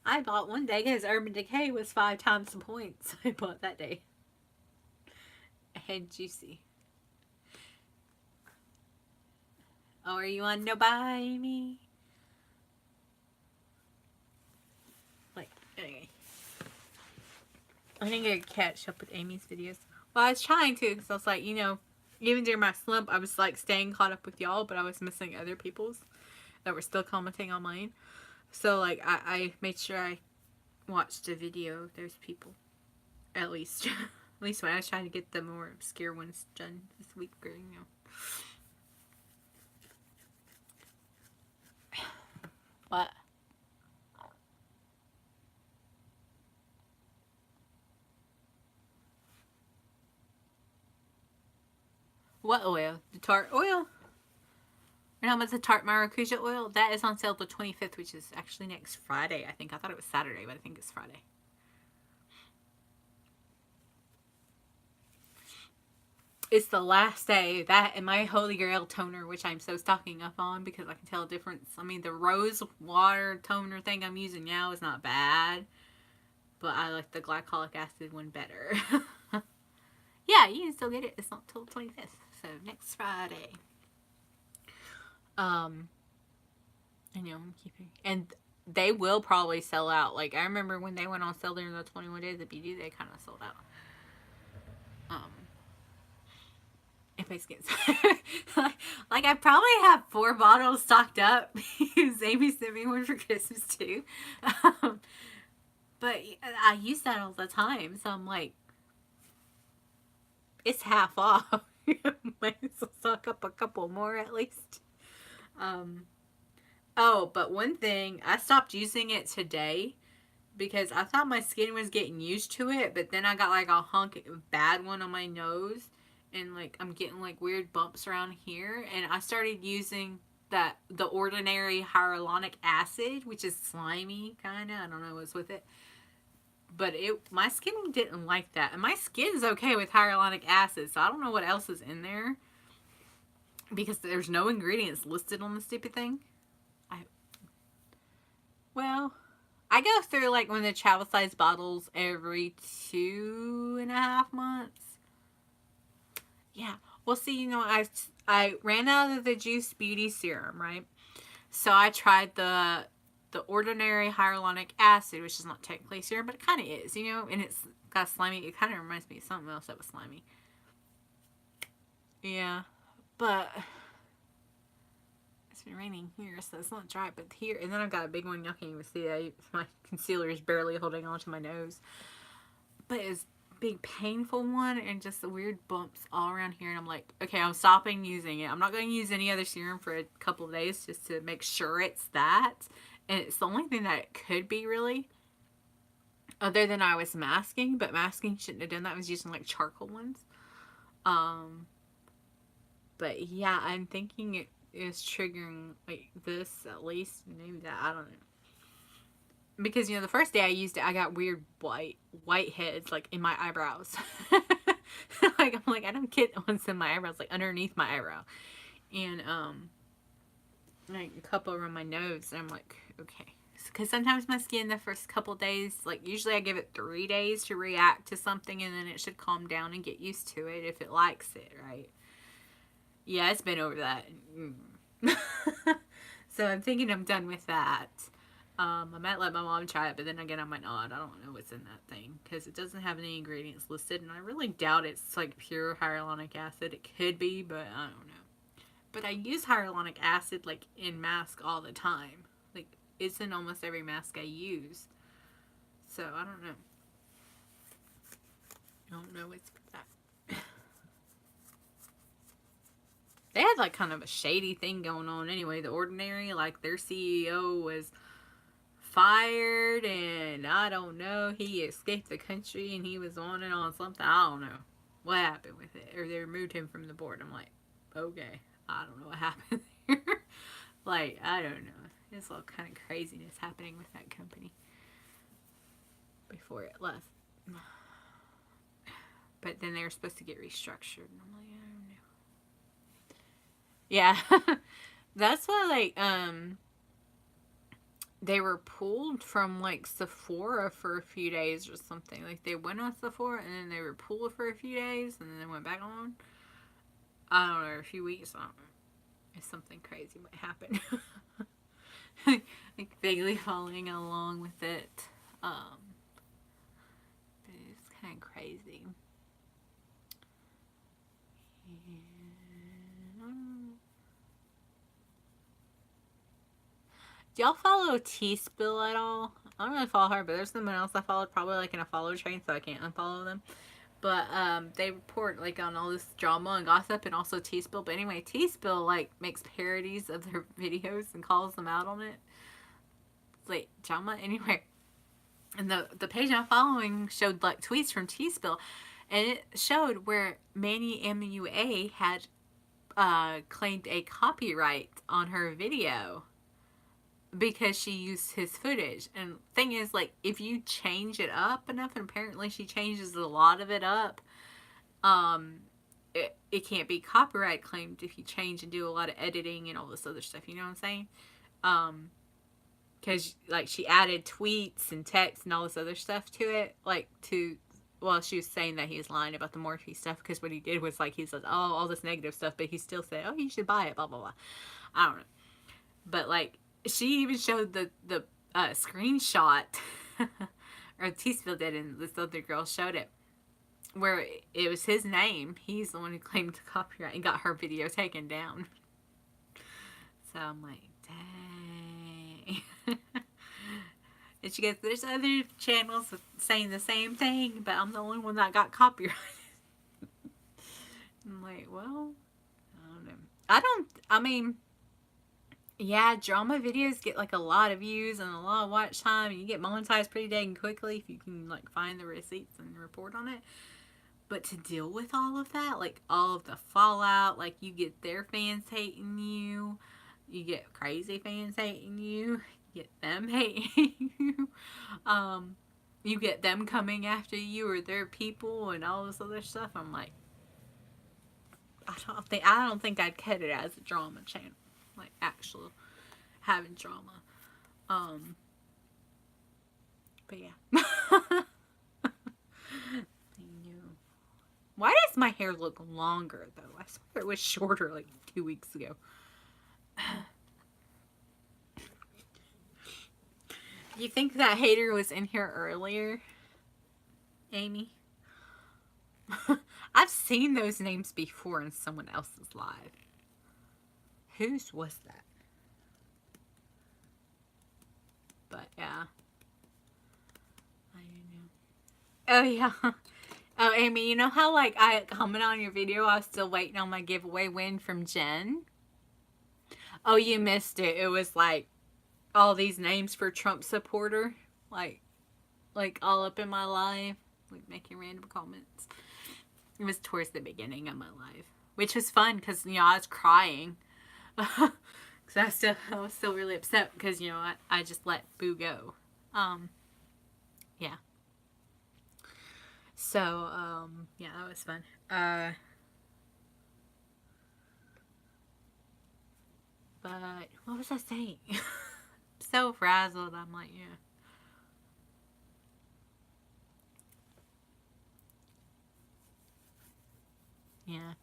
I bought one day because Urban Decay was 5 times the points. I bought that day. And Juicy. Oh, are you on No Buy Me? Like, okay. I think I catch up with Amy's videos. Well, I was trying to, because I was like, you know, even during my slump, I was like staying caught up with y'all, but I was missing other people's that were still commenting on mine. So, like, I made sure I watched a video of those people. At least. At least when I was trying to get the more obscure ones done this week, or, you know. What? What oil? The tart oil? Or how much the tart maracuja oil? That is on sale the 25th, which is actually next Friday, I think. I thought it was Saturday, but I think it's Friday. It's the last day. That and my Holy Grail toner, which I'm so stocking up on because I can tell a difference. I mean, the rose water toner thing I'm using now is not bad, but I like the glycolic acid one better. Yeah, you can still get it. It's not till the 25th, so next Friday. I know I'm keeping, and they will probably sell out. Like I remember when they went on sale during the 21 days of beauty, they kind of sold out. Everybody's getting like I probably have 4 bottles stocked up because Amy sent me one for Christmas too. But I use that all the time, so I'm like, it's half off. Might as well stock up a couple more at least. Oh, but one thing, I stopped using it today because I thought my skin was getting used to it, but then I got like a bad one on my nose, and like I'm getting like weird bumps around here, and I started using the ordinary hyaluronic acid, which is slimy kind of. I don't know what's with it. But my skin didn't like that. And my skin's okay with hyaluronic acid, so I don't know what else is in there. Because there's no ingredients listed on the stupid thing. I go through like one of the travel size bottles every 2.5 months. Yeah. Well, see, I ran out of the Juice Beauty Serum, right? So I tried the ordinary hyaluronic acid, which is not technically serum, but it kind of is, and it's got slimy. It kind of reminds me of something else that was slimy. Yeah, but it's been raining here, so it's not dry. But here, and then I've got a big one. Y'all can't even see that. My concealer is barely holding onto my nose, but it's a big painful one and just the weird bumps all around here. And I'm like, okay, I'm stopping using it. I'm not going to use any other serum for a couple of days just to make sure it's that. And it's the only thing that it could be, really. Other than I was masking, but masking shouldn't have done that. I was using like charcoal ones. But yeah, I'm thinking it is triggering like this at least. Maybe that, I don't know. Because the first day I used it, I got weird white heads like in my eyebrows. I'm like, I don't get ones in my eyebrows, like underneath my eyebrow. And like a couple around my nose, and I'm like, okay, because sometimes my skin the first couple days, like usually I give it 3 days to react to something, and then it should calm down and get used to it if it likes it, right? Yeah, it's been over that. So I'm thinking I'm done with that. I might let my mom try it, but then again I might not. I don't know what's in that thing because it doesn't have any ingredients listed, and I really doubt it's like pure hyaluronic acid. It could be, but I don't know. But I use hyaluronic acid like in mask all the time. Like it's in almost every mask I use. So I don't know. I don't know what's with that. They had like kind of a shady thing going on anyway. The Ordinary, like their CEO was fired, and I don't know. He escaped the country and he was on and on something. I don't know what happened with it, or they removed him from the board. I'm like, okay. I don't know what happened there. Like, I don't know. There's all kind of craziness happening with that company before it left. But then they were supposed to get restructured. And I'm like, I don't know. Yeah. That's why, like, they were pulled from, like, Sephora for a few days or something. Like, they went on Sephora, and then they were pulled for a few days, and then they went back on. I don't know, a few weeks. I don't know. If something crazy might happen. Like, vaguely following along with it. But it's kind of crazy. Do y'all follow T-Spill at all? I don't really follow her, but there's someone else I followed, probably like in a follow train, so I can't unfollow them. But they report like on all this drama and gossip, and also T-Spill. But anyway, T-Spill like makes parodies of their videos and calls them out on it. It's like drama anyway. And the page I'm following showed like tweets from T-Spill, and it showed where Manny MUA had claimed a copyright on her video because she used his footage. And thing is, like, if you change it up enough, and apparently she changes a lot of it up, it can't be copyright claimed if you change and do a lot of editing and all this other stuff. You know what I'm saying? Because like she added tweets and texts and all this other stuff to it, like to. Well, she was saying that he was lying about the Morphe stuff because what he did was like he said, "Oh, all this negative stuff," but he still said, "Oh, you should buy it." Blah blah blah. I don't know, but like she even showed the screenshot, or Teasville did, and this other girl showed it, where it was his name. He's the one who claimed the copyright and got her video taken down. So I'm like, dang. And she goes, there's other channels saying the same thing, but I'm the only one that got copyrighted. I'm like, well, I don't know. Yeah, drama videos get like a lot of views and a lot of watch time, and you get monetized pretty dang quickly if you can like find the receipts and report on it. But to deal with all of that, like all of the fallout, like you get their fans hating you, you get crazy fans hating you, you get them hating you, you get them coming after you or their people and all this other stuff. I'm like, I don't think I'd cut it as a drama channel, like actual having drama. But yeah. Why does my hair look longer though? I swear it was shorter like 2 weeks ago. You think that hater was in here earlier, Amy? I've seen those names before in someone else's live. Whose was that? But yeah. I don't know. Oh yeah. Oh, Amy, you know how like I commented on your video, I was still waiting on my giveaway win from Jen? Oh, you missed it. It was like all these names for Trump supporter. Like all up in my live. Like making random comments. It was towards the beginning of my live. Which was fun because, you know, I was crying. Because I was still really upset because, you know, I just let Boo go. Yeah. So, yeah, that was fun. But, what was I saying? So frazzled, I'm like, yeah. Yeah.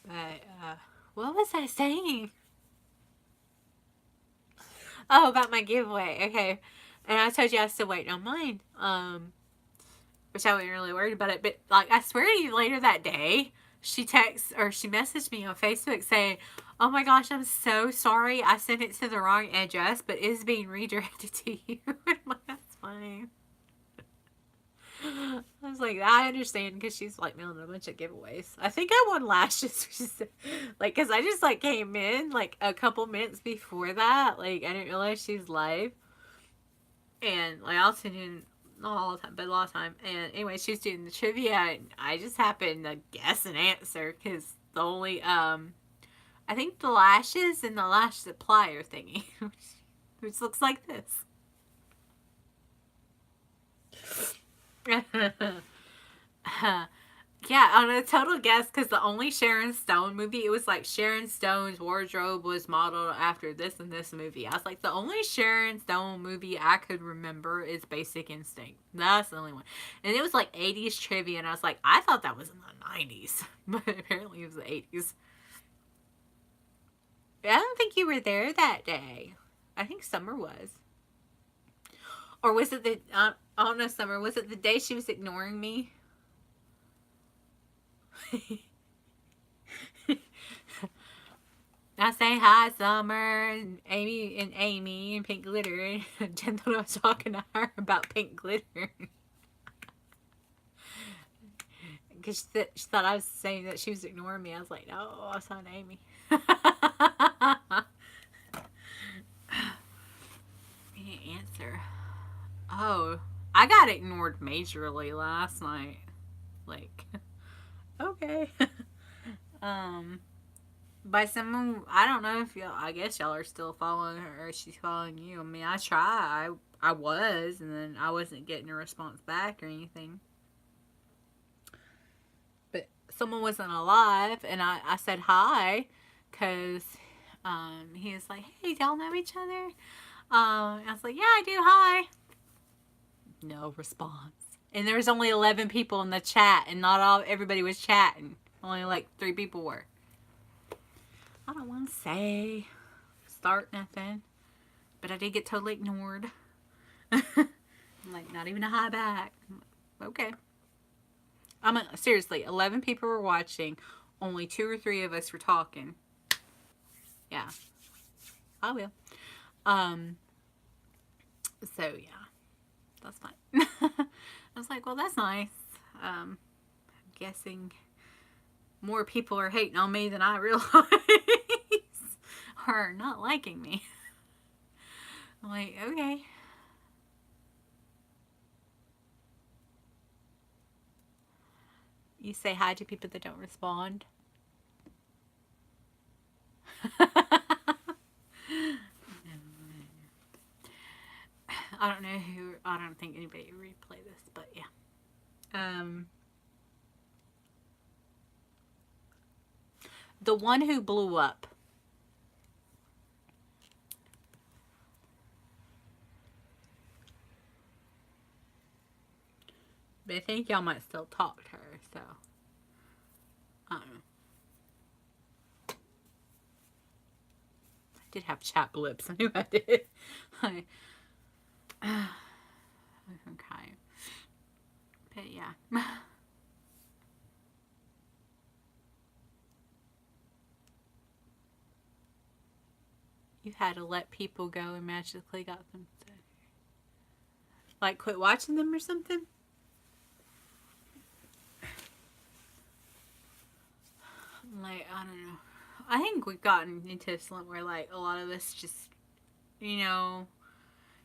But, what was I saying? Oh, about my giveaway. Okay. And I told you I was still waiting on mine. Which I wasn't really worried about it. But, like, I swear to you, later that day, she messaged me on Facebook saying, oh my gosh, I'm so sorry. I sent it to the wrong address, but it is being redirected to you. I'm like, that's funny. I was like, I understand, because she's like mailing a bunch of giveaways. I think I won lashes, like, because I just like came in like a couple minutes before that. Like, I didn't realize she was live, and like I also didn't, not all the time, but a lot of time. And anyway, she was doing the trivia, and I just happened to guess an answer because the only I think the lashes and the lash supplier thingy, which looks like this. Yeah, on a total guess, because the only Sharon Stone movie, it was like Sharon Stone's wardrobe was modeled after this and this movie. I was like, the only Sharon Stone movie I could remember is Basic Instinct. That's the only one. And it was like 80s trivia, and I was like, I thought that was in the 90s. But apparently it was the 80s. I don't think you were there that day. I think Summer was. Or was it the, I don't know, Summer, was it the day she was ignoring me? I say hi, Summer, and Amy, and Pink Glitter. Jen thought I was talking to her about Pink Glitter. Because she thought I was saying that she was ignoring me. I was like, no, I was on Amy. He didn't answer. Oh, I got ignored majorly last night. Like, okay. By someone, I don't know if y'all, I guess y'all are still following her or she's following you. I mean, I try. I was, and then I wasn't getting a response back or anything. But someone wasn't alive, and I said hi because he was like, hey, y'all know each other? I was like, yeah, I do, hi. No response. And there was only 11 people in the chat, and not all everybody was chatting. Only like 3 people were. I don't want to say, start nothing, but I did get totally ignored. Like, not even a hi back. Okay. Seriously, 11 people were watching. Only 2 or 3 of us were talking. Yeah. I will. So, yeah. That's fine. I was like, well, that's nice. I'm guessing more people are hating on me than I realize. Or not liking me. I'm like, okay. You say hi to people that don't respond. I don't know who. I don't think anybody would replay this, but yeah. The one who blew up. But I think y'all might still talk to her, so I don't know. I did have chap lips. I knew I did. Okay. But yeah. You had to let people go and magically got them to, like, quit watching them or something? Like, I don't know. I think we've gotten into a slump where, like, a lot of us just, you know,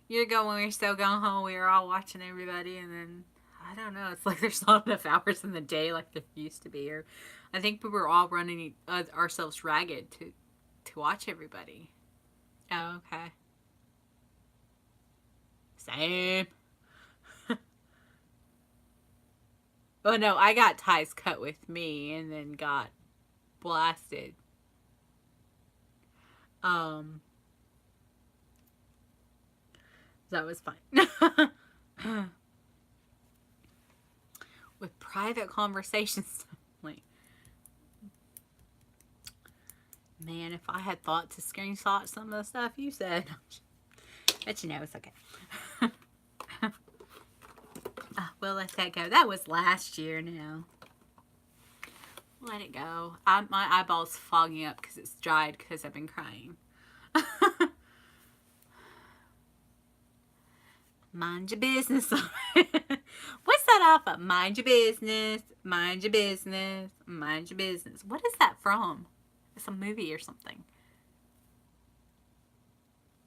you're going, we're so gung ho, we're all watching everybody, and then, I don't know, it's like there's not enough hours in the day like there used to be. Or I think we were all running ourselves ragged to watch everybody. Oh, okay. Same. Oh, no, I got ties cut with me and then got blasted. That was fine. With private conversations. Like, man, if I had thought to screenshot some of the stuff you said, but you know, it's okay. We'll let that go. That was last year now. Let it go. My eyeball's fogging up because it's dried because I've been crying. Mind your business. What's that off of? Mind your business. Mind your business. Mind your business. What is that from? It's a movie or something.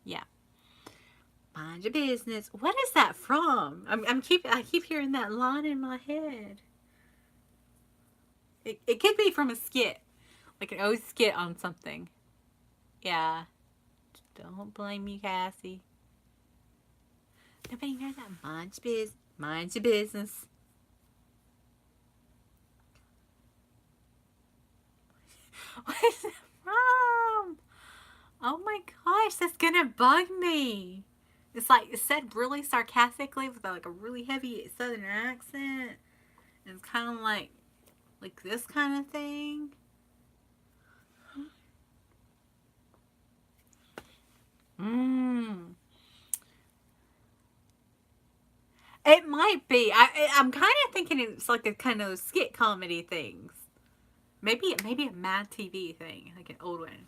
Yeah. Mind your business. What is that from? I keep hearing that line in my head. It could be from a skit. Like an old skit on something. Yeah. Don't blame me, Cassie. Nobody knows that. Mind your business. Mind your business. What is that from? Oh my gosh, that's gonna bug me. It's like, it's said really sarcastically with like a really heavy southern accent. And it's kind of like this kind of thing. It might be. I'm kind of thinking it's like a kind of skit comedy things. Maybe a Mad TV thing, like an old one.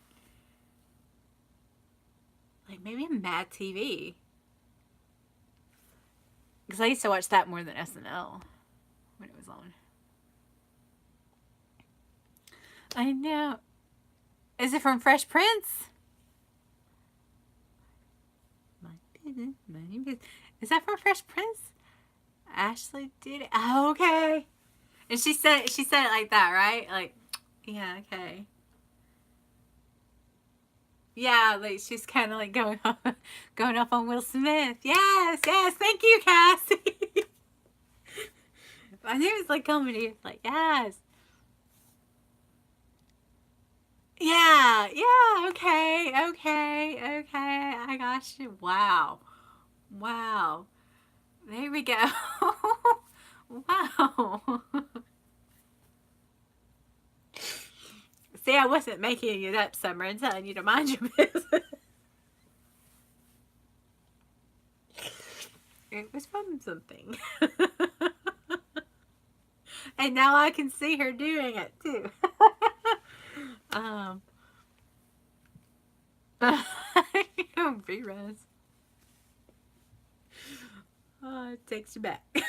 Like maybe a Mad TV. Because I used to watch that more than SNL when it was on. I know. Is it from Fresh Prince? My business. Is that from Fresh Prince? Ashley did it. Oh, okay. And she said it like that, right? Like, Yeah, okay. Yeah, like she's kind of like going off on Will Smith. Yes, yes, thank you, Cassie. I knew it was like comedy. Like, yes. Yeah, yeah, okay, okay, okay. I got you. Wow. Wow. There we go. Wow. See, I wasn't making it up, Summer, and telling you to mind your business. It was from something. And now I can see her doing it too. um, reruns. Oh, it takes you back. I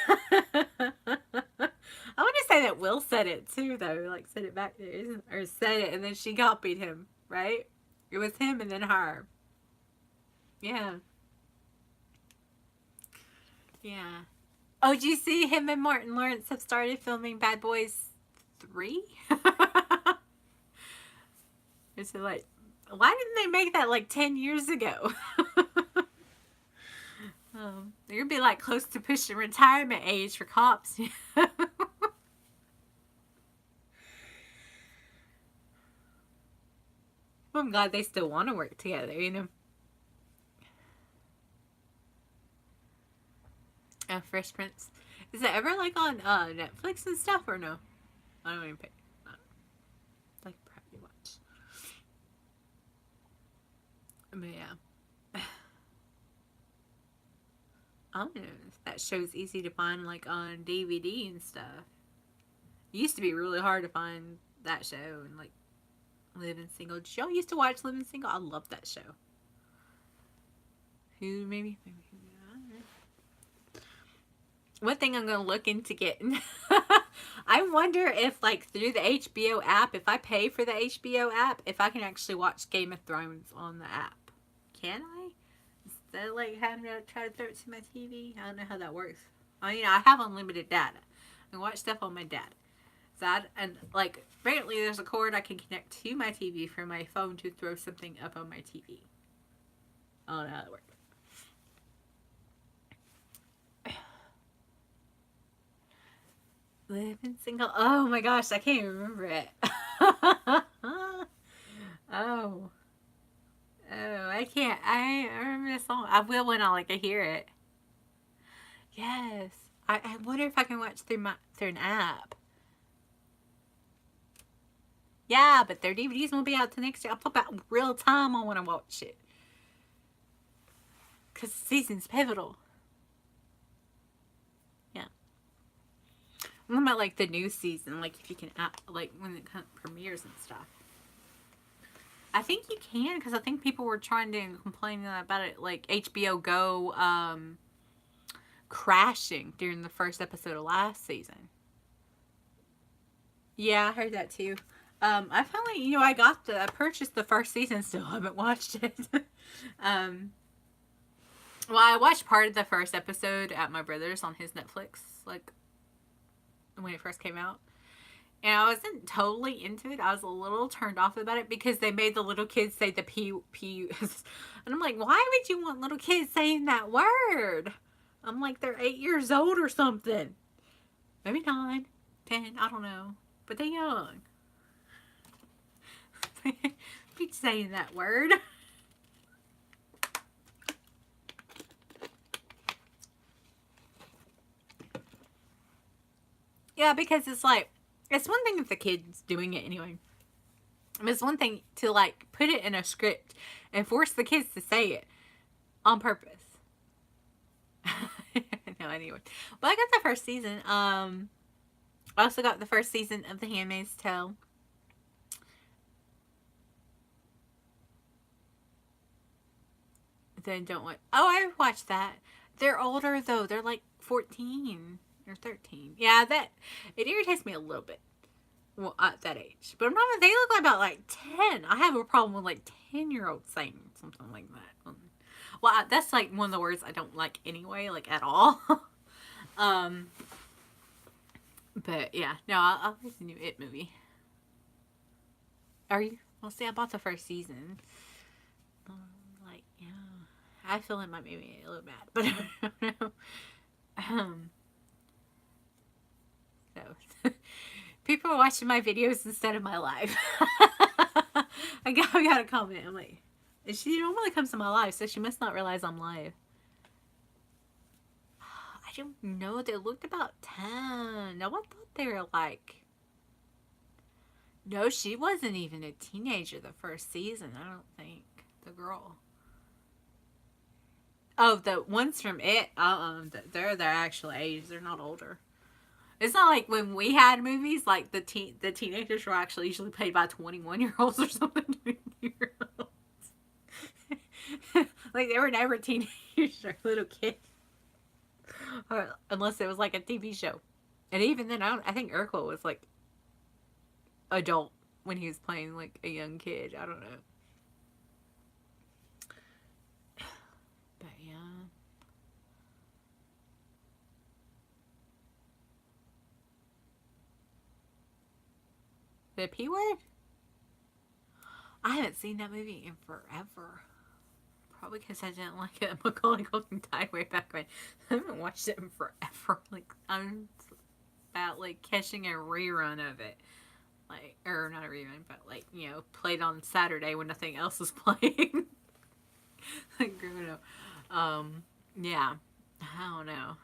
want to say that Will said it too, though. Like, said it back there. Or said it, and then she copied him, right? It was him and then her. Yeah. Yeah. Oh, did you see him and Martin Lawrence have started filming Bad Boys 3? Is it like, why didn't they make that like 10 years ago? They're gonna be like close to pushing retirement age for cops. I'm glad they still want to work together, you know. Fresh Prince. Is it ever like on Netflix and stuff or no? I don't even pay. Like probably watch. But yeah. I don't know if that show's easy to find like on DVD and stuff. It used to be really hard to find that show and like Living Single. Did y'all used to watch Living Single? I love that show. Who maybe? One thing I'm gonna look into getting. I wonder if like through the HBO app, if I pay for the HBO app, if I can actually watch Game of Thrones on the app. Can I? Instead of like having to try to throw it to my TV? I don't know how that works. I mean, I have unlimited data. I can watch stuff on my data. And like apparently there's a cord I can connect to my TV from my phone to throw something up on my TV. I don't know how that works. Living Single. Oh my gosh, I can't even remember it. Oh. Oh, I can't. I remember the song. I will when I like I hear it. Yes. I wonder if I can watch through an app. Yeah, but their DVDs won't be out till next year. I'll pop out real time. I want to watch it. Because the season's pivotal. Yeah. What about like the new season? Like if you can, like when it premieres and stuff. I think you can because I think people were trying to complain about it, like HBO Go crashing during the first episode of last season. Yeah, I heard that too. I finally, I purchased the first season, still haven't watched it. um, well, I watched part of the first episode at my brother's on his Netflix, like when it first came out. And I wasn't totally into it. I was a little turned off about it because they made the little kids say the P. And I'm like, why would you want little kids saying that word? I'm like, they're 8 years old or something. Maybe 9, 10, I don't know. But they're young. Be saying that word. Yeah, because it's like, it's one thing if the kid's doing it anyway. But it's one thing to like put it in a script and force the kids to say it on purpose. No, anyway. But I got the first season. I also got the first season of The Handmaid's Tale. Then don't watch. Oh, I watched that. They're older though. They're like 14 or 13. Yeah, that it irritates me a little bit. Well, at that age, but I'm not. They look like about like 10. I have a problem with like 10-year-olds saying something like that. Well, that's like one of the words I don't like anyway, like at all. But yeah, no, I like the new It movie. Are you? Well, see, I bought the first season. Like, yeah. I feel it might make me a little mad, but I don't know. Um, so, people are watching my videos instead of my live. I got a comment. I'm like, she normally comes to my live, so she must not realize I'm live. I don't know. They looked about 10. No, I thought they were like. No, she wasn't even a teenager the first season. I don't think. The girl. Oh, the ones from it. They're their actual age. They're not older. It's not like when we had movies, like the teenagers were actually usually played by 21-year-olds or something. Like they were never teenagers or little kids, or unless it was like a TV show. And even then, I think Urkel was like adult when he was playing like a young kid. I don't know. But yeah. The P word? I haven't seen that movie in forever. Probably because I didn't like it. Macaulay Culkin died way back when. I haven't watched it in forever. Like, I'm about like catching a rerun of it. Like, or not a rerun, but like, you know, played on Saturday when nothing else was playing. Like, growing up. Yeah. I don't know.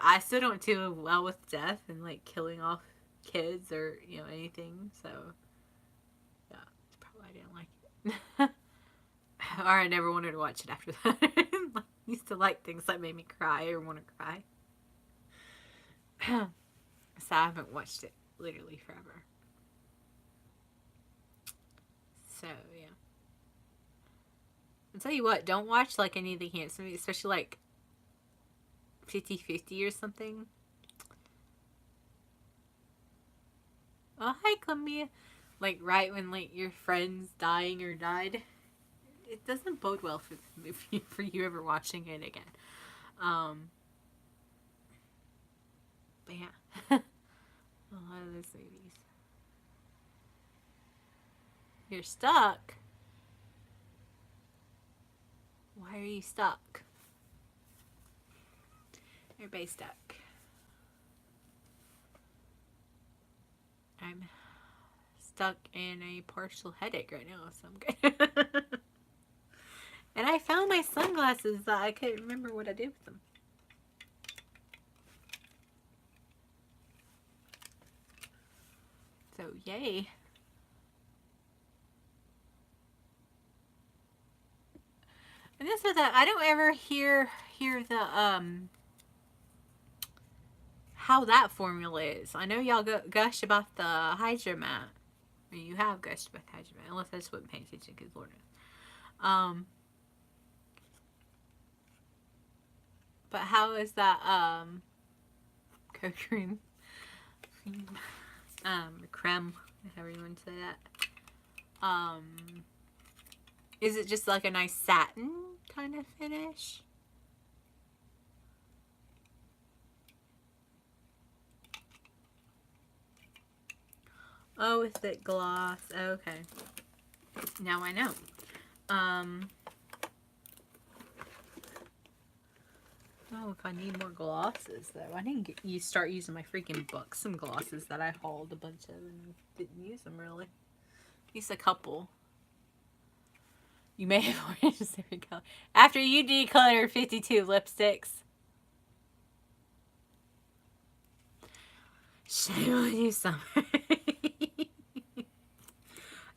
I still don't do well with death and like killing off kids or, you know, anything. So, yeah, that's probably why I didn't like it. Or I never wanted to watch it after that. I used to like things that made me cry or want to cry. So I haven't watched it literally forever. So, yeah. I'll tell you what, don't watch like any of the Hanson movies, especially like 50-50 or something. Oh, hi, Columbia. Like, right when like your friend's dying or died. It doesn't bode well for the movie for you ever watching it again. But yeah. A lot of those movies. You're stuck. Why are you stuck? Everybody's stuck. I'm stuck in a partial headache right now, so I'm good. And I found my sunglasses that I couldn't remember what I did with them. So, yay. And this is that I don't ever hear the how that formula is. I know y'all gush about the Hydra mat. Or you have gushed about Hydra mat, unless I just wasn't paying attention because Lord knows. But how is that co-cream? Creme, however you want to say that. Is it just like a nice satin kind of finish? Oh, it's that gloss. Okay. Now I know. Oh, if I need more glosses, though. I didn't start using my freaking books. Some glosses that I hauled a bunch of and didn't use them, really. Used a couple. You may have orange every color. After you declutter 52 lipsticks. Shame on you, Summer.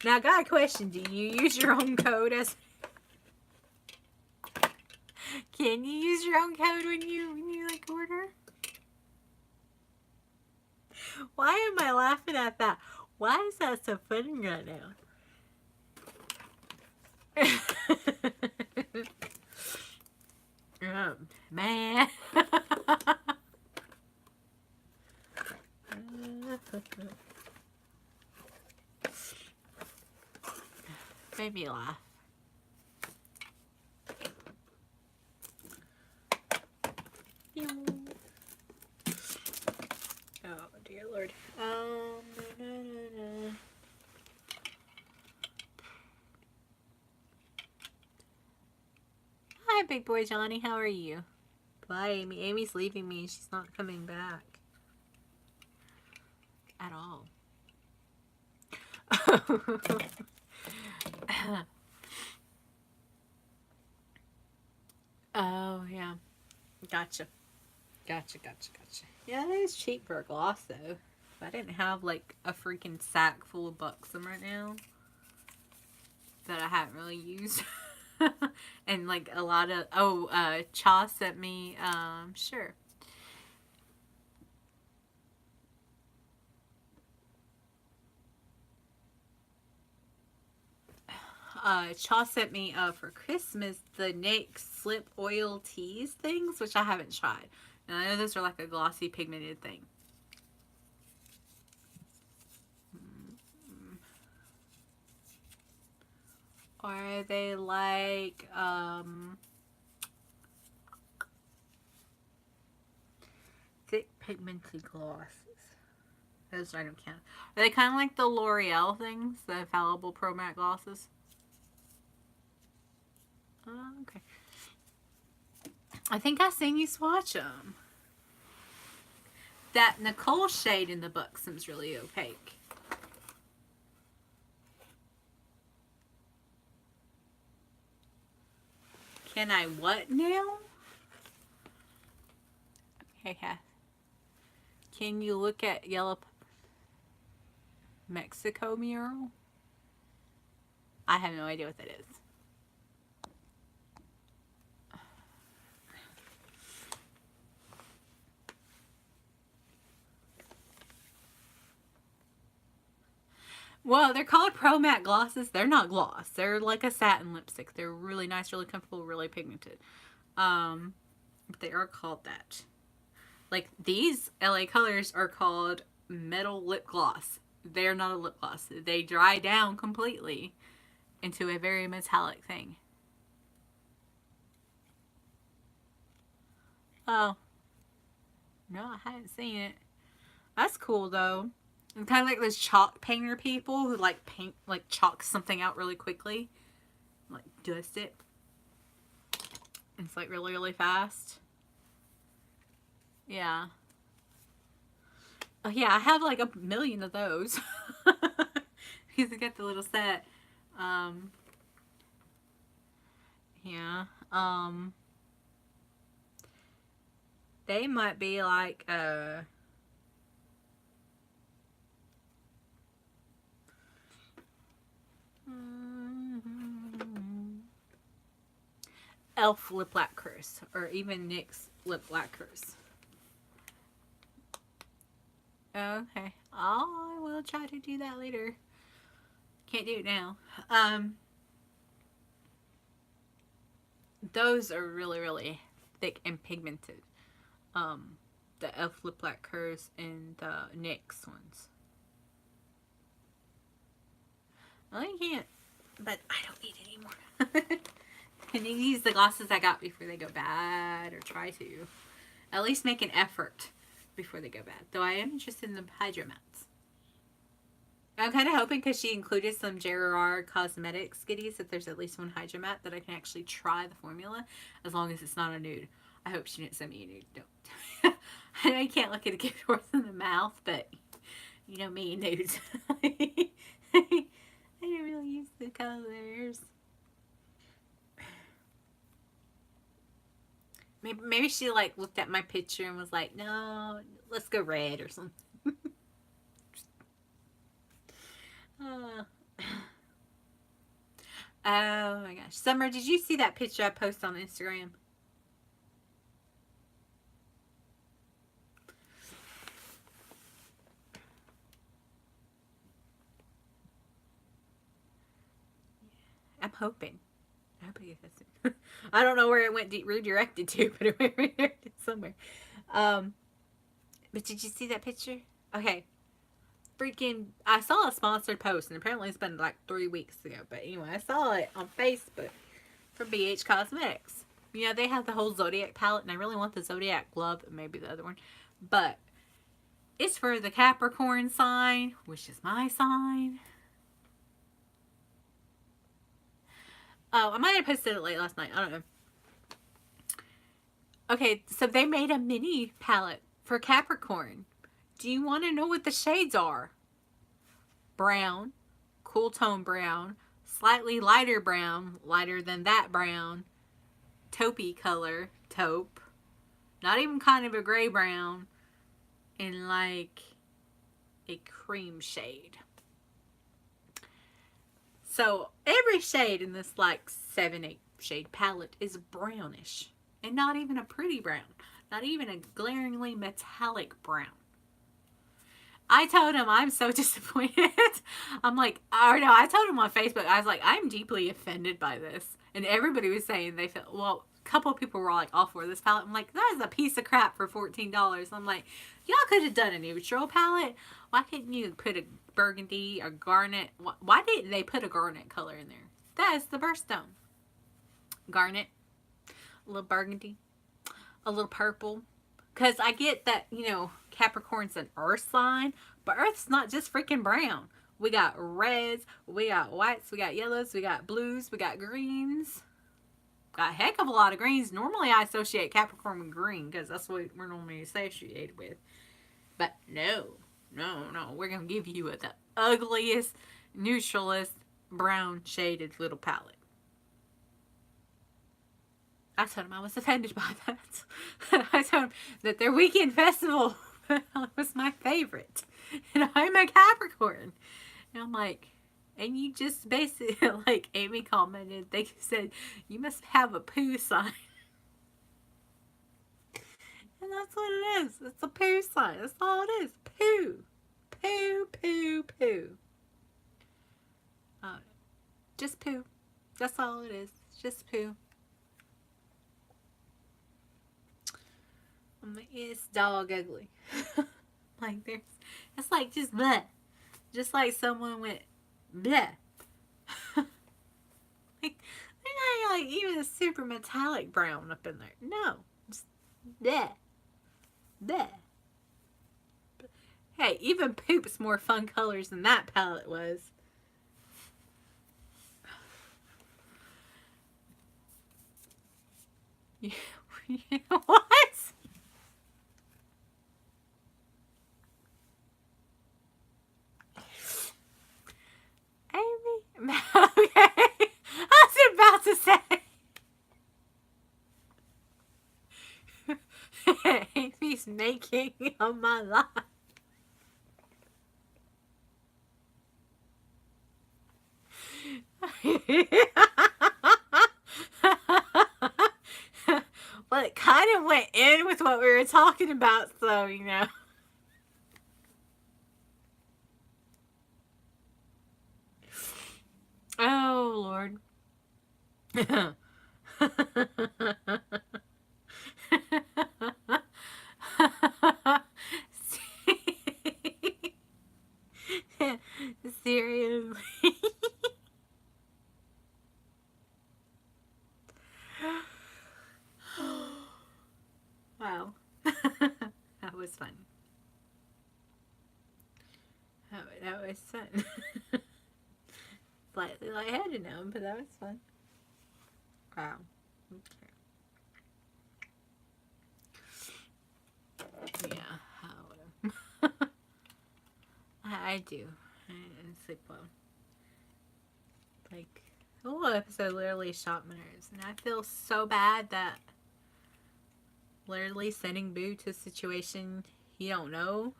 Now, I got a question. Do you use your own code as... Can you use your own code when you like order? Why am I laughing at that? Why is that so funny right now? Man. Made me laugh. Oh dear Lord. No. Hi, big boy Johnny. How are you? Bye, Amy. Amy's leaving me. She's not coming back at all. Oh, yeah. Gotcha. Gotcha. Yeah, it is cheap for a gloss, though. If I didn't have, like, a freaking sack full of Buxom right now that I haven't really used. And, like, a lot of... Oh, Cha sent me... Sure. Cha sent me for Christmas the NYX Slip Oil Tease things, which I haven't tried. And I know those are like a glossy pigmented thing. Or are they like thick pigmented glosses? Those I don't count. Are they kind of like the L'Oreal things, the Infallible Pro Matte glosses? Okay. I think I seen you swatch them. That Nicole shade in the Buxom's really opaque. Can I what now? Okay, can you look at Yellow Mexico mural? I have no idea what that is. Well, they're called Pro Matte glosses. They're not gloss. They're like a satin lipstick. They're really nice, really comfortable, really pigmented. But they are called that. Like these LA colors are called Metal Lip Gloss. They're not a lip gloss. They dry down completely into a very metallic thing. Oh. No, I haven't seen it. That's cool though. And kind of like those chalk painter people who like paint, like chalk something out really quickly. Like dust it. It's like really, really fast. Yeah. Oh yeah, I have like a million of those. Because I got the little set. Yeah. They might be like Elf lip lacquers or even NYX lip lacquers. Okay. Oh, I will try to do that later. Can't do it now. Those are really, really thick and pigmented. The Elf lip lacquers and the NYX ones. Well, I can't, but I don't need any more. I need to use the glosses I got before they go bad, or try to. At least make an effort before they go bad. Though I am interested in the Hydro Mattes. I'm kind of hoping because she included some Gerard Cosmetics goodies that there's at least one Hydro Matte that I can actually try the formula as long as it's not a nude. I hope she didn't send me a nude. Don't. I know you can't look at a gift horse in the mouth, but you know me and nudes. I didn't really use the colors. Maybe she like looked at my picture and was like, no, let's go red or something. Oh my gosh. Summer, did you see that picture I posted on Instagram? I'm hoping. I hope it gets it. I don't know where it went redirected to, but it went redirected somewhere. But did you see that picture? Okay. Freaking, I saw a sponsored post, and apparently it's been like 3 weeks ago. But anyway, I saw it on Facebook from BH Cosmetics. You know, they have the whole Zodiac palette, and I really want the Zodiac glove, and maybe the other one. But it's for the Capricorn sign, which is my sign. Oh, I might have posted it late last night. I don't know. Okay, so they made a mini palette for Capricorn. Do you want to know what the shades are? Brown, cool tone brown, slightly lighter brown, lighter than that brown, taupey color, taupe, not even kind of a gray brown, and like a cream shade. So every shade in this like 7-8 shade palette is brownish, and not even a pretty brown, not even a glaringly metallic brown. I told him I'm so disappointed. I'm like, oh no, I told him on Facebook, I was like, I'm deeply offended by this. And everybody was saying they felt, well, a couple of people were like all for this palette. I'm like, that is a piece of crap for $14. I'm like, y'all could have done a neutral palette. Why couldn't you put a burgundy or garnet? Why didn't they put a garnet color in there? That is the birthstone. Garnet, a little burgundy, a little purple. Because I get that, you know, Capricorn's an earth sign, but earth's not just freaking brown. We got reds, we got whites, we got yellows, we got blues, we got greens. Got a heck of a lot of greens. Normally I associate Capricorn with green because that's what we're normally associated with. But no. We're going to give you the ugliest, neutralist, brown shaded little palette. I told him I was offended by that. I told him that their weekend festival was my favorite. And I'm a Capricorn. And I'm like, and you just basically, like Amy commented, they said, you must have a poo sign. And that's what it is. It's a poo sign. That's all it is. Poo. Poo, poo, poo. Just poo. That's all it is. Just poo. I'm like, it's dog ugly. Like it's like just bleh. Just like someone went bleh. Like they're not like even a super metallic brown up in there. No. Just bleh. Bleh. Hey, even poop's more fun colors than that palette was. What? Amy? Okay. I was about to say. Amy's making on my life. Well, it kind of went in with what we were talking about, so, you know. Oh, Lord. Seriously. Wow. That was fun. That was fun. Slightly lightheaded now, but that was fun. Wow. Okay. Yeah. I do. I sleep well. Like, the whole episode literally shot my nerves. And I feel so bad that literally sending Boo to a situation he don't know.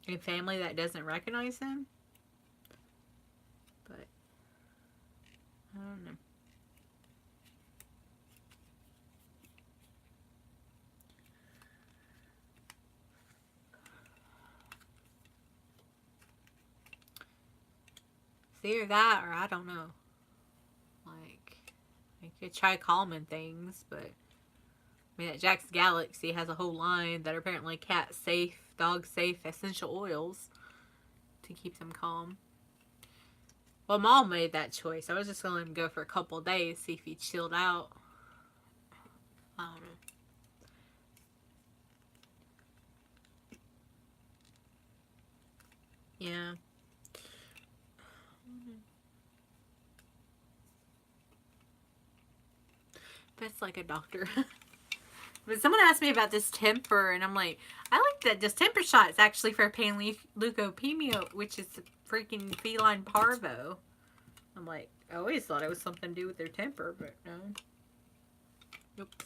A family that doesn't recognize him. But, I don't know. It's either that or I don't know. Like, I could try calming things, but I mean, at Jack's Galaxy has a whole line that are apparently cat safe, dog safe essential oils to keep them calm. Well, Mom made that choice. I was just going to let him go for a couple of days, see if he chilled out. I don't know. Yeah. But it's like a doctor. But someone asked me about distemper, and I'm like, I like that distemper shot. It's actually for panleukopenia, which is freaking feline parvo. I'm like, I always thought it was something to do with their temper, but no. Nope.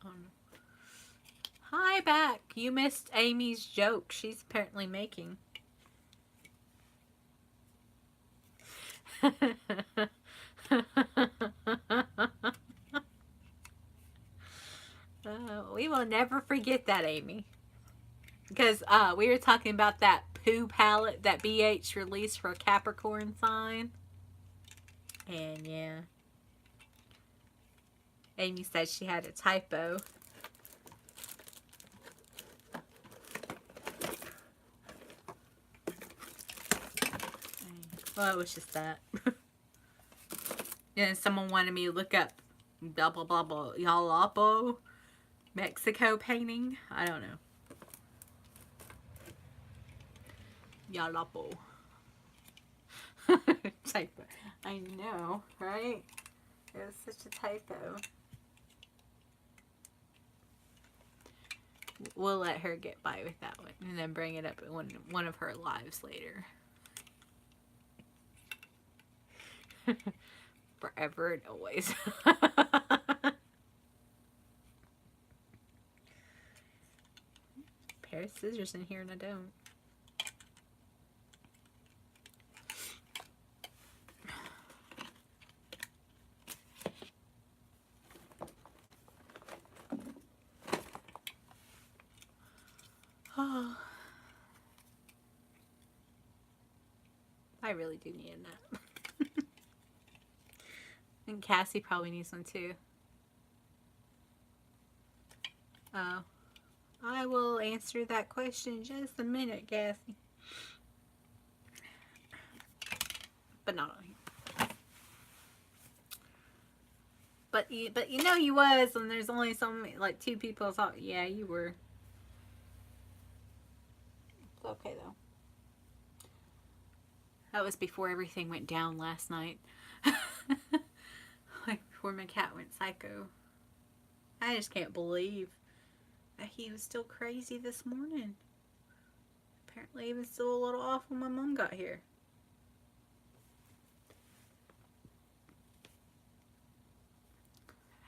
Oh, no. Hi, back. You missed Amy's joke. She's apparently making. We will never forget that, Amy. Because we were talking about that poo palette that BH released for a Capricorn sign. And yeah. Amy said she had a typo. Well, it was just that. And someone wanted me to look up blah blah blah blah Yalapo Mexico painting. I don't know. Yalapo. Typo. I know, right? It was such a typo. We'll let her get by with that one and then bring it up in one of her lives later. Forever and always. Pair of scissors in here and I don't. Oh. I really do need a nap. And Cassie probably needs one too. Oh. I will answer that question in just a minute, Cassie. But not on here. But you know you was, and there's only like 2 people. So yeah, you were. It's okay though. That was before everything went down last night. Like before my cat went psycho. I just can't believe that he was still crazy this morning. Apparently he was still a little off when my mom got here.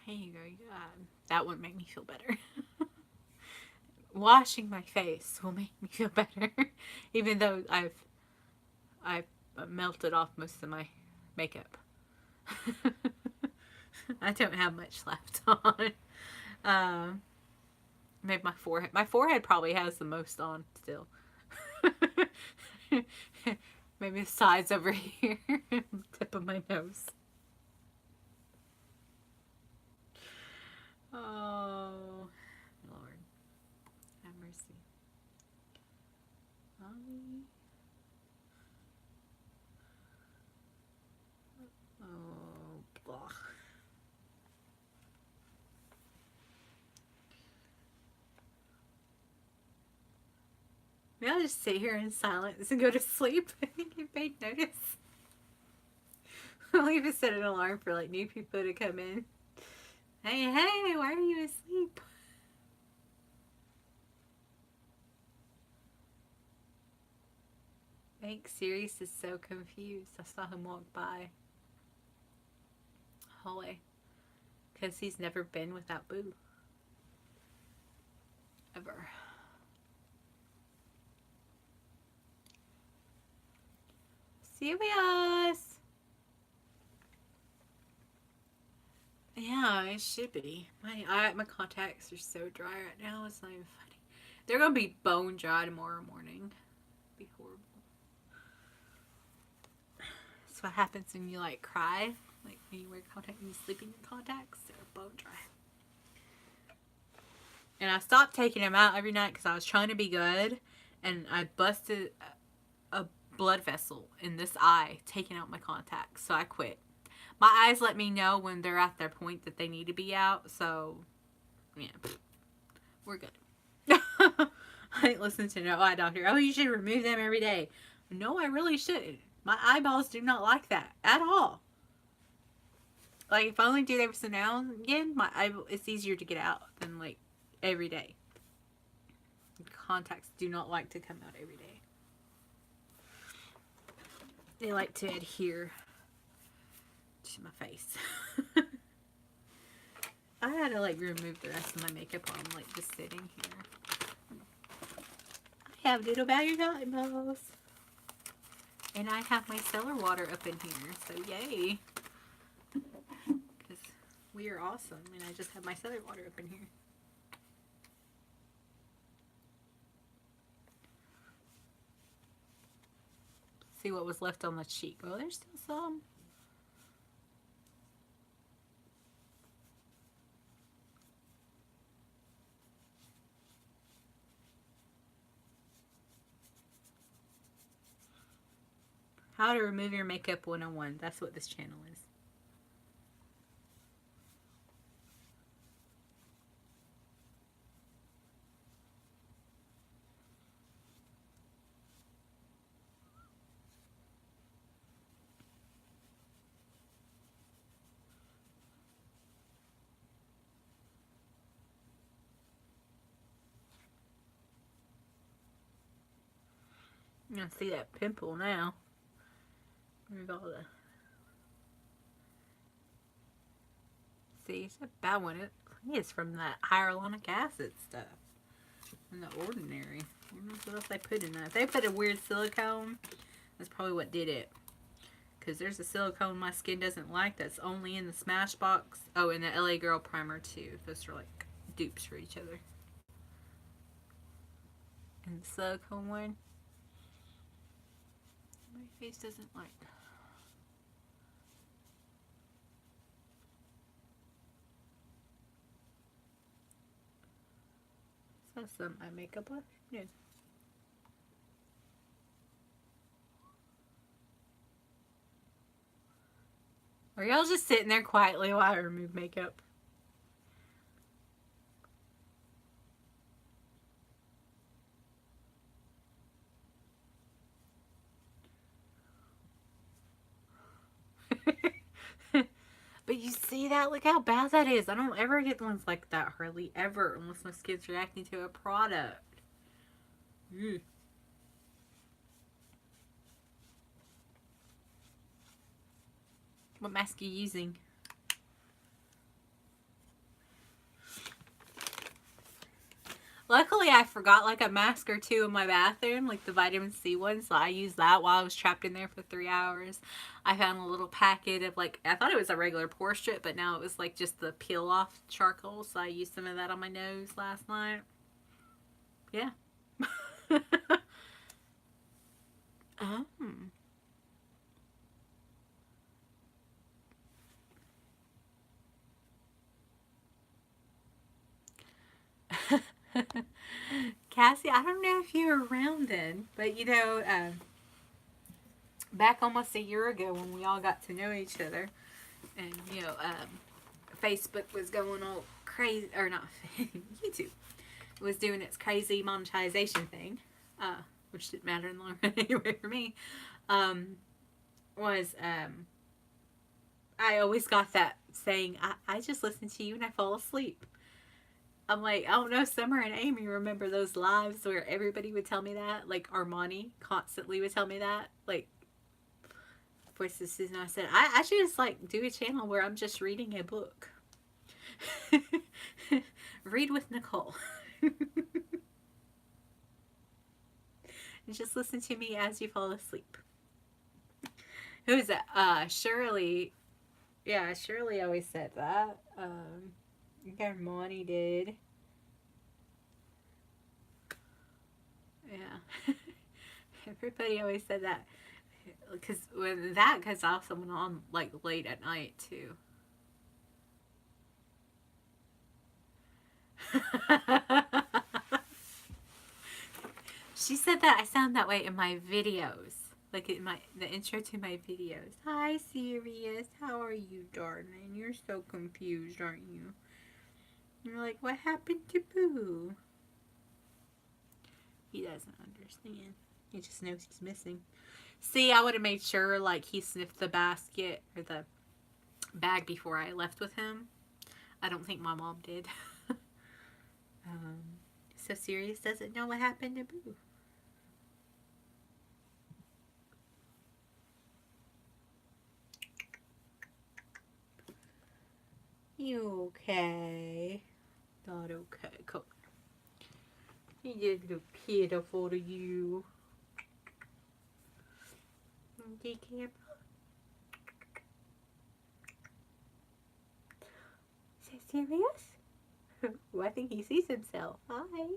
There you go. That would make me feel better. Washing my face will make me feel better. Even though I've melted off most of my makeup. I don't have much left on. Maybe my forehead. My forehead probably has the most on still. Maybe the sides over here. Tip of my nose. Oh, Lord. Have mercy. Oh, blah. Maybe I'll just sit here in silence and go to sleep. I think you may notice. I'll even set an alarm for like new people to come in. Hey, why are you asleep? I think Sirius is so confused. I saw him walk by. Hallway. Because he's never been without Boo. Ever. Sirius! Yeah, it should be. My contacts are so dry right now. It's not even funny. They're gonna be bone dry tomorrow morning. It'd be horrible. That's what happens when you like cry. Like when you wear contacts and you sleep in your contacts. They're bone dry. And I stopped taking them out every night because I was trying to be good, and I busted a blood vessel in this eye taking out my contacts, so I quit. My eyes let me know when they're at their point that they need to be out, so yeah, we're good. I ain't listen to no eye doctor. Oh, you should remove them every day. No, I really shouldn't. My eyeballs do not like that at all. Like, if I only do it every so now and again, it's easier to get out than, like, every day. Contacts do not like to come out every day. They like to adhere to my face. I had to, like, remove the rest of my makeup while I'm, like, just sitting here. I have little baggy cotton balls. And I have my cellar water up in here, so yay. Because we are awesome, and I just have my cellar water up in here. See what was left on the cheek. Well, there's still some. How to remove your makeup 101. That's what this channel is. You can see that pimple now. Where's all the... See, it's a bad one. It's from that hyaluronic acid stuff. From the Ordinary. I don't know what else they put in that. If they put a weird silicone, that's probably what did it. Because there's a silicone my skin doesn't like that's only in the Smashbox. Oh, and the LA Girl Primer too. Those are like dupes for each other. And the silicone one, my face doesn't like. So some eye makeup left. Yeah. Or y'all just sitting there quietly while I remove makeup? But you see that? Look how bad that is. I don't ever get ones like that, hardly ever, unless my skin's reacting to a product. Ew. What mask are you using? Luckily, I forgot like a mask or two in my bathroom, like the vitamin C one, so I used that while I was trapped in there for 3 hours. I found a little packet of like, I thought it was a regular pore strip, but now it was like just the peel off charcoal, so I used some of that on my nose last night. Yeah. Oh. Cassie, I don't know if you were around then, but you know, back almost a year ago when we all got to know each other, and you know, Facebook was going all crazy, or not, YouTube was doing its crazy monetization thing, which didn't matter in the long run anyway for me, I always got that saying, I just listen to you and I fall asleep. I'm like, I don't know, Summer and Amy remember those lives where everybody would tell me that. Like, Armani constantly would tell me that. Like, Voices Susan, I said, I should just, like, do a channel where I'm just reading a book. Read with Nicole. And just listen to me as you fall asleep. Who is that? Shirley. Yeah, Shirley always said that. Armani did. Yeah. Everybody always said that. Because when that goes off, someone on like late at night too. She said that I sound that way in my videos. Like in the intro to my videos. Hi Sirius, how are you, darling? You're so confused, aren't you? And you're like, what happened to Boo? He doesn't understand. He just knows he's missing. See, I would have made sure like he sniffed the basket or the bag before I left with him. I don't think my mom did. um, so Sirius doesn't know what happened to Boo. You okay? Not okay. Come. He did look pitiful to you. Okay, camera. Is that serious? Well, I think he sees himself. Hi.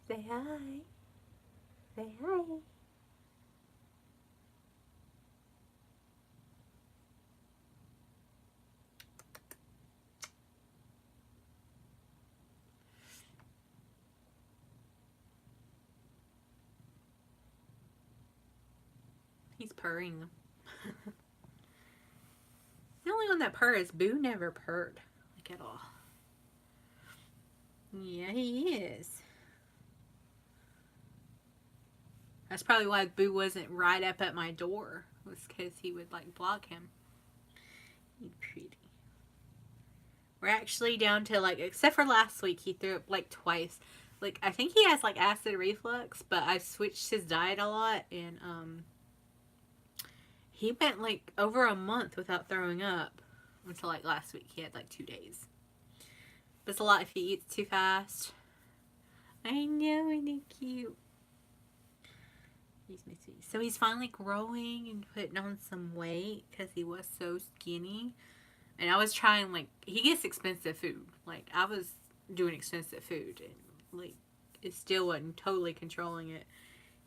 Say hi. Say hi. He's purring. The only one that purrs, Boo never purred. Like at all. Yeah, he is. That's probably why Boo wasn't right up at my door. Was because he would like block him. He's pretty. We're actually down to like, except for last week, he threw up like twice. Like I think he has like acid reflux, but I switched his diet a lot, and he went like over a month without throwing up until like last week. He had like 2 days. But it's a lot if he eats too fast. I know, isn't it cute? He's my sweetie. So he's finally growing and putting on some weight because he was so skinny. And I was trying, like, he gets expensive food. Like, I was doing expensive food, and like, it still wasn't totally controlling it.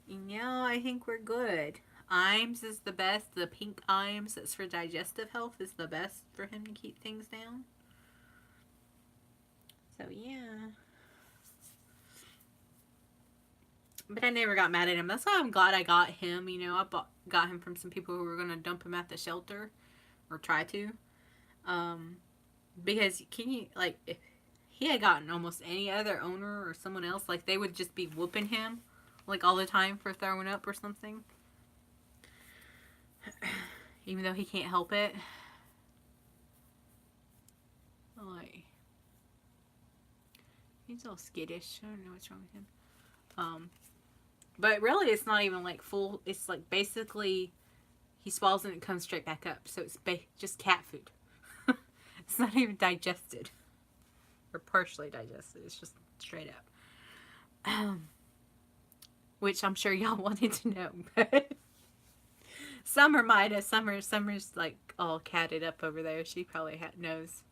And now I think we're good. Imes is the best. The pink Imes that's for digestive health is the best for him to keep things down. So, yeah. But I never got mad at him. That's why I'm glad I got him. You know, I got him from some people who were going to dump him at the shelter. Or try to. Because can you, like, if he had gotten almost any other owner or someone else, like, they would just be whooping him, like, all the time for throwing up or something. Even though he can't help it. Like, he's all skittish. I don't know what's wrong with him. But really, it's not even, like, full. It's, like, basically, he swallows and it comes straight back up. So it's just cat food. It's not even digested. Or partially digested. It's just straight up. Which I'm sure y'all wanted to know. But Summer might have. Summer's like all catted up over there. She probably knows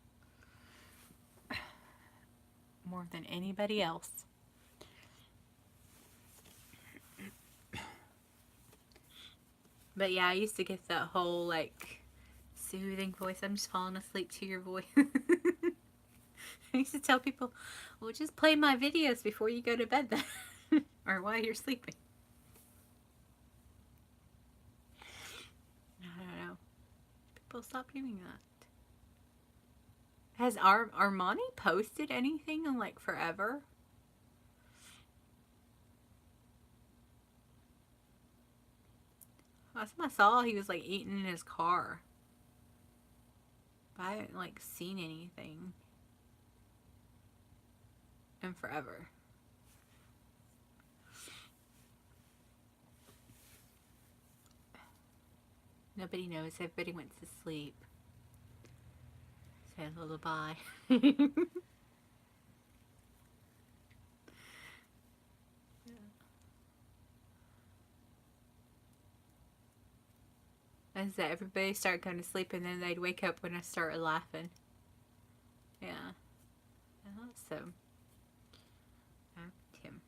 more than anybody else. But yeah, I used to get that whole like soothing voice. I'm just falling asleep to your voice. I used to tell people, well, just play my videos before you go to bed then. Or while you're sleeping. I don't know. People stop doing that. Has Armani posted anything in like forever? Last time I saw, he was like eating in his car. But I haven't like seen anything in forever. Nobody knows. Everybody went to sleep. Say a lullaby. As that everybody start going to sleep, and then they'd wake up when I started laughing. Yeah. I thought so. Tim.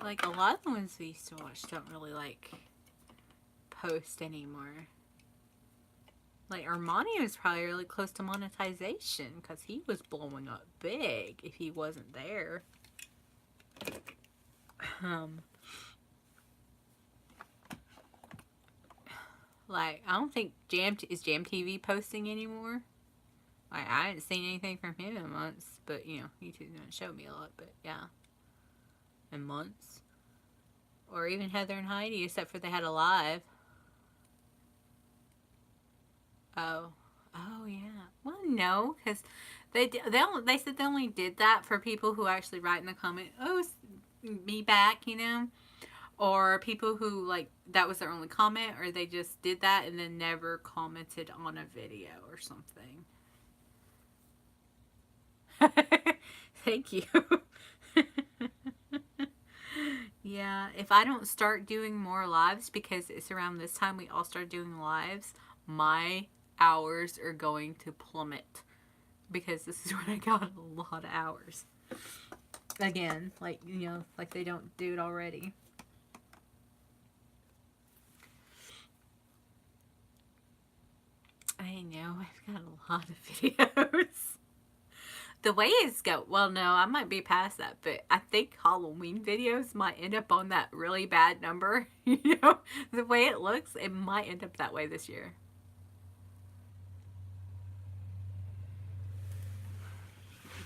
Like, a lot of the ones we used to watch don't really, like, post anymore. Like, Armani was probably really close to monetization, because he was blowing up big if he wasn't there. Like, I don't think is Jam TV posting anymore. Like, I haven't seen anything from him in months, but, you know, YouTube doesn't show me a lot, but, yeah. In months. Or even Heather and Heidi, except for they had a live. Oh. Oh yeah. Well, no, because they said they only did that for people who actually write in the comment, "Oh, me back," you know, or people who like that was their only comment, or they just did that and then never commented on a video or something. Thank you. Yeah, if I don't start doing more lives, because it's around this time we all start doing lives, my hours are going to plummet because this is when I got a lot of hours. Again, like, like they don't do it already. I know, I've got a lot of videos. The way it's go, well, no, I might be past that, but I think Halloween videos might end up on that really bad number. The way it looks, it might end up that way this year.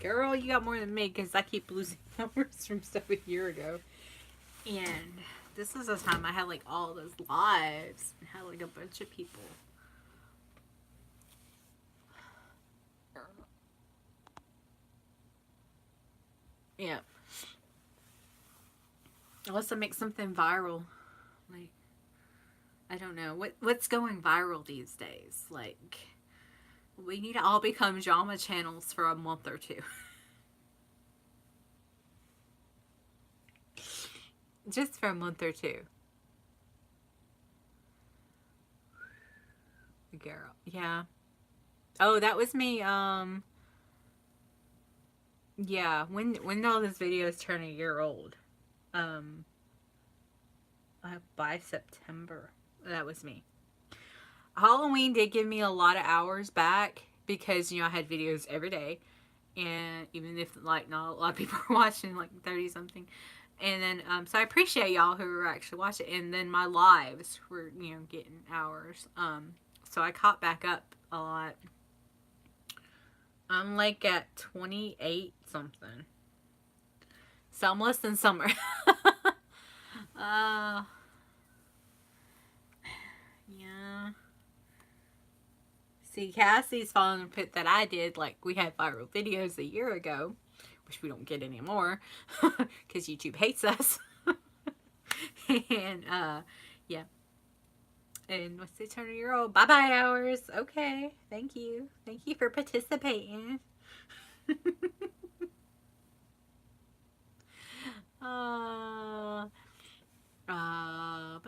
Girl, you got more than me because I keep losing numbers from stuff a year ago. And this was the time I had like all those lives and had like a bunch of people. Yeah. Unless I make something viral. Like, I don't know. What's going viral these days? Like, we need to all become drama channels for a month or two. Just for a month or two. Girl. Yeah. Oh, that was me. Yeah. When all those videos turn a year old? Um, by September. That was me. Halloween did give me a lot of hours back because I had videos every day, and even if like not a lot of people are watching, like 30 something, and then so I appreciate y'all who were actually watching, and then my lives were getting hours, so I caught back up a lot. I'm like at 28 something, so I'm less than summer. uh yeah. See, Cassie's falling in the pit that I did. Like, we had viral videos a year ago, which we don't get anymore because YouTube hates us. And, yeah. And what's the turn of year old? Bye bye hours. Okay. Thank you. Thank you for participating. uh, bye.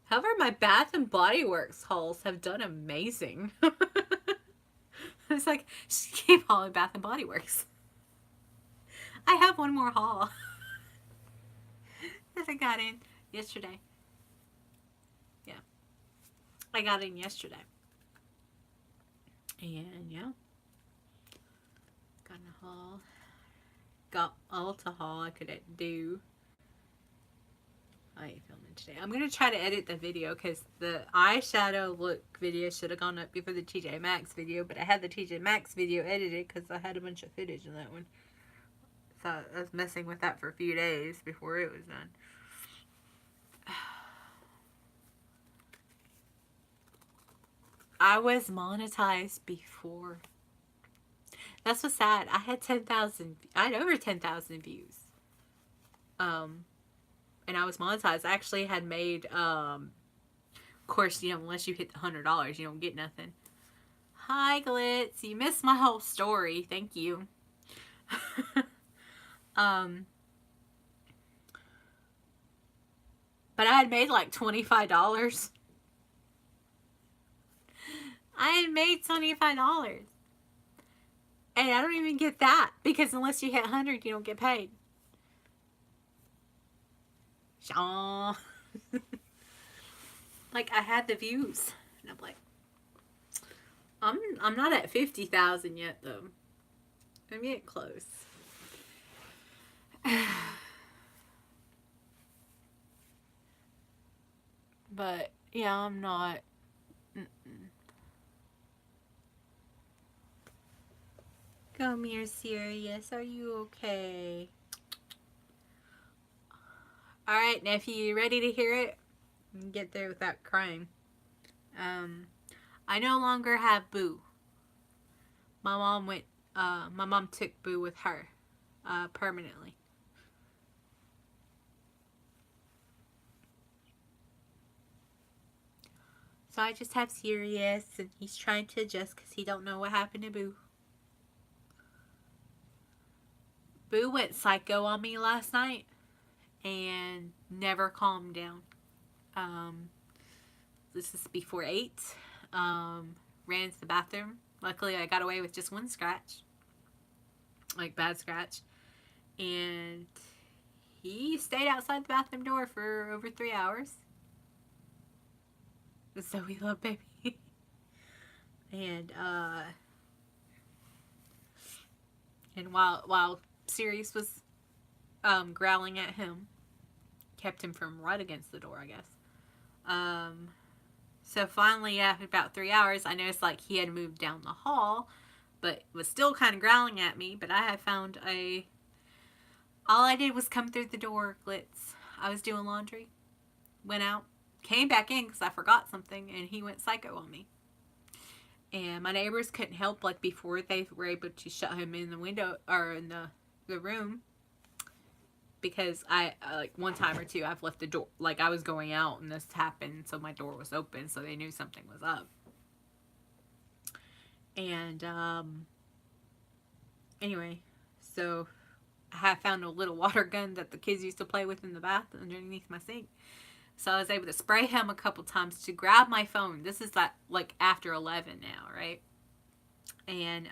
However, my Bath and Body Works hauls have done amazing. It's like, just keep hauling Bath and Body Works. I have one more haul that I got in yesterday. Yeah, I got in yesterday. And yeah, got in a haul. Got Ulta haul I could do. I ain't filming today. I'm gonna try to edit the video because the eyeshadow look video should have gone up before the TJ Maxx video, but I had the TJ Maxx video edited because I had a bunch of footage in that one. So I was messing with that for a few days before it was done. I was monetized before. That's what's sad. I had 10,000. I had over 10,000 views. And I was monetized. I actually had made. Of course, unless you hit the $100, you don't get nothing. Hi, Glitz. You missed my whole story. Thank you. But I had made like $25. I had made $25. And I don't even get that because unless you hit 100, you don't get paid. Shaw. Like, I had the views. And I'm like, I'm not at 50,000 yet though. I'm getting close. But yeah, I'm not. Come here, Sirius. Are you okay? Alright, nephew, you ready to hear it? get there without crying. Um, I no longer have Boo. My mom went. My mom took Boo with her, permanently. So I just have Sirius, and he's trying to adjust because he don't know what happened to Boo. Boo went psycho on me last night and never calmed down. Um, this is before 8. Ran to the bathroom. Luckily, I got away with just one scratch, like bad scratch, and he stayed outside the bathroom door for over 3 hours. So we love baby. and and while Sirius was growling at him, kept him from right against the door, I guess. So finally, after about 3 hours, I noticed like he had moved down the hall, but was still kind of growling at me. But I had found a. All I did was come through the door, Glitz. I was doing laundry, went out, came back in because I forgot something, and he went psycho on me. And my neighbors couldn't help, like before they were able to shut him in the window or in the room, because I like one time or two I've left the door, like I was going out and this happened, so my door was open, so they knew something was up. And anyway, so I had found a little water gun that the kids used to play with in the bath underneath my sink. So I was able to spray him a couple times to grab my phone. This is like after 11 now, right? And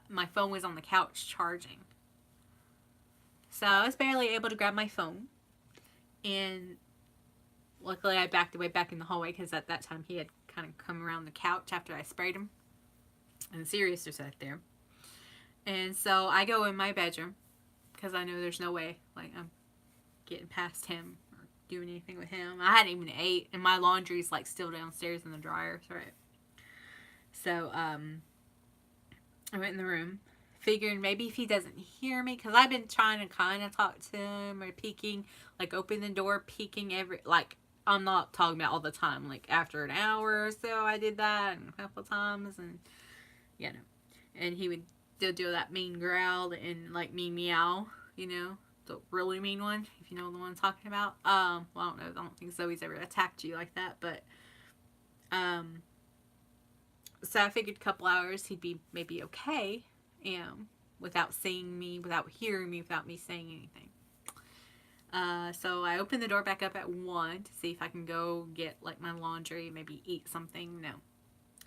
my phone was on the couch charging. So I was barely able to grab my phone. And luckily I backed away back in the hallway because at that time he had kind of come around the couch after I sprayed him. And Sirius was sat there. And so I go in my bedroom because I know there's no way like I'm getting past him or doing anything with him. I hadn't even ate, and my laundry's like still downstairs in the dryer. Right. So I went in the room, figuring maybe if he doesn't hear me, because I've been trying to kind of talk to him or peeking, like open the door, peeking like I'm not talking about all the time, like after an hour or so I did that and a couple times, and you know, and he would still do that mean growl and like mean meow, the really mean one, if you know the one I'm talking about. Well, I don't know, I don't think Zoe's ever attacked you like that, but so I figured a couple hours he'd be maybe okay, without seeing me, without hearing me, without me saying anything. So I opened the door back up at 1 to see if I can go get like my laundry, maybe eat something. No.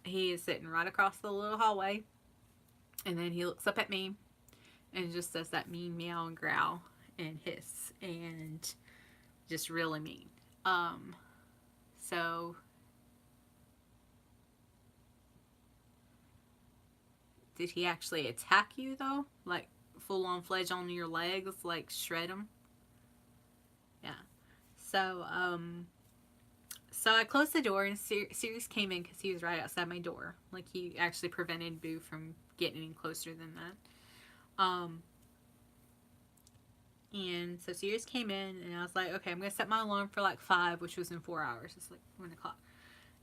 He is sitting right across the little hallway, and then he looks up at me and just does that mean meow and growl and hiss and just really mean. So did he actually attack you though? Like full on fledged on your legs, like shred them? Yeah. So so I closed the door and Sirius came in because he was right outside my door. Like he actually prevented Boo from getting any closer than that. And so Sirius came in and I was like, okay, I'm gonna set my alarm for like 5, which was in 4 hours. It's like 1 o'clock.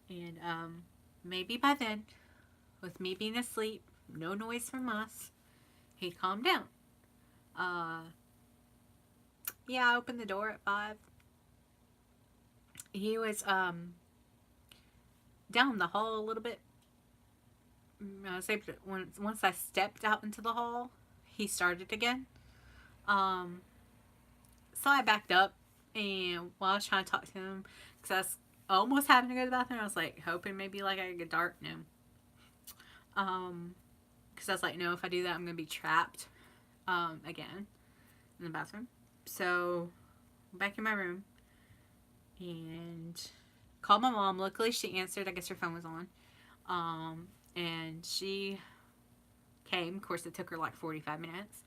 And maybe by then, with me being asleep, no noise from us, he'd calm down. Yeah, I opened the door at 5. He was down the hall a little bit. I was able to, once I stepped out into the hall, he started again. So I backed up, and while I was trying to talk to him, because I was almost having to go to the bathroom, I was like hoping maybe like I could get dark. No. Because I was like, no, if I do that, I'm gonna be trapped again in the bathroom. So back in my room and called my mom. Luckily, she answered. I guess her phone was on. And she came. Of course, it took her like 45 minutes.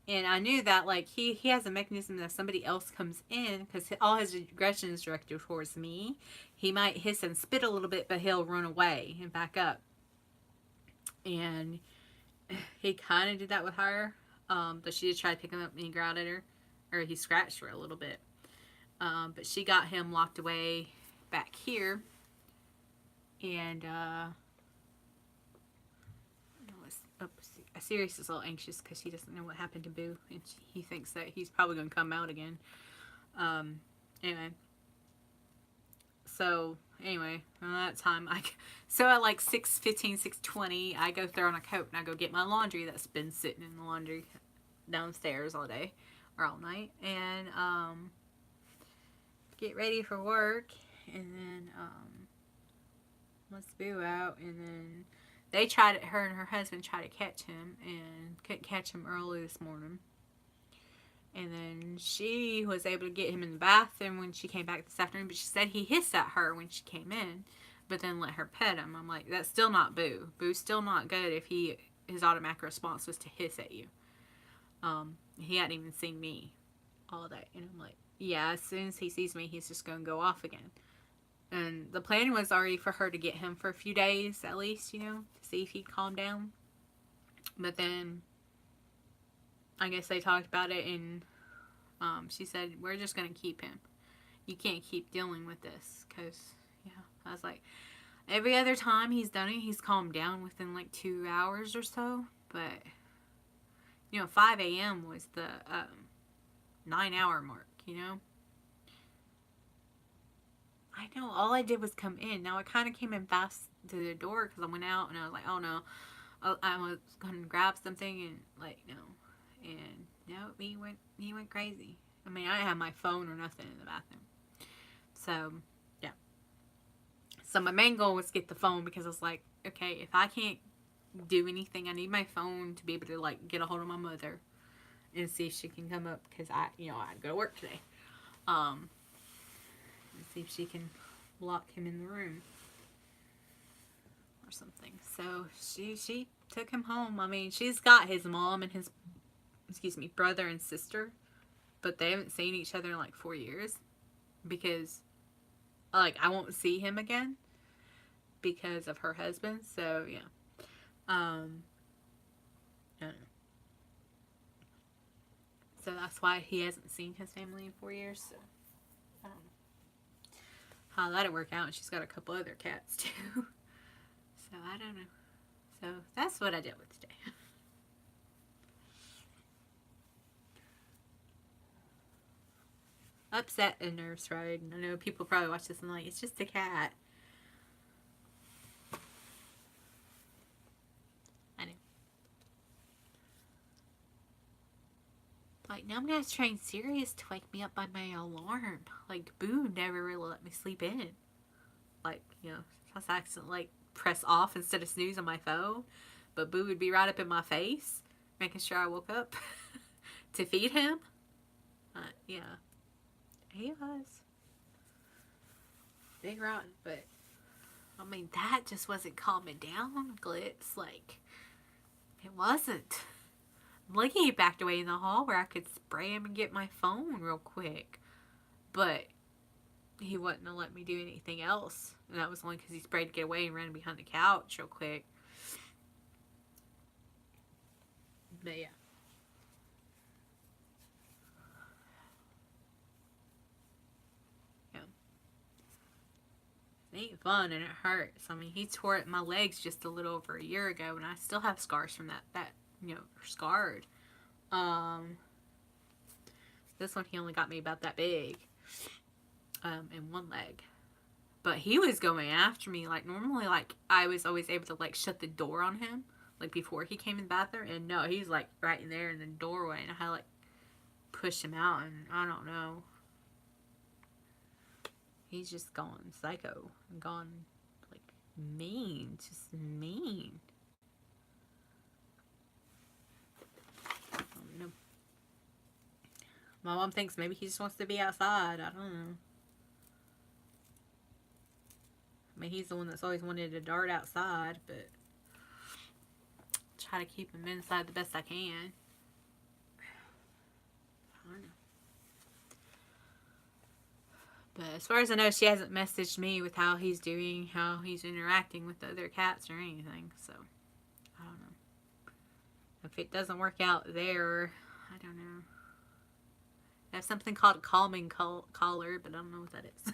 And I knew that like he has a mechanism that if somebody else comes in, because all his aggression is directed towards me, he might hiss and spit a little bit, but he'll run away and back up. And he kind of did that with her, but she did try to pick him up and he growled at her, or he scratched her a little bit. But she got him locked away back here. And Sirius is a little anxious because he doesn't know what happened to Boo, and he thinks that he's probably going to come out again. Anyway, so anyway, around that time, so at like 6:15, 6:20, I go throw on a coat and I go get my laundry that's been sitting in the laundry downstairs all day or all night, and get ready for work, and then let's Boo out, and then her and her husband tried to catch him and couldn't catch him early this morning. And then she was able to get him in the bathroom when she came back this afternoon, but she said he hissed at her when she came in, but then let her pet him. I'm like, that's still not Boo. Boo's still not good if his automatic response was to hiss at you. He hadn't even seen me all day. And I'm like, yeah, as soon as he sees me, he's just going to go off again. And the plan was already for her to get him for a few days at least, to see if he'd calm down. But then I guess they talked about it, and she said, we're just going to keep him. You can't keep dealing with this. Because, yeah, I was like, every other time he's done it, he's calmed down within like 2 hours or so. But, 5 a.m. was the 9-hour mark, I know, all I did was come in. Now, I kind of came in fast to the door because I went out and I was like, oh no. I was going to grab something and, no. And, no, he went crazy. I mean, I didn't have my phone or nothing in the bathroom. So, yeah. So, my main goal was to get the phone because I was like, okay, if I can't do anything, I need my phone to be able to, get a hold of my mother and see if she can come up because I had to go to work today. See if she can lock him in the room or something. So she took him home. I mean, she's got his mom and his brother and sister, but they haven't seen each other in 4 years because I won't see him again because of her husband. So yeah, I don't know. So that's why he hasn't seen his family in 4 years. So I don't know how that'd work out. And she's got a couple other cats too. So I don't know. So that's what I dealt with today. Upset and nerves, right? I know people probably watch this and it's just a cat. I know. Now I'm gonna have to train Sirius to wake me up by my alarm. Boo never really let me sleep in. I was accidentally press off instead of snooze on my phone. But Boo would be right up in my face, making sure I woke up to feed him. Yeah. He was big rotten, but I mean, that just wasn't calming down, Glitz. It wasn't. I'm lucky he backed away in the hall where I could spray him and get my phone real quick. But he wouldn't have let me do anything else. And that was only because he sprayed to get away and ran behind the couch real quick. But yeah. It ain't fun and it hurts. I mean, he tore at my legs just a little over a year ago, and I still have scars from that scarred. This one he only got me about that big, in one leg. But he was going after me. Normally, I was always able to, shut the door on him, before he came in the bathroom. And no, he's, right in there in the doorway, and I had to, push him out, and I don't know. He's just gone psycho. Gone, mean. Just mean. I don't know. My mom thinks maybe he just wants to be outside. I don't know. I mean, he's the one that's always wanted to dart outside, but try to keep him inside the best I can. I don't know. But as far as I know, she hasn't messaged me with how he's doing, how he's interacting with the other cats or anything. So, I don't know. If it doesn't work out there, I don't know. They have something called a calming collar, but I don't know what that is.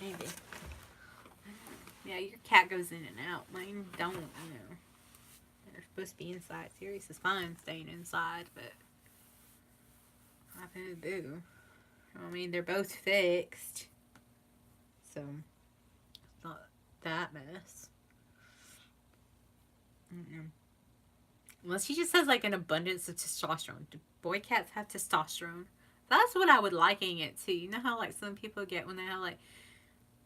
Maybe. Yeah, your cat goes in and out. Mine don't, you know. They're supposed to be inside. Sirius is fine staying inside, but I boo. I mean, they're both fixed, so it's not that mess. Mm-mm. Unless he just has like an abundance of testosterone. Do boy cats have testosterone? That's what I would liking it to. You know how like some people get when they have like,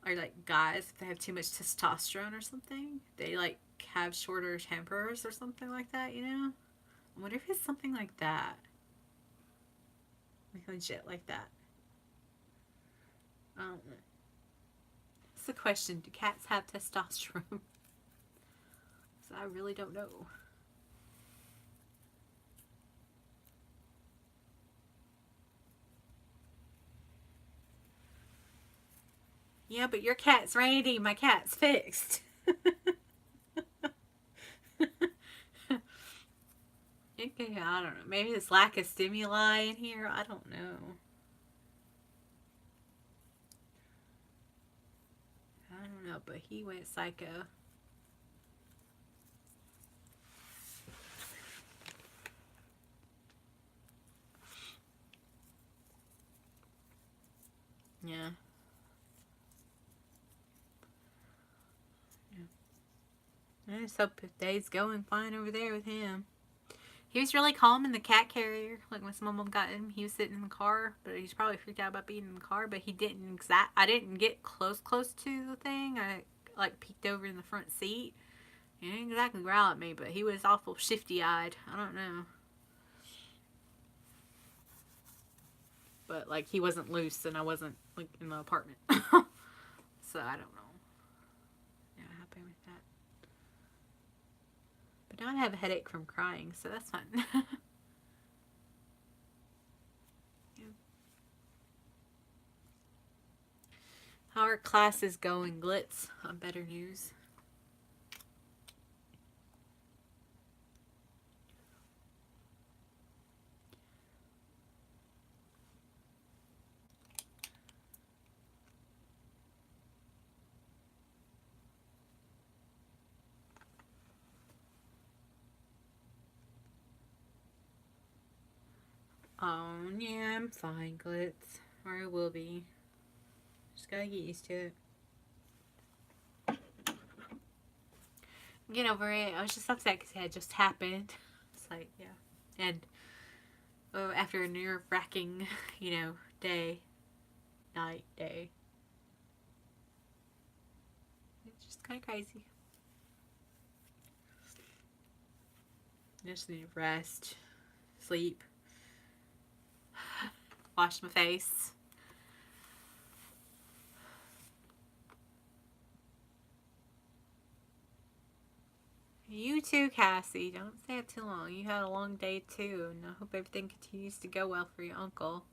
or like guys, if they have too much testosterone or something, they like have shorter tempers or something like that, you know? I wonder if it's something like that. Like legit like that. I don't know. It's the question. Do cats have testosterone? So I really don't know. Yeah, but your cat's Randy. My cat's fixed. Okay, I don't know. Maybe it's lack of stimuli in here. I don't know. I don't know, but he went psycho. Yeah. I just hope the day's going fine over there with him. He was really calm in the cat carrier. Like when my mom got him, he was sitting in the car, but he's probably freaked out about being in the car. But he didn't I didn't get close to the thing. I like peeked over in the front seat. He didn't exactly growl at me, but he was awful shifty eyed. I don't know. But like he wasn't loose, and I wasn't like in the apartment, so I don't know. Yeah, happy with that. But now I have a headache from crying, so that's fun. Yeah. How are classes going, Glitz? On Better News. Oh, yeah, I'm fine, Glitz. Or I will be. Just gotta get used to it. Get over it. I was just upset because it had just happened. It's like, yeah. And after a nerve-wracking, day, night, day. It's just kind of crazy. I just need rest, sleep, wash my face. You too, Cassie. Don't stay up too long. You had a long day too, and I hope everything continues to go well for your uncle.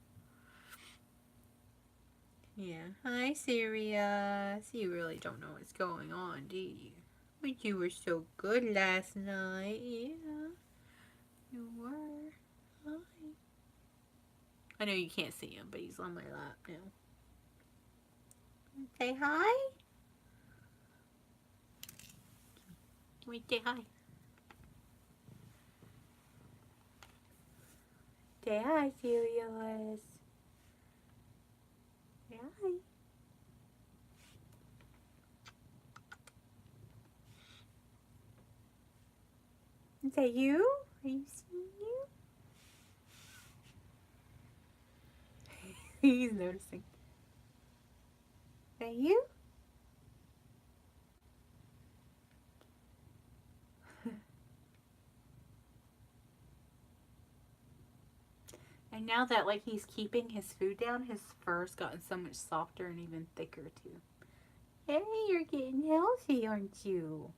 Yeah. Hi, Sirius. You really don't know what's going on, do you? But you were so good last night. Yeah. You were. Hi. I know you can't see him, but he's on my lap now. Say hi. Can we say hi? Say hi, Sirius. Say hi. Is that you? Are you seeing you? He's noticing. Is that you? And now that like he's keeping his food down, his fur's gotten so much softer and even thicker too. Hey, you're getting healthy, aren't you?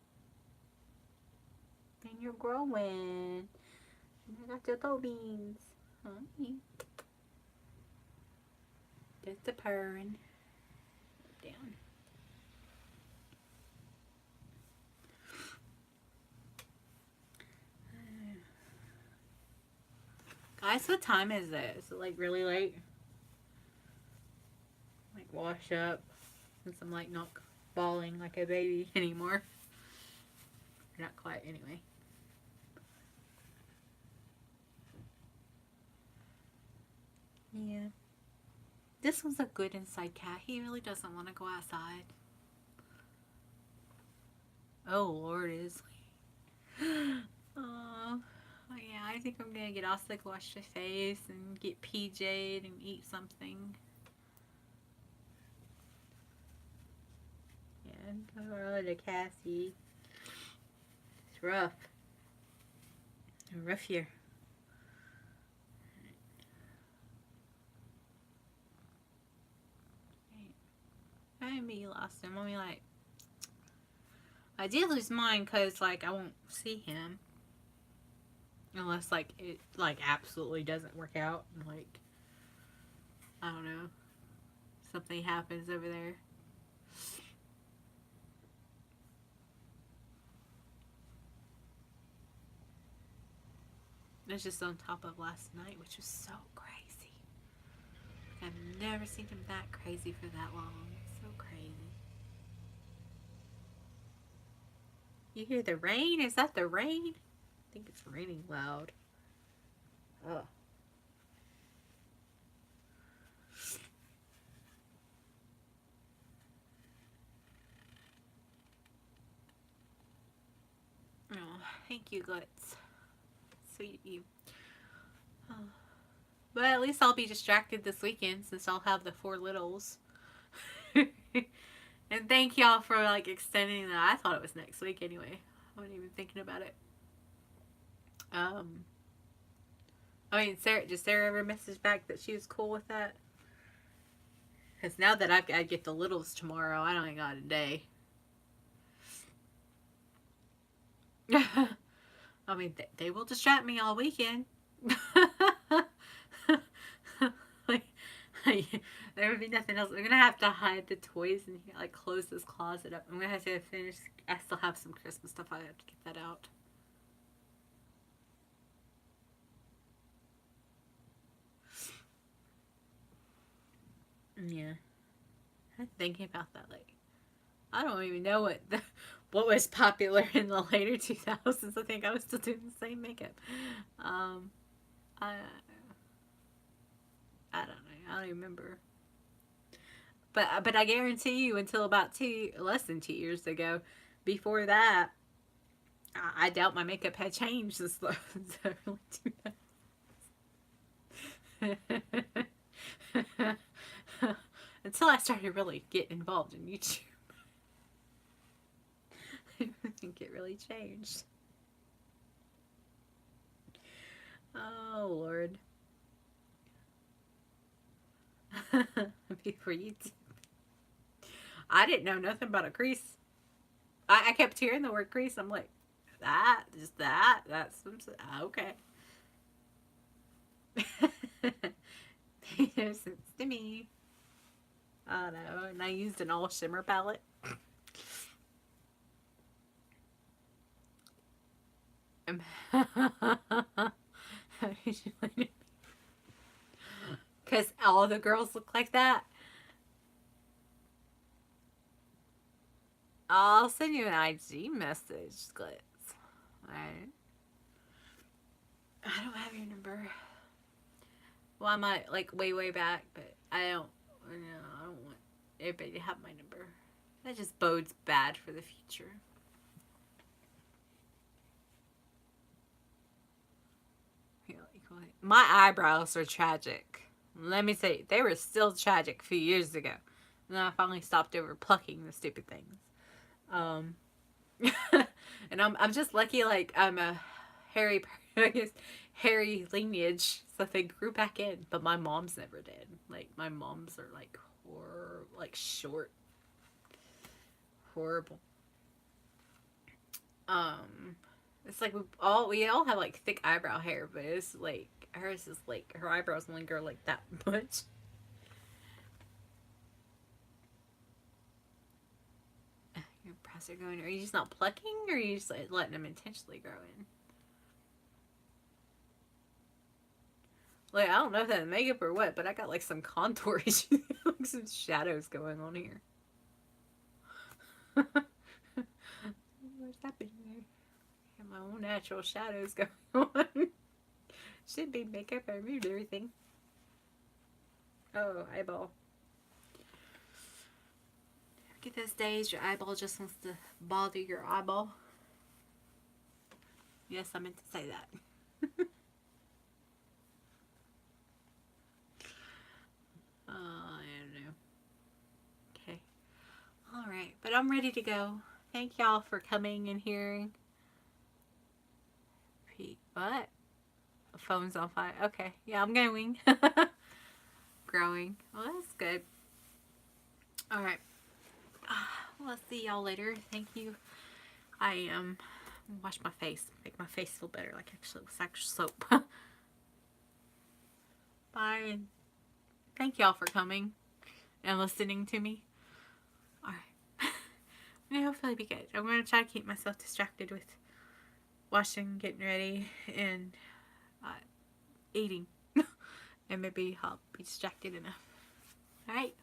And you're growing. And you got your toe beans. Honey. That's the purring. down. Guys, what time is it? Is it like really late? Like wash up since I'm like not bawling like a baby anymore. Not quite anyway. Yeah. This one's a good inside cat. He really doesn't want to go outside. Oh, Lord, is he? Oh, yeah, I think I'm going to get Oslick, wash his face, and get PJ'd and eat something. Yeah, go over to Cassie. It's rough. Rough here. I mean, you lost him. I mean, like, I did lose mine because, like, I won't see him. Unless, like, it, like, absolutely doesn't work out. And, like, I don't know. Something happens over there. It's just on top of last night, which was so crazy. I've never seen him that crazy for that long. So crazy. You hear the rain? Is that the rain? I think it's raining loud. Oh. Oh, thank you, Guts. Sweet of you. Oh. But at least I'll be distracted this weekend since I'll have the 4 littles. And thank y'all for like extending that. I thought it was next week anyway. I wasn't even thinking about it. I mean, did Sarah ever message back that she was cool with that? Because now that I get the littles tomorrow, I don't got a day. I mean, they will distract me all weekend. like, there would be nothing else. I'm gonna have to hide the toys and like close this closet up. I'm gonna have to finish. I still have some Christmas stuff. I have to get that out. Yeah, I'm thinking about that. Like, I don't even know what was popular in the later 2000s. I think I was still doing the same makeup. I I don't know. I don't even remember. But I guarantee you, until about less than 2 years ago, before that, I doubt my makeup had changed since the early 2000s. Until I started really getting involved in YouTube. I think it really changed. Oh, Lord. Before YouTube. I didn't know nothing about a crease. I kept hearing the word crease. I'm like, just that's okay. Made no sense to me. I don't know. And I used an all shimmer palette. Because all the girls look like that. I'll send you an IG message, Glitz. Alright. I don't have your number. Well, I might, like, way back, but I don't want everybody to have my number. That just bodes bad for the future. My eyebrows are tragic. Let me say, they were still tragic a few years ago. And then I finally stopped over plucking the stupid things. And I'm just lucky, like, I'm a hairy, I guess, hairy lineage, so they grew back in. But my mom's never did. Like, my mom's are, like, short. Horrible. It's like we all have, like, thick eyebrow hair, but it's, like, hers is, like, her eyebrows only grow, like, that much. eyebrows are going? Are you just not plucking, or are you just like, letting them intentionally grow in? Like, I don't know if that's makeup or what, but I got like some contour issues, like some shadows going on here. What's happening there? I have my own natural shadows going on. Should be makeup. I removed everything. Oh, eyeball. Get those days your eyeball just wants to bother your eyeball. Yes, I meant to say that. I don't know. Okay. Alright, but I'm ready to go. Thank y'all for coming and hearing. What? The phone's on fire. Okay. Yeah, I'm going. Growing. Well, that's good. Alright. Well, I'll see y'all later. Thank you. I wash my face. Make my face feel better. Like actually with actual soap. Bye. Thank y'all for coming and listening to me. Alright. I'm gonna hopefully be good. I'm gonna try to keep myself distracted with washing, getting ready, and eating. And maybe I'll be distracted enough. Alright.